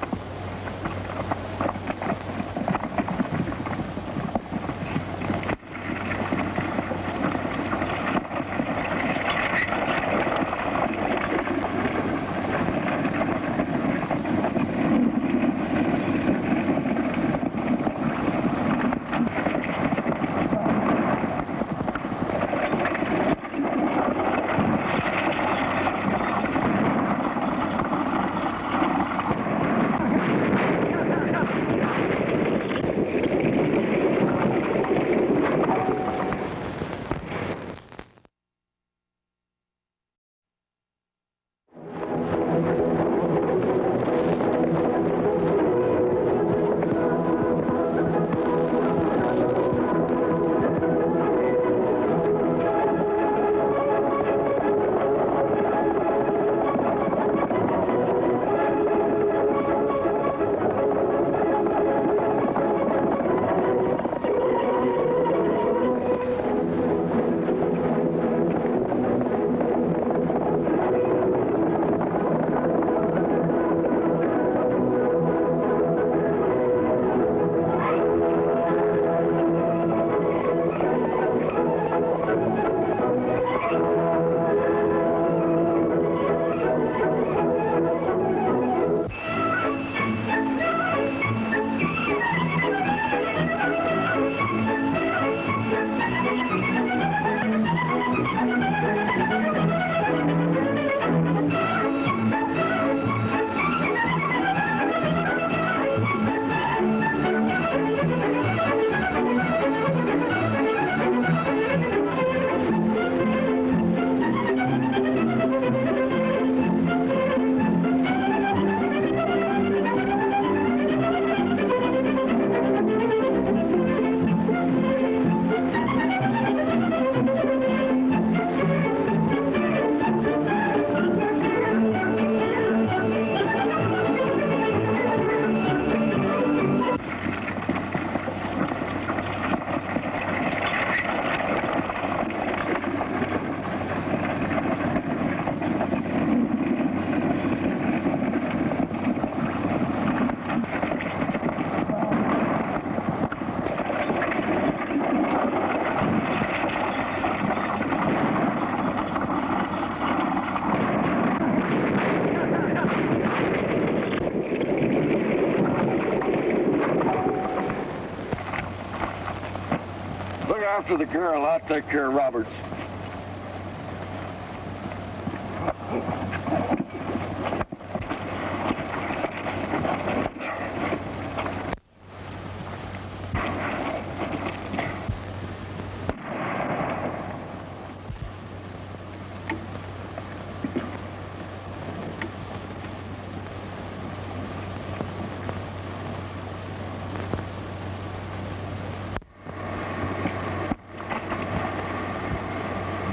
after the girl. I'll take care of Roberts.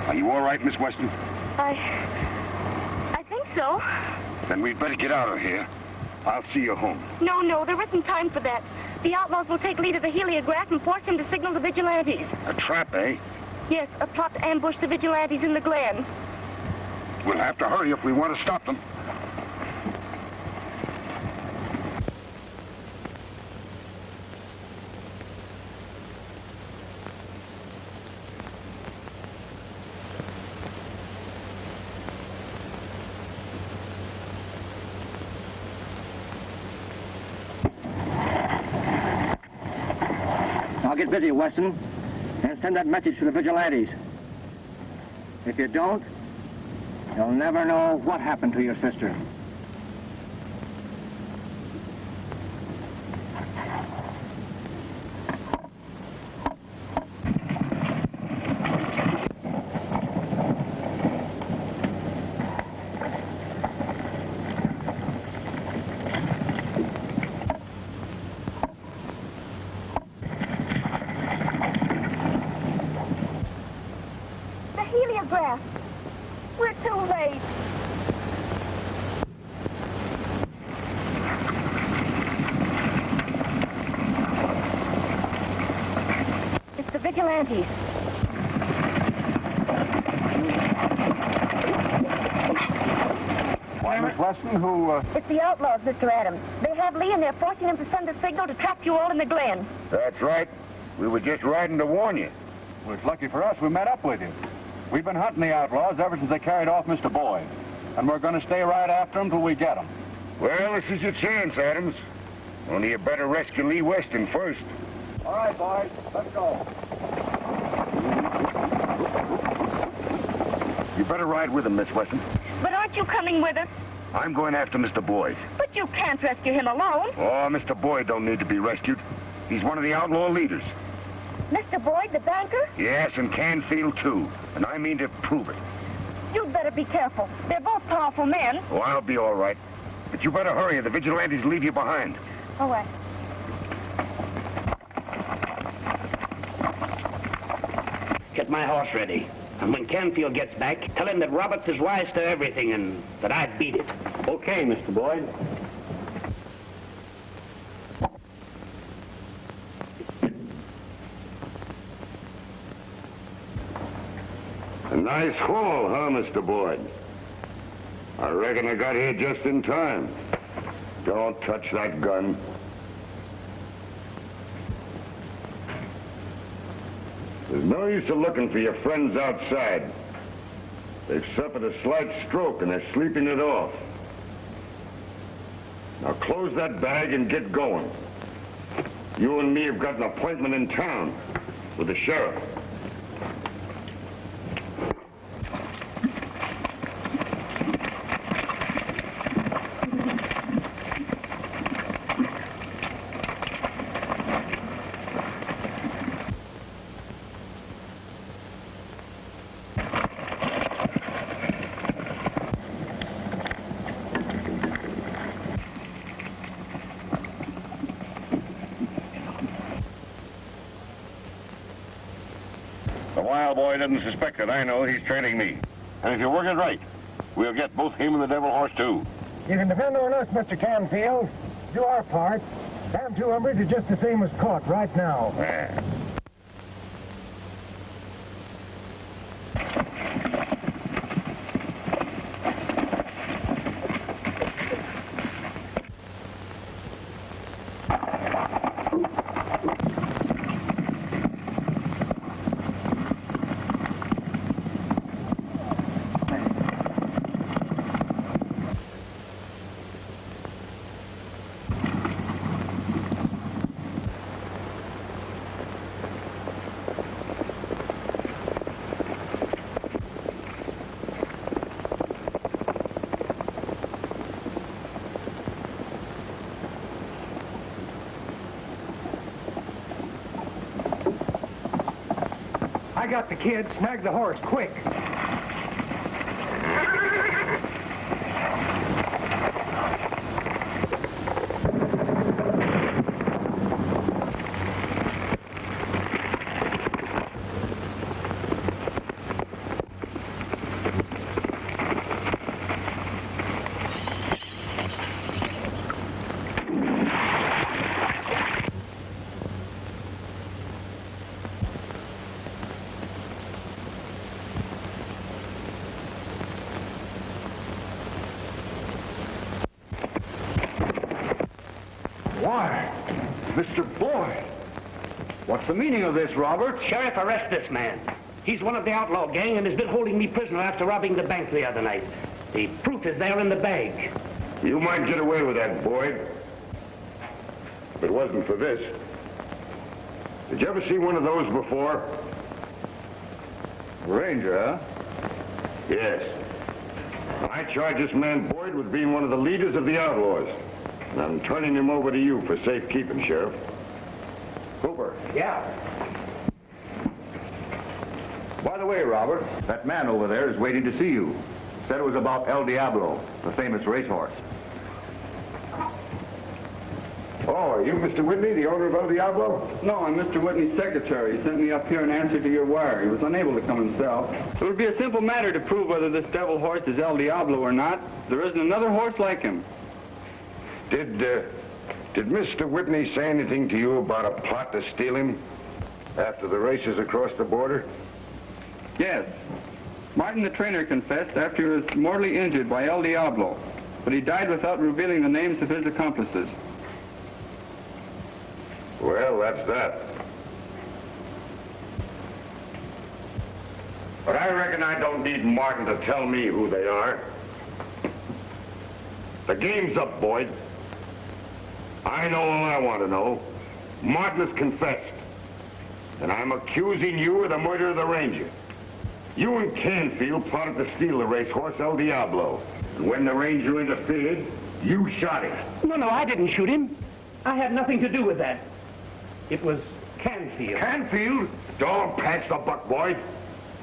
Are you all right, Miss Weston? I think so. Then we'd better get out of here. I'll see you home. No, there isn't time for that. The outlaws will take lead of the heliograph and force him to signal the vigilantes. A trap, eh? Yes, a plot to ambush the vigilantes in the glen. We'll have to hurry if we want to stop them. I'll get busy, Weston, and send that message to the vigilantes. If you don't, you'll never know what happened to your sister. We're too late. It's the vigilantes. Why, Miss Weston, who, It's the outlaws, Mr. Adams. They have Lee and they're forcing him to send a signal to trap you all in the glen. That's right. We were just riding to warn you. Well, it's lucky for us we met up with you. We've been hunting the outlaws ever since they carried off Mr. Boyd. And we're going to stay right after them till we get them. Well, this is your chance, Adams. Only you better rescue Lee Weston first. All right, boys. Let's go. You better ride with him, Miss Weston. But aren't you coming with us? I'm going after Mr. Boyd. But you can't rescue him alone. Oh, Mr. Boyd don't need to be rescued. He's one of the outlaw leaders. Mr. Boyd, the banker? Yes, and Canfield, too. And I mean to prove it. You'd better be careful. They're both powerful men. Oh, I'll be all right. But you better hurry or the vigilantes leave you behind. All right. Get my horse ready. And when Canfield gets back, tell him that Roberts is wise to everything and that I beat it. Okay, Mr. Boyd. A nice haul, huh, Mr. Boyd? I reckon I got here just in time. Don't touch that gun. There's no use of looking for your friends outside. They've suffered a slight stroke and they're sleeping it off. Now close that bag and get going. You and me have got an appointment in town with the sheriff. The wild boy doesn't suspect that I know he's trailing me. And if you work it right, we'll get both him and the devil horse, too. You can depend on us, Mr. Canfield. Do our part. Them two hombres are just the same as caught right now. Yeah. I got the kid. Snag the horse, quick. Why, Mr. Boyd, what's the meaning of this, Robert? Sheriff, arrest this man. He's one of the outlaw gang and has been holding me prisoner after robbing the bank the other night. The proof is there in the bag. You might get away with that, Boyd. If it wasn't for this. Did you ever see one of those before? Ranger, huh? Yes. I charge this man Boyd with being one of the leaders of the outlaws. And I'm turning him over to you for safekeeping, Sheriff. Cooper. Yeah. By the way, Robert, that man over there is waiting to see you. Said it was about El Diablo, the famous racehorse. Oh, are you Mr. Whitney, the owner of El Diablo? No, I'm Mr. Whitney's secretary. He sent me up here in answer to your wire. He was unable to come himself. It would be a simple matter to prove whether this devil horse is El Diablo or not. There isn't another horse like him. Did Mr. Whitney say anything to you about a plot to steal him after the races across the border? Yes. Martin the trainer confessed after he was mortally injured by El Diablo, but he died without revealing the names of his accomplices. Well, that's that. But I reckon I don't need Martin to tell me who they are. The game's up, Boyd. I know all I want to know. Martin has confessed. And I'm accusing you of the murder of the ranger. You and Canfield plotted to steal the racehorse El Diablo. And when the ranger interfered, you shot him. No, I didn't shoot him. I had nothing to do with that. It was Canfield. Canfield? Don't pass the buck, Boyd.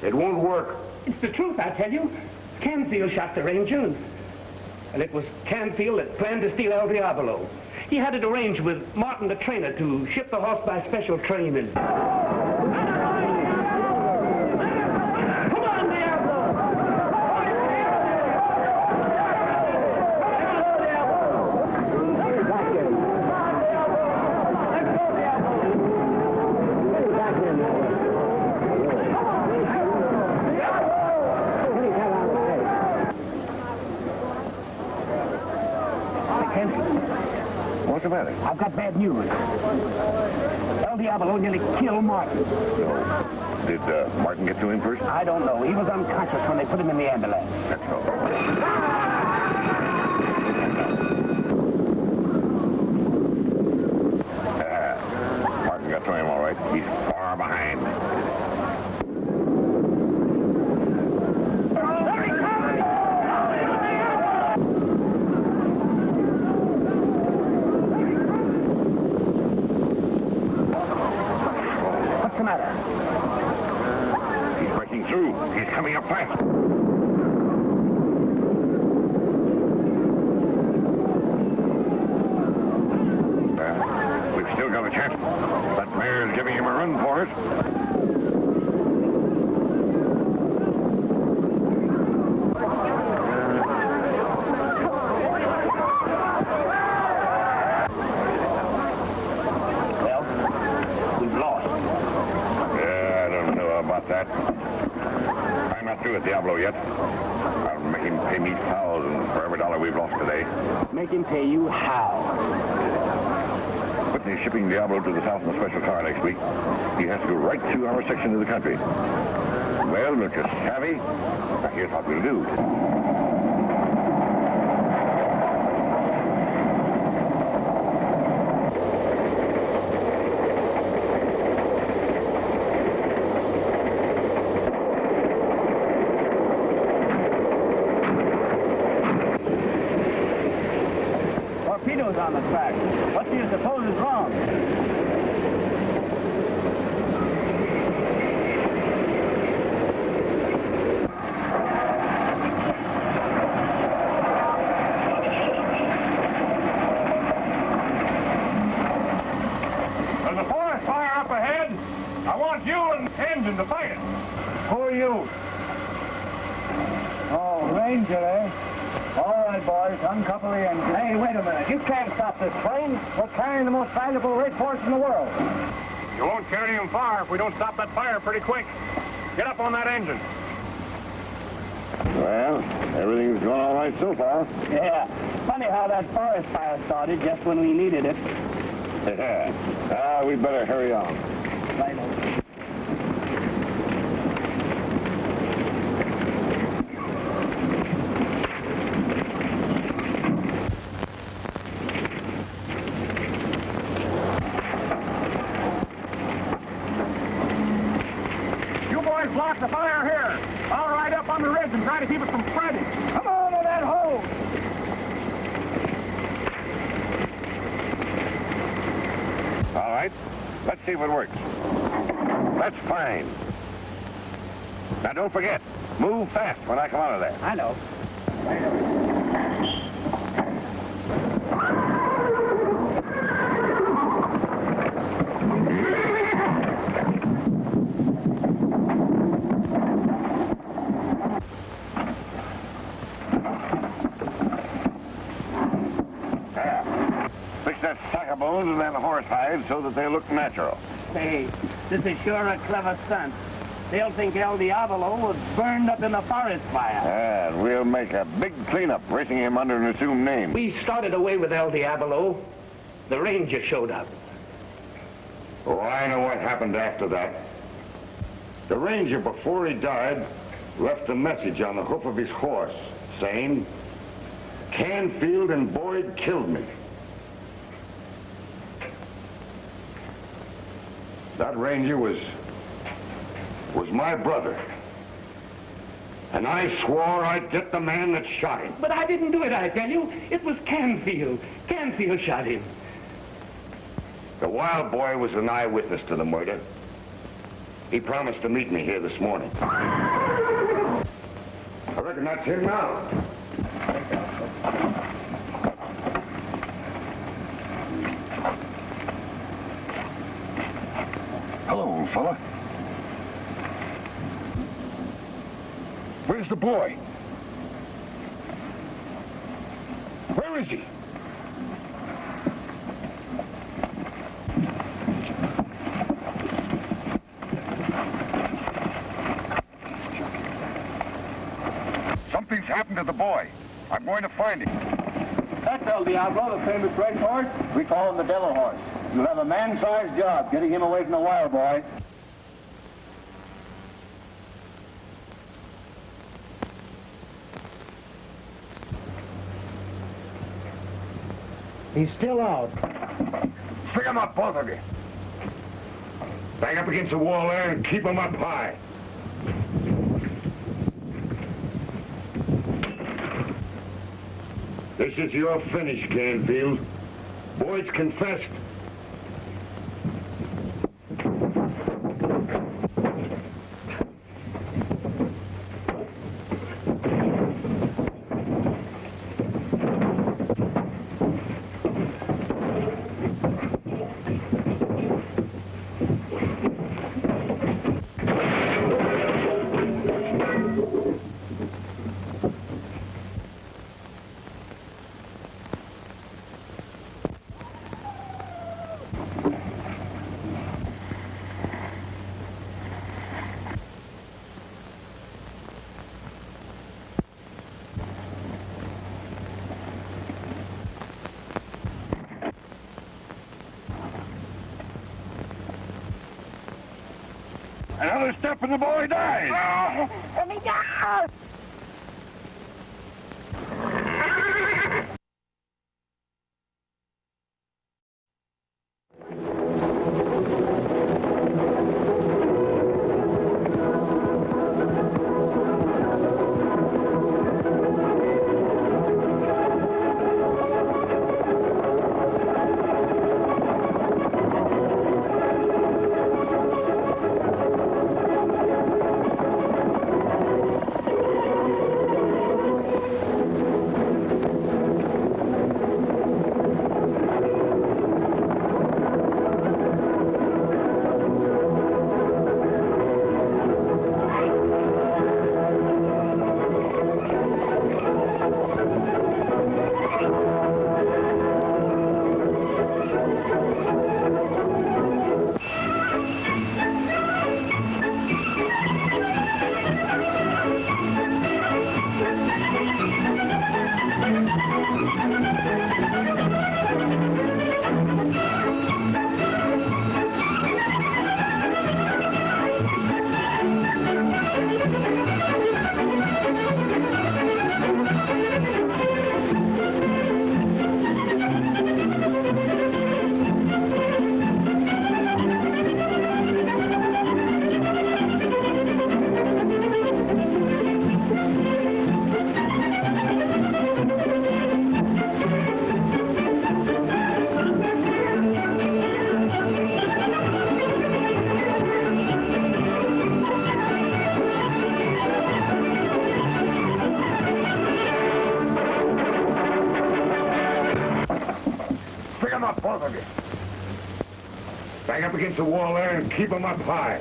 It won't work. It's the truth, I tell you. Canfield shot the ranger, and it was Canfield that planned to steal El Diablo. He had it arranged with Martin the trainer to ship the horse by special train and... Come on, Diablo! What's the matter? I've got bad news. El Diablo nearly killed Martin. So, did Martin get to him first? I don't know. He was unconscious when they put him in the ambulance. That's all. Martin got to him all right. He's far behind. What's the matter? He's breaking through. He's coming up fast. We've still got a chance. That mare's giving him a run for us. I'm not through with Diablo yet. I'll make him pay me thousands for every dollar we've lost today. Make him pay you how? Whitney's shipping Diablo to the south in a special car next week. He has to go right through our section of the country. Well, Mr. Savvy, now here's what we'll do. On the track. What do you suppose is wrong? I want you and engine to fight it. Who are you? Oh, Ranger, eh? All right, boys, uncouple the engine. Hey, wait a minute. You can't stop this train. We're carrying the most valuable race horse in the world. You won't carry him far if we don't stop that fire pretty quick. Get up on that engine. Well, everything's going all right so far. Yeah. Funny how that forest fire started just when we needed it. Yeah. We better hurry on. Right. Block the fire here. I'll ride up on the ridge and try to keep it from spreading. Come on to that hole. All right. Let's see if it works. That's fine. Now, don't forget, move fast when I come out of there. I know. Bones and then horse hides so that they look natural. Hey, this is sure a clever stunt. They'll think El Diablo was burned up in the forest fire. And we'll make a big cleanup, racing him under an assumed name. We started away with El Diablo. The ranger showed up. Oh, I know what happened after that. The ranger, before he died, left a message on the hoof of his horse, saying, "Canfield and Boyd killed me." That ranger was my brother. And I swore I'd get the man that shot him. But I didn't do it, I tell you. It was Canfield. Canfield shot him. The wild boy was an eyewitness to the murder. He promised to meet me here this morning. I reckon that's him now. Hello, old fella. Where's the boy? Where is he? Something's happened to the boy. I'm going to find him. That's El Diablo, the famous race horse. We call him the devil horse. You'll have a man-sized job getting him away from the wild boy. He's still out. String him up, both of you. Bang up against the wall there and keep him up high. This is your finish, Canfield. Boyd's confessed. Another step and the boy dies. Let me go! Back up against the wall there and keep them up high.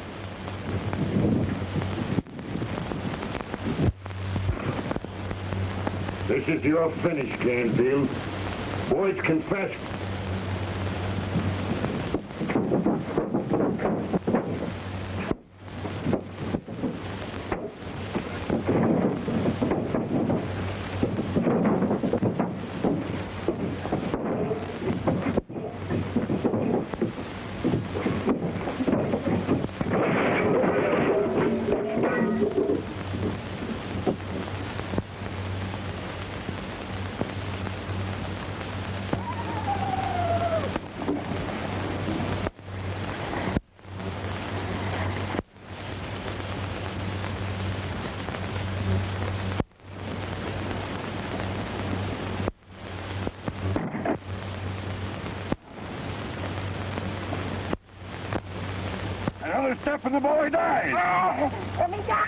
This is your finish, Canfield. Boys confessed. Another step and the boy dies. Oh, let me down.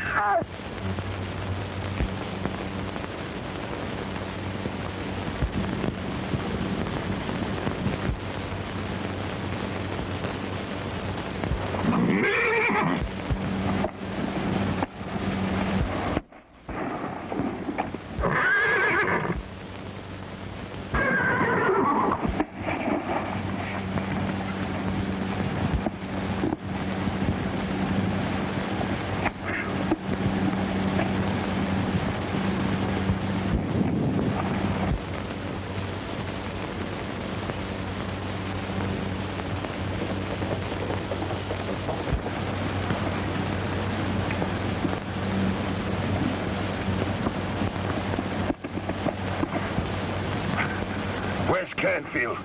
Where's Canfield?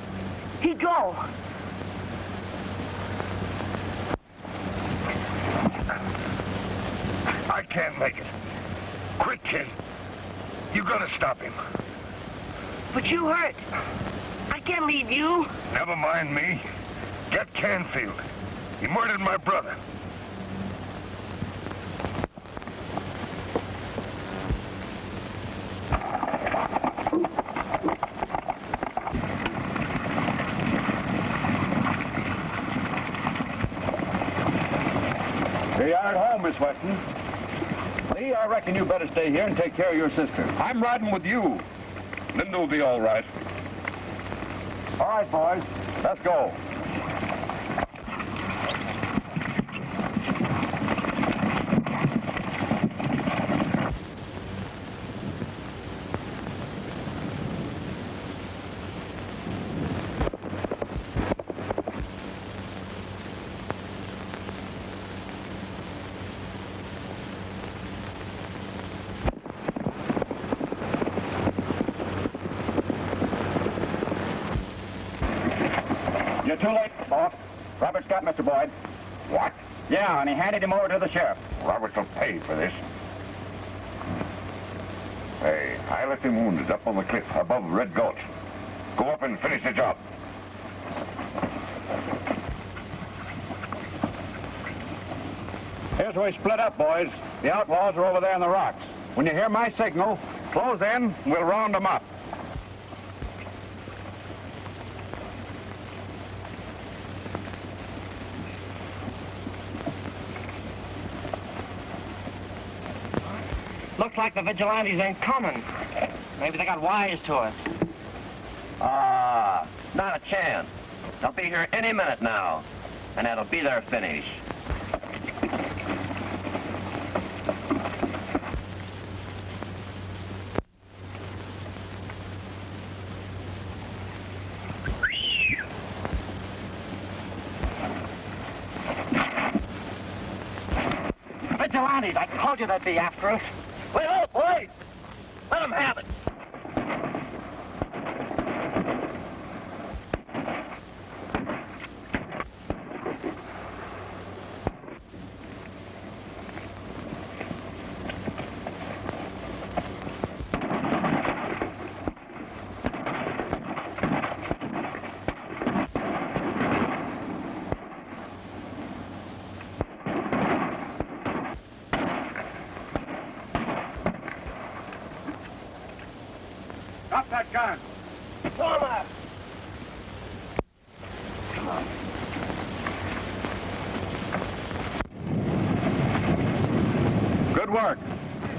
He go. I can't make it. Quick, kid. You gotta stop him. But you hurt. I can't leave you. Never mind me. Get Canfield. He murdered my brother. Here you are at home, Miss Weston. Lee, I reckon you better stay here and take care of your sister. I'm riding with you. Linda will be all right. All right, boys. Let's go. You're too late, boss. Robert's got Mr. Boyd. What? Yeah, and he handed him over to the sheriff. Robert will pay for this. Hey, I left him wounded up on the cliff above Red Gulch. Go up and finish the job. Here's where we split up, boys. The outlaws are over there in the rocks. When you hear my signal, close in, we'll round them up. Looks like the vigilantes ain't coming. Maybe they got wise to us. Not a chance. They'll be here any minute now, and that'll be their finish. Vigilantes, I told you they'd be after us. Wait up, wait! Let them have it. Drop that gun. Pull him up. Good work.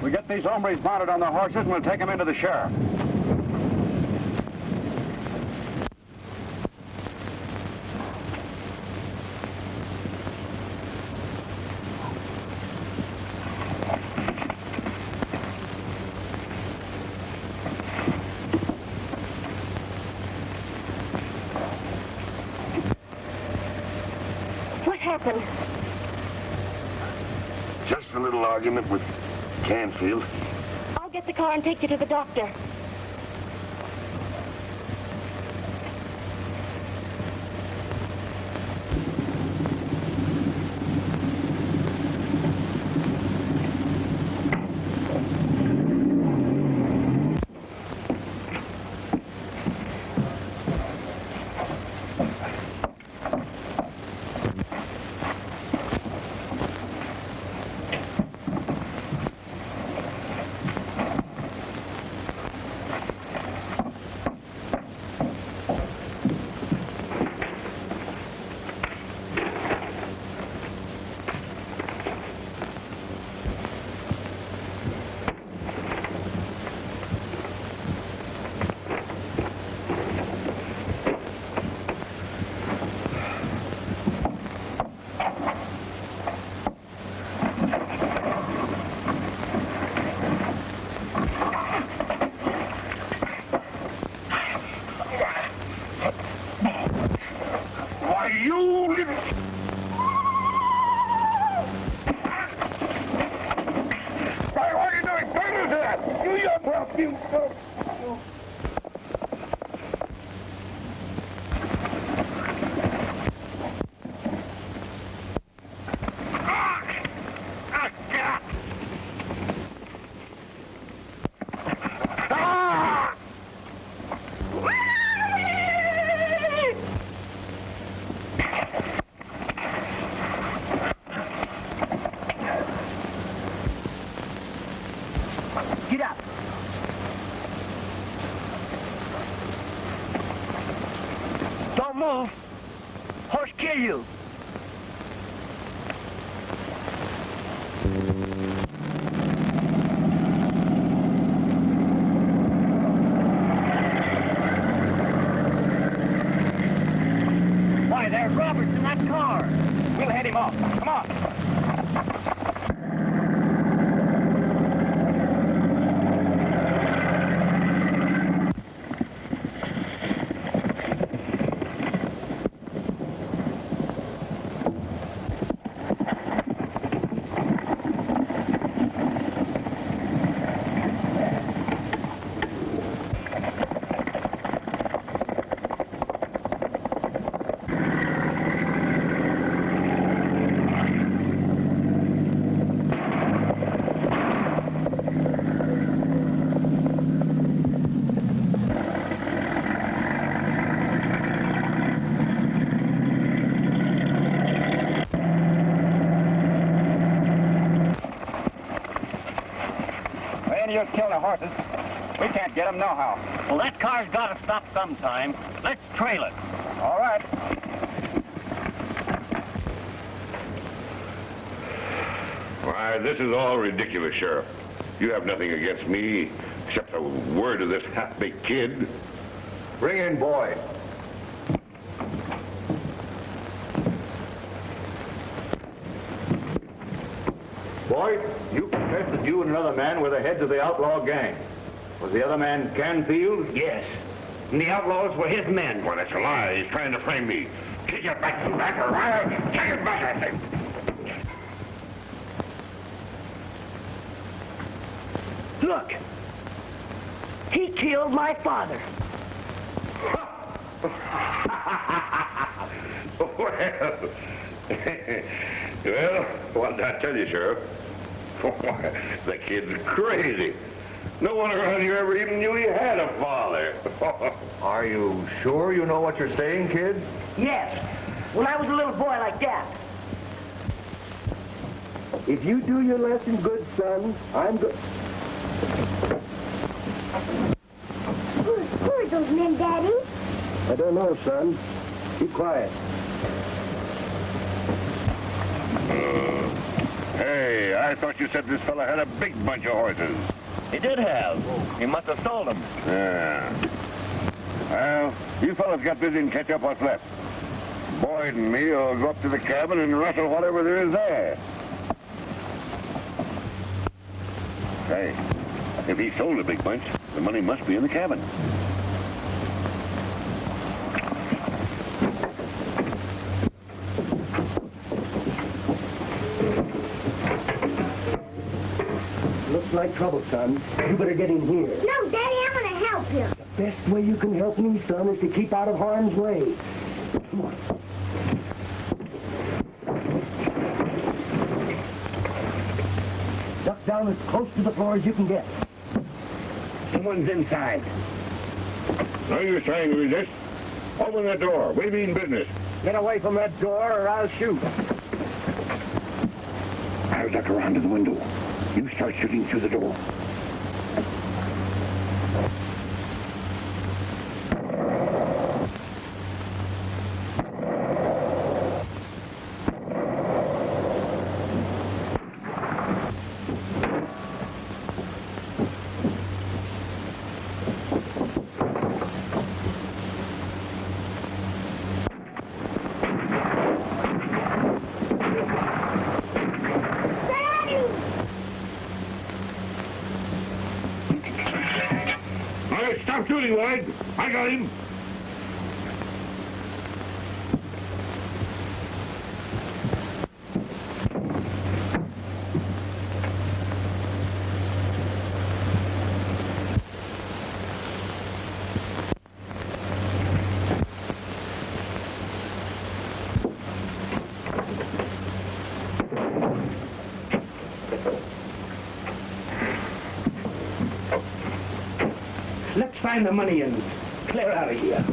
We get these hombres mounted on the horses and we'll take them into the sheriff. Just a little argument with Canfield. I'll get the car and take you to the doctor. Get up. Don't move. Horse kill you. Why, there's Roberts in that car. We'll head him off. Come on. Just kill the horses. We can't get them nohow. Well, that car's got to stop sometime. Let's trail it. All right. Why, this is all ridiculous, Sheriff. You have nothing against me except a word of this half-baked kid. Bring in Boyd. Boyd, you confessed that you and another man were the heads of the outlaw gang. Was the other man Canfield? Yes. And the outlaws were his men. Well, that's a lie. He's trying to frame me. Take it back, you backer, Ryan. Take it back, I think. Look. He killed my father. Well, what did I tell you, Sheriff? The kid's crazy. No one around here ever even knew he had a father. Are you sure you know what you're saying, kid? Yes. When I was a little boy like that. If you do your lesson good, son, I'm good. Who are those men, Daddy? I don't know, son. Be quiet. Hey, I I thought you said this fella had a big bunch of horses. He did have. He must have stole them. Yeah. Well, you fellas get busy and catch up what's left. Boyd and me will go up to the cabin and rustle whatever there is there. Hey, if he sold a big bunch, the money must be in the cabin. Looks like trouble, son. You better get in here. No, Daddy, I'm going to help you. The best way you can help me, son, is to keep out of harm's way. Come on. Duck down as close to the floor as you can get. Someone's inside. No use trying to resist. Open that door. We mean business. Get away from that door or I'll shoot. I'll duck around to the window. You start shooting through the door. Stop shooting, Wade. I got him. Let's find the money and clear out of here.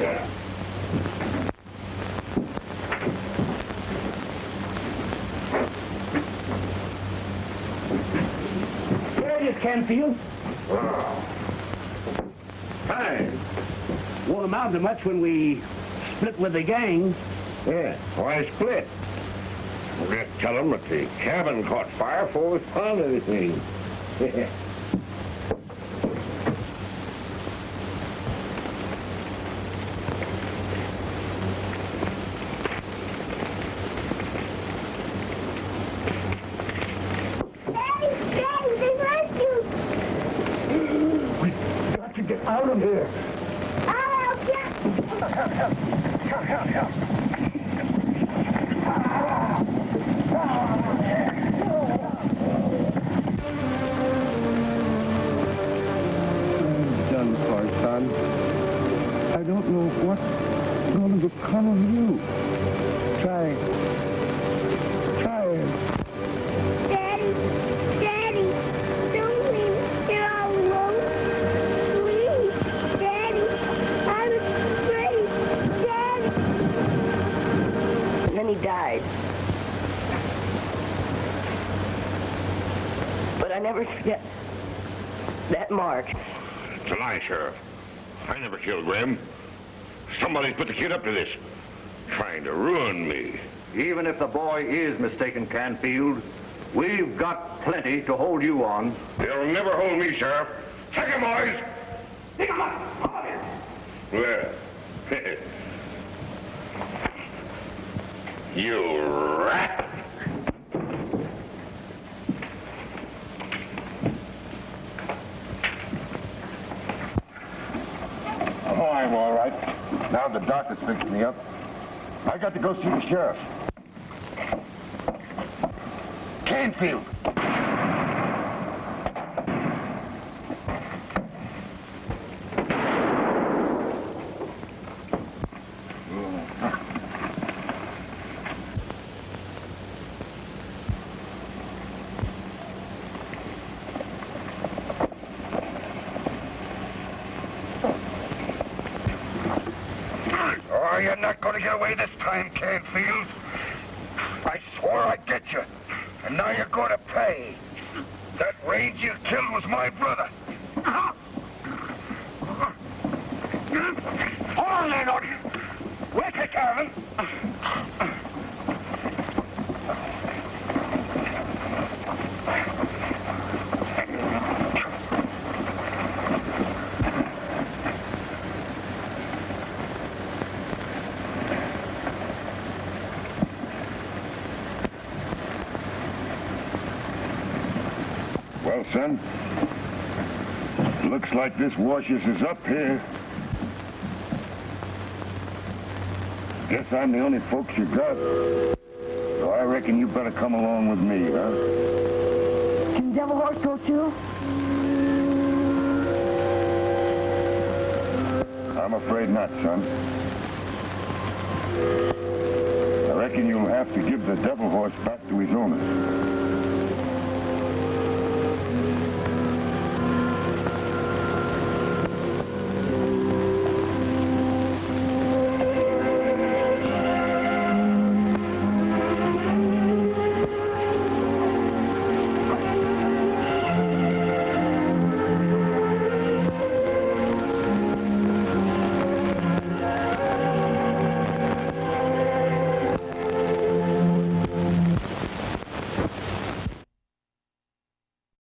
Yeah. There it is, Canfield. Hi. Won't amount to much when we split with the gang. Yeah. Why split? Forget to tell them that the cabin caught fire before we found anything. Out of here. I'll help you. Help. I'm done for, son. I don't know what's going to become of you. Try it. Daddy, don't leave me here all alone. And then he died. But I never forget that mark. It's a lie, Sheriff. I never killed Graham. Somebody's put the kid up to this. Trying to ruin me. Even if the boy is mistaken, Canfield, we've got plenty to hold you on. They'll never hold me, Sheriff. Take him, boys! Pick him up! Come on here! Well, you rat! Oh, I'm all right. Now the doctor's fixed me up. I got to go see the sheriff. Canfield! Oh, you're not going to get away this time, Canfield. I swore I'd get you, and now you're going to pay. That range you killed was my brother. Hold on there, Norton. We'll take care of him. Well, son, looks like this washes is up here. Guess I'm the only folks you got. So I reckon you better come along with me, huh? Can the devil horse go too? I'm afraid not, son. I reckon you'll have to give the devil horse back to his owner.